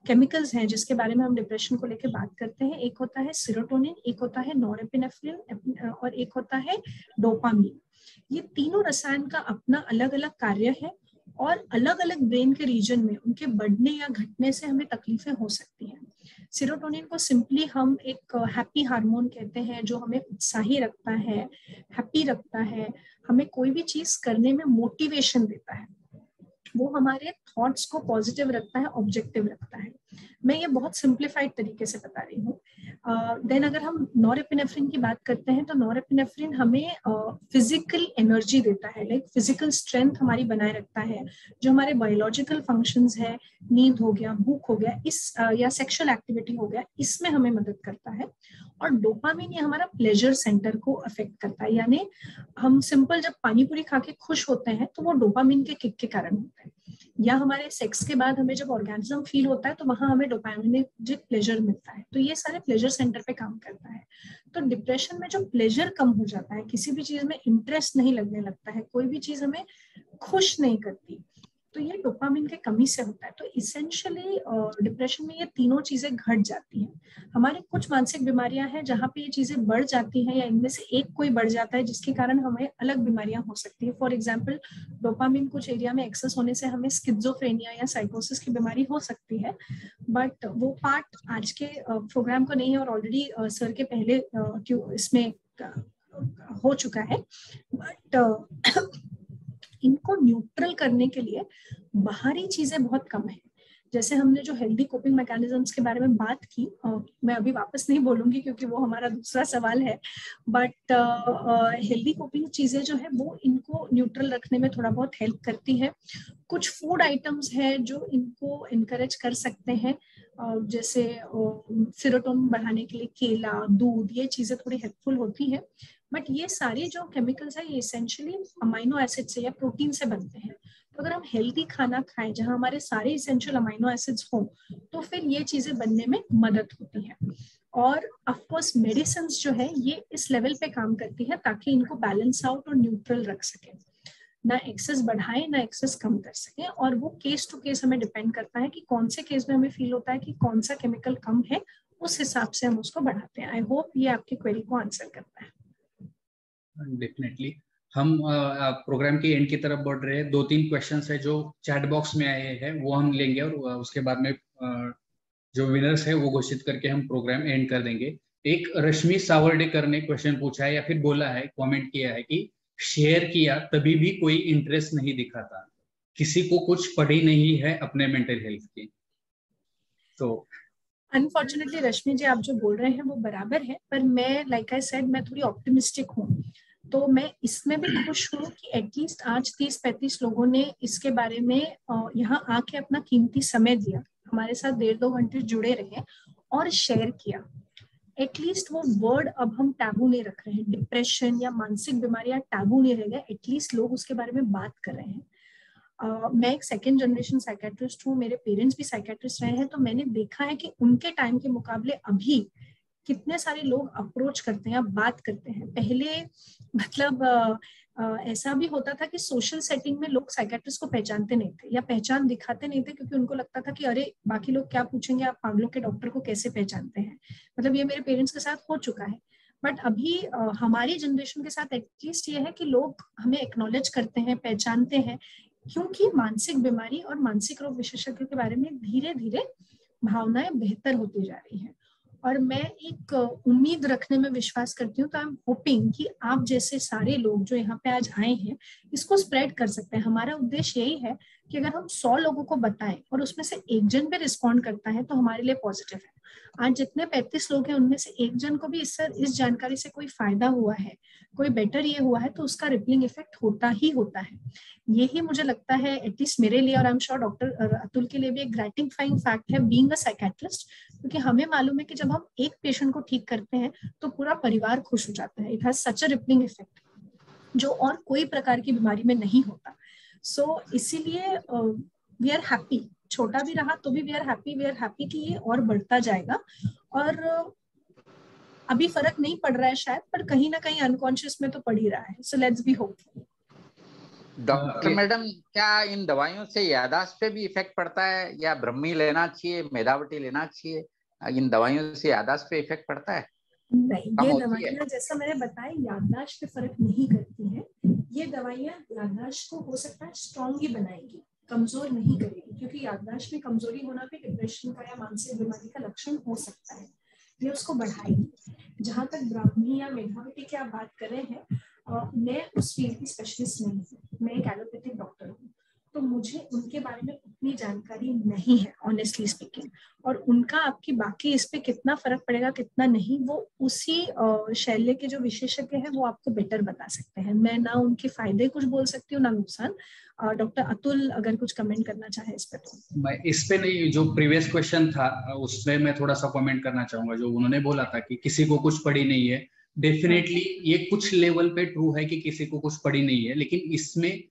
केमिकल्स हैं जिसके बारे में हम डिप्रेशन को लेकर बात करते हैं। एक होता है सेरोटोनिन, एक होता है नॉरएपिनेफ्रिन, और एक होता है डोपामीन। ये तीनों रसायन का अपना अलग अलग कार्य है, और अलग अलग ब्रेन के रीजन में उनके बढ़ने या घटने से हमें तकलीफें हो सकती हैं। सेरोटोनिन को सिंपली हम एक हैप्पी हार्मोन कहते हैं, जो हमें उत्साही रखता है, हैप्पी रखता है, हमें कोई भी चीज करने में मोटिवेशन देता है, वो हमारे थॉट्स को पॉजिटिव रखता है, ऑब्जेक्टिव रखता है। मैं ये बहुत सिंप्लीफाइड तरीके से बता रही हूँ। देन अगर हम नॉरएपिनेफ्रिन की बात करते हैं तो नॉरएपिनेफ्रिन हमें फिजिकल एनर्जी देता है, लाइक फिजिकल स्ट्रेंथ हमारी बनाए रखता है। जो हमारे बायोलॉजिकल फंक्शंस है, नींद हो गया, भूख हो गया, इस या सेक्सुअल एक्टिविटी हो गया, इसमें हमें मदद करता है। और डोपामिन ये हमारा प्लेजर सेंटर को अफेक्ट करता है, यानी हम सिंपल जब पानी पूरी खा के खुश होते हैं तो वो डोपामिन के किक के कारण होता है, या हमारे सेक्स के बाद हमें जब ऑर्गेनिज्म फील होता है तो वहां हमें डोपामिनर्जिक प्लेजर मिलता है। तो ये सारे प्लेजर सेंटर पे काम करता है। तो डिप्रेशन में जो प्लेजर कम हो जाता है, किसी भी चीज में इंटरेस्ट नहीं लगने लगता है, कोई भी चीज हमें खुश नहीं करती, तो ये डोपामिन के कमी से होता है। तो इसेंशियली डिप्रेशन में ये तीनों चीजें घट जाती हैं। हमारी कुछ मानसिक बीमारियां हैं जहाँ पे ये चीजें बढ़ जाती हैं, या इनमें से एक कोई बढ़ जाता है जिसके कारण हमें अलग बीमारियां हो सकती है। फॉर एग्जाम्पल, डोपामिन कुछ एरिया में एक्सेस होने से हमें स्किज़ोफ्रेनिया या साइकोसिस की बीमारी हो सकती है, बट वो पार्ट आज के प्रोग्राम को नहीं है और ऑलरेडी सर के पहले इसमें हो चुका है। बट इनको न्यूट्रल करने के लिए बाहरी चीजें बहुत कम है। जैसे हमने जो हेल्दी कोपिंग मैकेनिज्म्स के बारे में बात की, मैं अभी वापस नहीं बोलूंगी क्योंकि वो हमारा दूसरा सवाल है, बट हेल्दी कोपिंग चीजें जो है वो इनको न्यूट्रल रखने में थोड़ा बहुत हेल्प करती है। कुछ फूड आइटम्स है जो इनको इनकरेज कर सकते हैं, जैसे सेरोटोनिन बढ़ाने के लिए केला, दूध, ये चीजें थोड़ी हेल्पफुल होती है। बट ये सारे जो केमिकल्स है ये इसेंशियली अमाइनो एसिड से या प्रोटीन से बनते हैं। तो अगर हम हेल्दी खाना खाएं जहां हमारे सारे इसेंशियल अमाइनो एसिड्स हों तो फिर ये चीजें बनने में मदद होती है। और ऑफ कोर्स मेडिसिन जो है ये इस लेवल पे काम करती है ताकि इनको बैलेंस आउट और न्यूट्रल रख सके, ना एक्सेस बढ़ाए ना एक्सेस कम कर सके। और वो केस टू केस हमें डिपेंड करता है कि कौन से केस में हमें फील होता है कि कौन सा केमिकल कम है, उस हिसाब से हम उसको बढ़ाते हैं। आई होप ये आपकी क्वेरी को आंसर करता है। डेफिनेटली। हम प्रोग्राम के एंड की तरफ बढ़ रहे हैं। 2-3 क्वेश्चंस है जो चैट बॉक्स में आए हैं वो हम लेंगे और उसके बाद में जो विनर्स है वो घोषित करके हम प्रोग्राम एंड कर देंगे। एक रश्मि सावर्डेकर ने क्वेश्चन पूछा है या फिर बोला है, कमेंट किया है कि शेयर किया तभी भी कोई इंटरेस्ट नहीं दिखाता, किसी को कुछ पड़ी नहीं है अपने मेंटल हेल्थ की। तो अनफॉर्चुनेटली रश्मि जी, आप जो बोल रहे हैं वो बराबर है, पर मैं लाइक आई सेड मैं थोड़ी ऑप्टिमिस्टिक हूँ। तो मैं इसमें भी खुश हूँ कि एटलीस्ट आज 30-35 लोगों ने इसके बारे में यहाँ आके अपना कीमती समय दिया, हमारे साथ 1.5-2 घंटे जुड़े रहे और शेयर किया। एटलीस्ट वो वर्ड अब हम टैबू नहीं रख रहे हैं, डिप्रेशन या मानसिक बीमारियां टैबू नहीं रह गया, एटलीस्ट लोग उसके बारे में बात कर रहे हैं। मैं एक सेकेंड जनरेशन साइकेट्रिस्ट हूँ, मेरे पेरेंट्स भी साइकेट्रिस्ट रहे हैं, तो मैंने देखा है कि उनके टाइम के मुकाबले अभी कितने सारे लोग अप्रोच करते हैं, बात करते हैं। पहले मतलब ऐसा भी होता था कि सोशल सेटिंग में लोग साइकेट्रिस्ट को पहचानते नहीं थे या पहचान दिखाते नहीं थे, क्योंकि उनको लगता था कि अरे बाकी लोग क्या पूछेंगे, आप पागलों के डॉक्टर को कैसे पहचानते हैं। मतलब ये मेरे पेरेंट्स के साथ हो चुका है। बट अभी हमारी जनरेशन के साथ एटलीस्ट ये है कि लोग हमें एक्नॉलेज करते हैं, पहचानते हैं, क्योंकि मानसिक बीमारी और मानसिक रोग विशेषज्ञ के बारे में धीरे धीरे भावनाएं बेहतर होती जा रही हैं। और मैं एक उम्मीद रखने में विश्वास करती हूँ। तो आई एम होपिंग कि आप जैसे सारे लोग जो यहाँ पे आज आए हैं इसको स्प्रेड कर सकते हैं। हमारा उद्देश्य यही है कि अगर हम 100 लोगों को बताएं और उसमें से एक जन भी रिस्पॉन्ड करता है तो हमारे लिए पॉजिटिव है। आज जितने 35 लोग हैं उनमें से एक जन को भी इस जानकारी से कोई फायदा हुआ है, कोई बेटर ये हुआ है, तो उसका रिपलिंग इफेक्ट होता ही होता है। यही मुझे लगता है एटलीस्ट मेरे लिए और आई एम श्योर डॉक्टर अतुल के लिए भी एक ग्रेटिफाइंग फैक्ट है बीइंग अ साइकेट्रिस्ट, क्योंकि हमें मालूम है कि जब हम एक पेशेंट को ठीक करते हैं तो पूरा परिवार खुश हो जाता है। It has such a rippling effect जो और कोई प्रकार की बीमारी में नहीं होता। सो इसीलिए वी आर हैप्पी, छोटा भी रहा तो भी वी आर हैप्पी कि ये और बढ़ता जाएगा। और अभी फर्क नहीं पड़ रहा है शायद, पर कहीं ना कहीं अनकॉन्शियस में तो पड़ ही रहा है। So let's be hopeful. Doctor madam, क्या इन दवाइयों से याददाश्त पे भी इफेक्ट पड़ता है, या ब्रह्मी लेना चाहिए, मेदावटी लेना चाहिए? इन दवाइयों से याददाश्त पे इफेक्ट पड़ता है? नहीं, ये दवाइयाँ जैसा मैंने बताया याददाश्त पे फर्क नहीं करती हैं। ये दवाइयाँ याददाश्त को हो सकता है स्ट्रॉन्ग ही बनाएंगी, कमजोर नहीं करेगी, क्योंकि याददाश्त में कमजोरी होना भी डिप्रेशन का या मानसिक बीमारी का लक्षण हो सकता है। ये उसको बढ़ाएगी। जहां तक ब्राह्मी या मेधाविटी की आप बात कर रहे हैं, मैं उस फील्ड की स्पेशलिस्ट नहीं हूँ, मैं एक एलोपैथिक डॉक्टर हूँ, तो मुझे उनके बारे में उतनी जानकारी नहीं है ऑनेस्टली स्पीकिंग। और उनका आपकी बाकी इस पे कितना फर्क पड़ेगा कितना नहीं, वो उसी शैल्य के जो विशेषज्ञ हैं वो आपको बेटर बता सकते हैं। मैं ना उनके फायदे कुछ बोल सकती हूँ ना नुकसान। डॉक्टर अतुल अगर कुछ कमेंट करना चाहे इस पे तो। मैं इस पे नहीं, जो प्रीवियस क्वेश्चन था उसमें मैं थोड़ा सा कमेंट करना चाहूंगा। जो उन्होंने बोला था कि किसी को कुछ पड़ी नहीं है, डेफिनेटली ये कुछ लेवल पे ट्रू है कि किसी को कुछ पड़ी नहीं है, लेकिन इसमें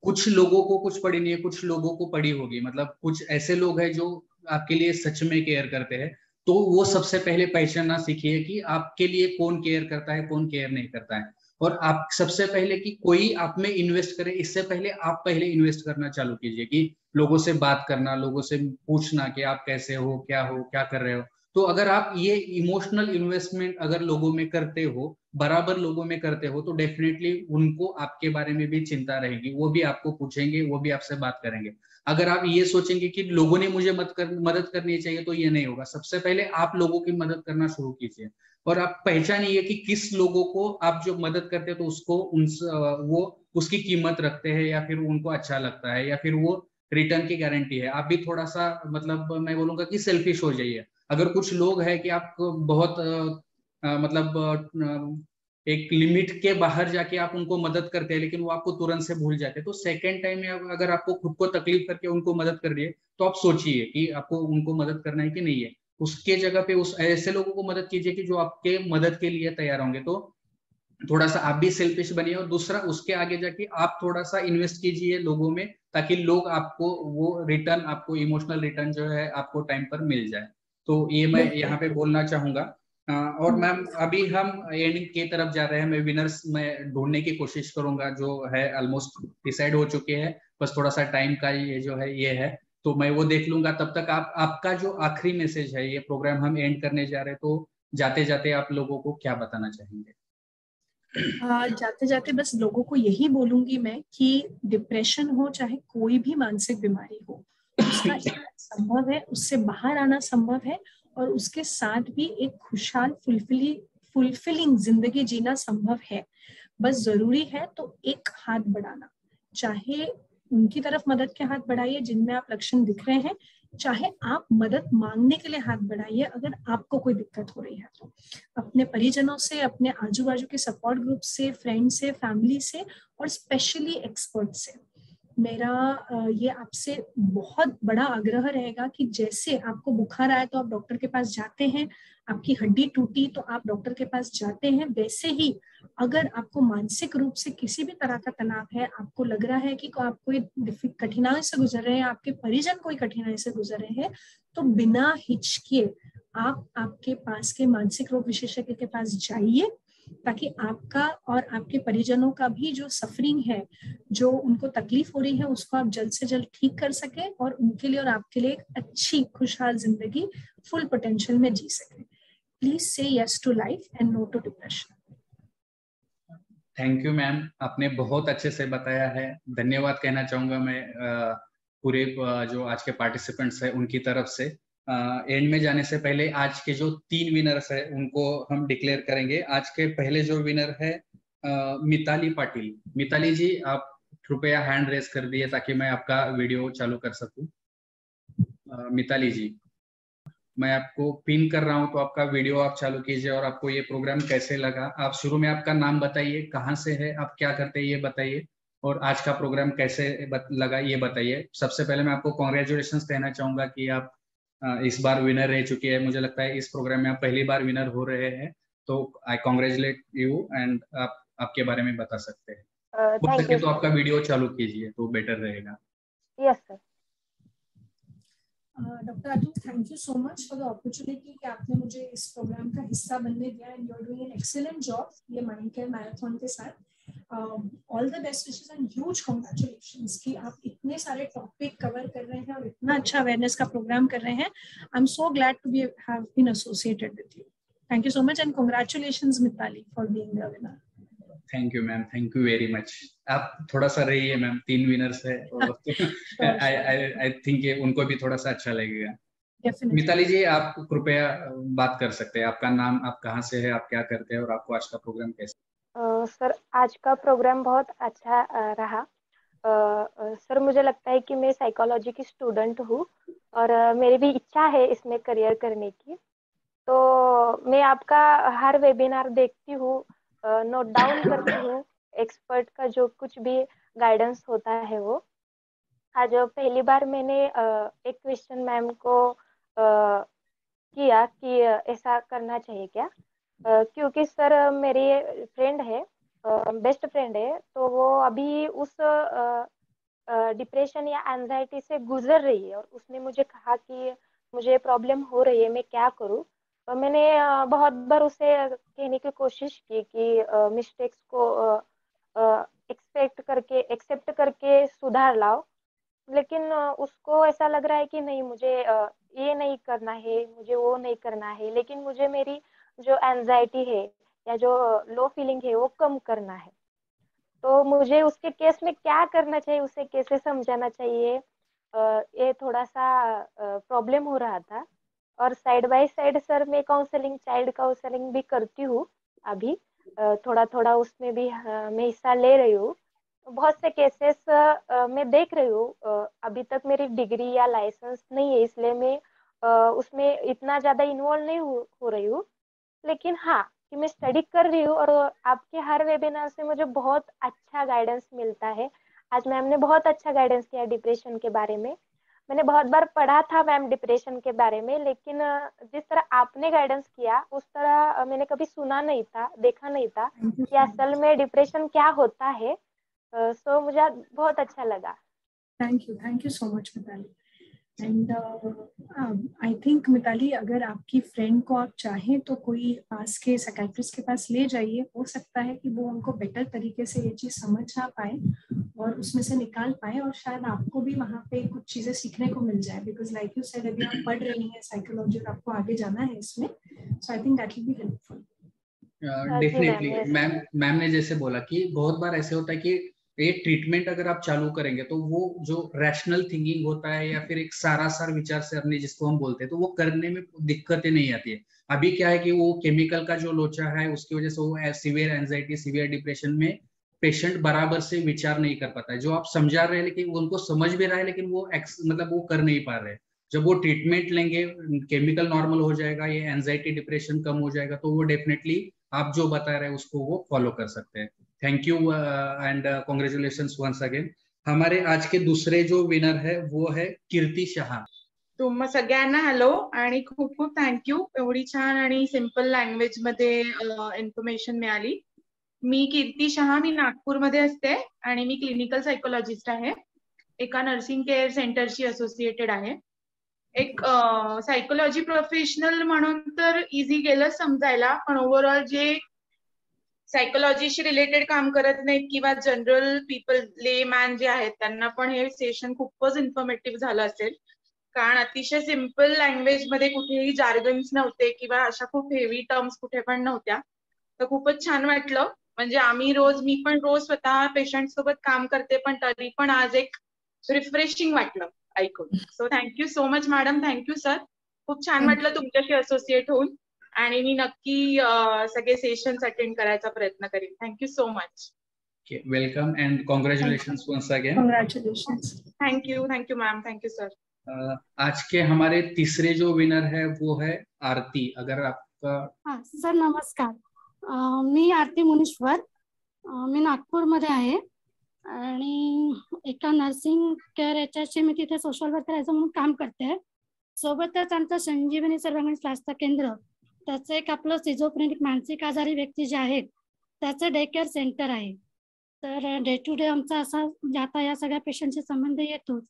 कुछ लोगों को कुछ पड़ी नहीं है, कुछ लोगों को पड़ी होगी। मतलब कुछ ऐसे लोग हैं जो आपके लिए सच में केयर करते हैं, तो वो सबसे पहले पहचानना सीखिए कि आपके लिए कौन केयर करता है, कौन केयर नहीं करता है। और आप सबसे पहले कि कोई आप में इन्वेस्ट करे, इससे पहले आप पहले इन्वेस्ट करना चालू कीजिए कि लोगों से बात करना, लोगों से पूछना कि आप कैसे हो, क्या कर रहे हो। तो अगर आप ये इमोशनल इन्वेस्टमेंट अगर लोगों में करते हो, बराबर लोगों में करते हो, तो डेफिनेटली उनको आपके बारे में भी चिंता रहेगी, वो भी आपको पूछेंगे, वो भी आपसे बात करेंगे। अगर आप ये सोचेंगे कि लोगों ने मुझे मदद करनी चाहिए, तो ये नहीं होगा। सबसे पहले आप लोगों की मदद करना शुरू कीजिए और आप पहचानिए कि किस लोगों को आप जो मदद करते हैं तो उसको वो उसकी कीमत रखते हैं, या फिर उनको अच्छा लगता है, या फिर वो रिटर्न की गारंटी है। आप भी थोड़ा सा मतलब मैं बोलूंगा कि सेल्फिश हो जाइए। अगर कुछ लोग हैं कि आप बहुत मतलब एक लिमिट के बाहर जाके आप उनको मदद करते हैं, लेकिन वो आपको तुरंत से भूल जाते हैं, तो सेकेंड टाइम में अगर आपको खुद को तकलीफ करके उनको मदद कर रही है, तो आप सोचिए कि आपको उनको मदद करना है कि नहीं है। उसके जगह पे उस ऐसे लोगों को मदद कीजिए कि जो आपके मदद के लिए तैयार होंगे। तो थोड़ा सा आप भी सेल्फिश बनिए, और दूसरा उसके आगे जाके आप थोड़ा सा इन्वेस्ट कीजिए लोगों में, ताकि लोग आपको वो रिटर्न, आपको इमोशनल रिटर्न जो है आपको टाइम पर मिल जाए। तो ये मैं यहाँ पे बोलना चाहूंगा। और मैम अभी हम एंड की तरफ जा रहे हैं। मैं विनर्स में ढूंढने की कोशिश करूंगा, जो है ऑलमोस्ट डिसाइड हो चुके हैं, बस थोड़ा सा टाइम का ये जो है ये है, तो मैं वो देख लूंगा। तब तक आपका जो आखिरी मैसेज है, ये प्रोग्राम हम एंड करने जा रहे हैं, तो जाते जाते आप लोगों को क्या बताना चाहेंगे? जाते जाते बस लोगों को यही बोलूंगी मैं कि डिप्रेशन हो चाहे कोई भी मानसिक बीमारी हो, उसका इलाज संभव है, उससे बाहर आना संभव है, और उसके साथ भी एक खुशहाल फुलफिलिंग जिंदगी जीना संभव है। बस जरूरी है तो एक हाथ बढ़ाना। चाहे उनकी तरफ मदद के हाथ बढ़ाइए जिनमें आप लक्षण दिख रहे हैं, चाहे आप मदद मांगने के लिए हाथ बढ़ाइए अगर आपको कोई दिक्कत हो रही है तो। अपने परिजनों से, अपने आजू बाजू के सपोर्ट ग्रुप से, फ्रेंड से, फैमिली से, और स्पेशली एक्सपर्ट से। मेरा ये आपसे बहुत बड़ा आग्रह रहेगा कि जैसे आपको बुखार आया तो आप डॉक्टर के पास जाते हैं, आपकी हड्डी टूटी तो आप डॉक्टर के पास जाते हैं, वैसे ही अगर आपको मानसिक रूप से किसी भी तरह का तनाव है, आपको लग रहा है कि आप कोई कठिनाई से गुजर रहे हैं, आपके परिजन कोई कठिनाई से गुजर रहे हैं, तो बिना हिचकिए आप आपके पास के मानसिक रोग विशेषज्ञ के पास जाइए, ताकि आपका और आपके परिजनों का भी जो सफरिंग है, जो उनको तकलीफ हो रही है, उसको आप जल्द से जल्द ठीक कर सके और उनके लिए और आपके लिए एक अच्छी खुशहाल जिंदगी फुल पोटेंशियल में जी सके। प्लीज से yes to life and no to depression. Thank you ma'am, आपने बहुत अच्छे से बताया है। धन्यवाद कहना चाहूंगा मैं पूरे जो आज के पार्टिसिपेंट्स हैं उनकी तरफ से। एंड में जाने से पहले आज के जो 3 विनर्स है उनको हम डिक्लेयर करेंगे। आज के पहले जो विनर है मिताली पाटिल। मिताली जी, आप कृपया हैंड रेस कर दिए ताकि मैं आपका वीडियो चालू कर सकूं। मिताली जी, मैं आपको पिन कर रहा हूं, तो आपका वीडियो आप चालू कीजिए और आपको ये प्रोग्राम कैसे लगा। आप शुरू में आपका नाम बताइए, कहाँ से है, आप क्या करते हैं ये बताइए, और आज का प्रोग्राम कैसे लगा ये बताइए। सबसे पहले मैं आपको कॉन्ग्रेचुलेशन कहना चाहूंगा कि आप इस बार विनर रह चुकी है। मुझे लगता है इस प्रोग्राम में आप पहली बार विनर हो रहे हैं, तो आई कॉन्ग्रेचुलेट यू। एंड आप आपके बारे में बता सकते हैं। हो सके तो आपका वीडियो चालू कीजिए तो बेटर रहेगा। Yes sir. Doctor Atul, thank you so much for the opportunity कि आपने मुझे इस प्रोग्राम का हिस्सा बनने दिया, and you are doing an excellent job ये माइंड केयर मैराथन के साथ। All the best wishes and huge congratulations कि आप इतने सारे टॉपिक कवर कर रहे हैं और इतना अच्छा अवेयरनेस का प्रोग्राम कर रहे हैं। I am so glad to be have been associated with you. Thank you so much and congratulations Mitali for being the winner. Thank you ma'am, thank you very much. आप थोड़ा सा रहिए मैम, 3 विनर्स है और I think उनको भी थोड़ा सा अच्छा लगेगा। मिताली जी, आप कृपया बात कर सकते हैं। आपका नाम, आप कहाँ से है, आप क्या करते हैं और आपको आज का प्रोग्राम कैसा? सर, आज का प्रोग्राम बहुत अच्छा रहा। सर, मुझे लगता है कि मैं साइकोलॉजी की स्टूडेंट हूँ और मेरी भी इच्छा है इसमें करियर करने की। तो मैं आपका हर वेबिनार देखती हूँ, नोट डाउन करती हूँ एक्सपर्ट का जो कुछ भी गाइडेंस होता है वो। आज पहली बार मैंने एक क्वेश्चन मैम को किया कि ऐसा करना चाहिए क्या, क्योंकि सर मेरी फ्रेंड है, बेस्ट फ्रेंड है, तो वो अभी उस डिप्रेशन या एंजाइटी से गुजर रही है और उसने मुझे कहा कि मुझे प्रॉब्लम हो रही है, मैं क्या करूँ। और मैंने बहुत बार उसे कहने की कोशिश की कि मिस्टेक्स को एक्सेप्ट करके सुधार लाओ, लेकिन उसको ऐसा लग रहा है कि नहीं, मुझे ये नहीं करना है, मुझे वो नहीं करना है, लेकिन मुझे मेरी जो एंजाइटी है या जो लो फीलिंग है वो कम करना है। तो मुझे उसके केस में क्या करना चाहिए, उसे कैसे समझाना चाहिए, ये थोड़ा सा प्रॉब्लम हो रहा था। और साइड बाय साइड सर मैं काउंसलिंग, चाइल्ड काउंसलिंग भी करती हूँ अभी, थोड़ा थोड़ा उसमें भी मैं हिस्सा ले रही हूँ। बहुत से केसेस मैं देख रही हूँ। अभी तक मेरी डिग्री या लाइसेंस नहीं है, इसलिए मैं उसमें इतना ज्यादा इन्वॉल्व नहीं हो रही हूँ। लेकिन हाँ, कि मैं स्टडी कर रही हूँ और आपके हर वेबिनार से मुझे बहुत अच्छा गाइडेंस मिलता है। आज मैम ने बहुत अच्छा गाइडेंस किया डिप्रेशन के बारे में। मैंने बहुत बार पढ़ा था मैम डिप्रेशन के बारे में, लेकिन जिस तरह आपने गाइडेंस किया उस तरह मैंने कभी सुना नहीं था, देखा नहीं था कि असल में डिप्रेशन क्या होता है। सो मुझे बहुत अच्छा लगा। Thank you so much Mitali. And I think Mitali, अगर आपकी फ्रेंड को आप चाहें तो कोई पास के साइकियाट्रिस्ट के पास ले जाइए। हो सकता है कि वो उनको बेटर तरीके से ये चीज समझ आ पाए और उसमें से निकाल पाए, और शायद आपको भी वहाँ पे कुछ चीजें सीखने को मिल जाए। बिकॉज लाइक यू सेड, अभी आप पढ़ रही हैं साइकोलॉजी और आपको आगे जाना है इसमें, so I think that will be helpful. Definitely ma'am ने जैसे बोला कि बहुत बार ऐसे होता है कि ये ट्रीटमेंट अगर आप चालू करेंगे तो वो जो रैशनल थिंकिंग होता है या फिर एक सारासार विचार सरणी जिसको हम बोलते हैं, तो वो करने में दिक्कतें नहीं आती है। अभी क्या है कि वो केमिकल का जो लोचा है उसकी वजह से वो सीवियर एंजाइटी, सीवियर डिप्रेशन में पेशेंट बराबर से विचार नहीं कर पाता है। जो आप समझा रहे हैं, लेकिन वो उनको समझ भी रहा है, लेकिन वो मतलब वो कर नहीं पा रहे। जब वो ट्रीटमेंट लेंगे, केमिकल नॉर्मल हो जाएगा, ये एंजाइटी डिप्रेशन कम हो जाएगा, तो वो डेफिनेटली आप जो बता रहे हैं उसको वो फॉलो कर सकते हैं। Thank you and congratulations once again. हमारे आज के दूसरे जो विनर है वो है कीर्ती शहा। तुम्हा सगळ्यांना हॅलो आणि खूप खूप थँक्यू, एवढी छान आणि सिंपल लँग्वेज मध्ये इन्फॉर्मेशन मिळाली। मी कीर्ती शहा, मी नागपूरमध्ये असते आणि मी क्लिनिकल सायकोलॉजिस्ट आहे, एका नर्सिंग केअर सेंटरशी असोसिएटेड आहे। एक सायकोलॉजी प्रोफेशनल म्हणून तर इझी गेलं समजायला, पण ओव्हरऑल जे सायकोलॉजीशी रिलेटेड काम करत नाहीत किंवा जनरल पीपल, ले मॅन जे आहेत, त्यांना पण हे सेशन खूपच इन्फॉर्मेटिव्ह झालं असेल, कारण अतिशय सिंपल लँग्वेज मध्ये कुठेही जार्गन्स नव्हते किंवा अशा खूप हेवी टर्म्स कुठे पण नव्हत्या। तर खूपच छान वाटलं। म्हणजे मी पण रोज स्वतः पेशंट सोबत काम करते, पण तरी पण आज एक रिफ्रेशिंग वाटलं ऐकून। So thank you so much madam, thank you sir, खूप छान वाटलं तुमच्याशी असोसिएट होऊन आणि मी नक्की सगळे सेशन्स अटेंड करायचा प्रयत्न करेन। Thank you so much. Welcome and congratulations once again. Congratulations. Thank you ma'am, thank you sir. आज के हमारे तीसरे जो विनर है वो है आरती। अगर आपका हाँ सर, नमस्कार। मी आरती मुनीश्वर, मी नागपूरमध्ये आहे आणि एका नर्सिंग केअर याच्याशी मी तिथे सोशल वर्कर म्हणून काम करते। सोबतच आमचं संजीवनी सर्वांगीण स्वास्थ्य केंद्र, त्याचं एक आपलं सिझोफ्रेनिक मानसिक आजारी व्यक्ती जे आहेत त्याचं डे केअर सेंटर आहे। तर डे टू डे आमचा असा म्हणजे आता या सगळ्या पेशंटशी संबंध येतोच।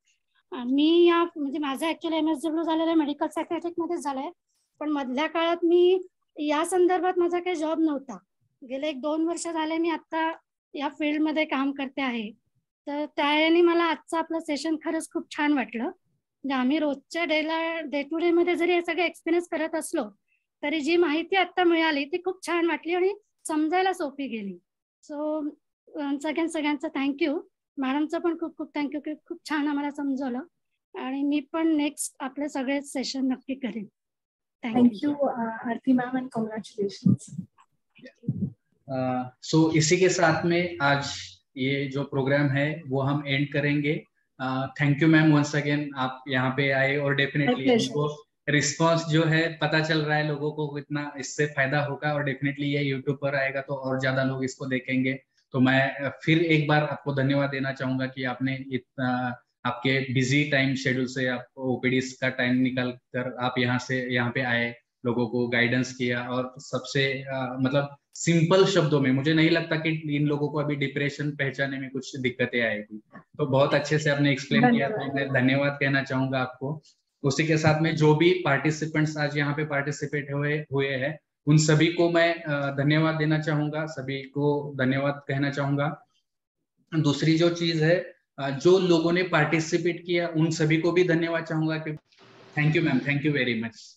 मी या म्हणजे माझं ऍक्च्युअली MSW झालेलं आहे, मेडिकल सायकॅट्रिकमध्येच झालं आहे, पण मधल्या काळात मी या संदर्भात माझा काही जॉब नव्हता। गेले 1-2 वर्ष झाले मी आता या फील्डमध्ये काम करते आहे। तर त्याने मला आजचं आपलं सेशन खरंच खूप छान वाटलं। म्हणजे आम्ही रोजच्या डे टू डे मध्ये जरी हे सगळं एक्सपिरियन्स करत असलो तरी जी माहिती आता मिळाली ती खूप छान वाटली आणि समजायला सोपी गेली। सो सगळ्यांचं थँक्यू. मॅडमचं पण खूप खूप थँक्यू की खूप छान आम्हाला समजवलं. आणि मी पण नेक्स्ट आपले सगळे सेशन नक्की करेन. Thank you Aarti ma'am and congratulations. So इसी के साथ में आज ये जो प्रोग्राम है वो हम एंड करेंगे. Thank you ma'am once again, आप यहाँ पे आए और डेफिनेटली हमको रिस्पांस जो है पता चल रहा है लोगों को कितना इससे फायदा होगा, और डेफिनेटली ये यूट्यूब पर आएगा तो और ज्यादा लोग इसको देखेंगे. तो मैं फिर एक बार आपको धन्यवाद देना चाहूंगा कि आपने इतना आपके बिजी टाइम शेड्यूल से आप ओपीडीज का टाइम निकाल कर आप यहाँ पे आए, लोगों को गाइडेंस किया, और सबसे मतलब सिंपल शब्दों में, मुझे नहीं लगता कि इन लोगों को अभी डिप्रेशन पहचानने में कुछ दिक्कतें आएगी. तो बहुत अच्छे से आपने एक्सप्लेन किया, तो मैं धन्यवाद कहना चाहूंगा आपको. उसी के साथ में जो भी पार्टिसिपेंट्स आज यहाँ पे पार्टिसिपेट हुए हैं उन सभी को मैं धन्यवाद देना चाहूंगा, सभी को धन्यवाद कहना चाहूंगा. दूसरी जो चीज है, जो लोगों ने पार्टिसिपेट किया उन सभी को भी धन्यवाद चाहूंगा कि thank you ma'am, thank you very much.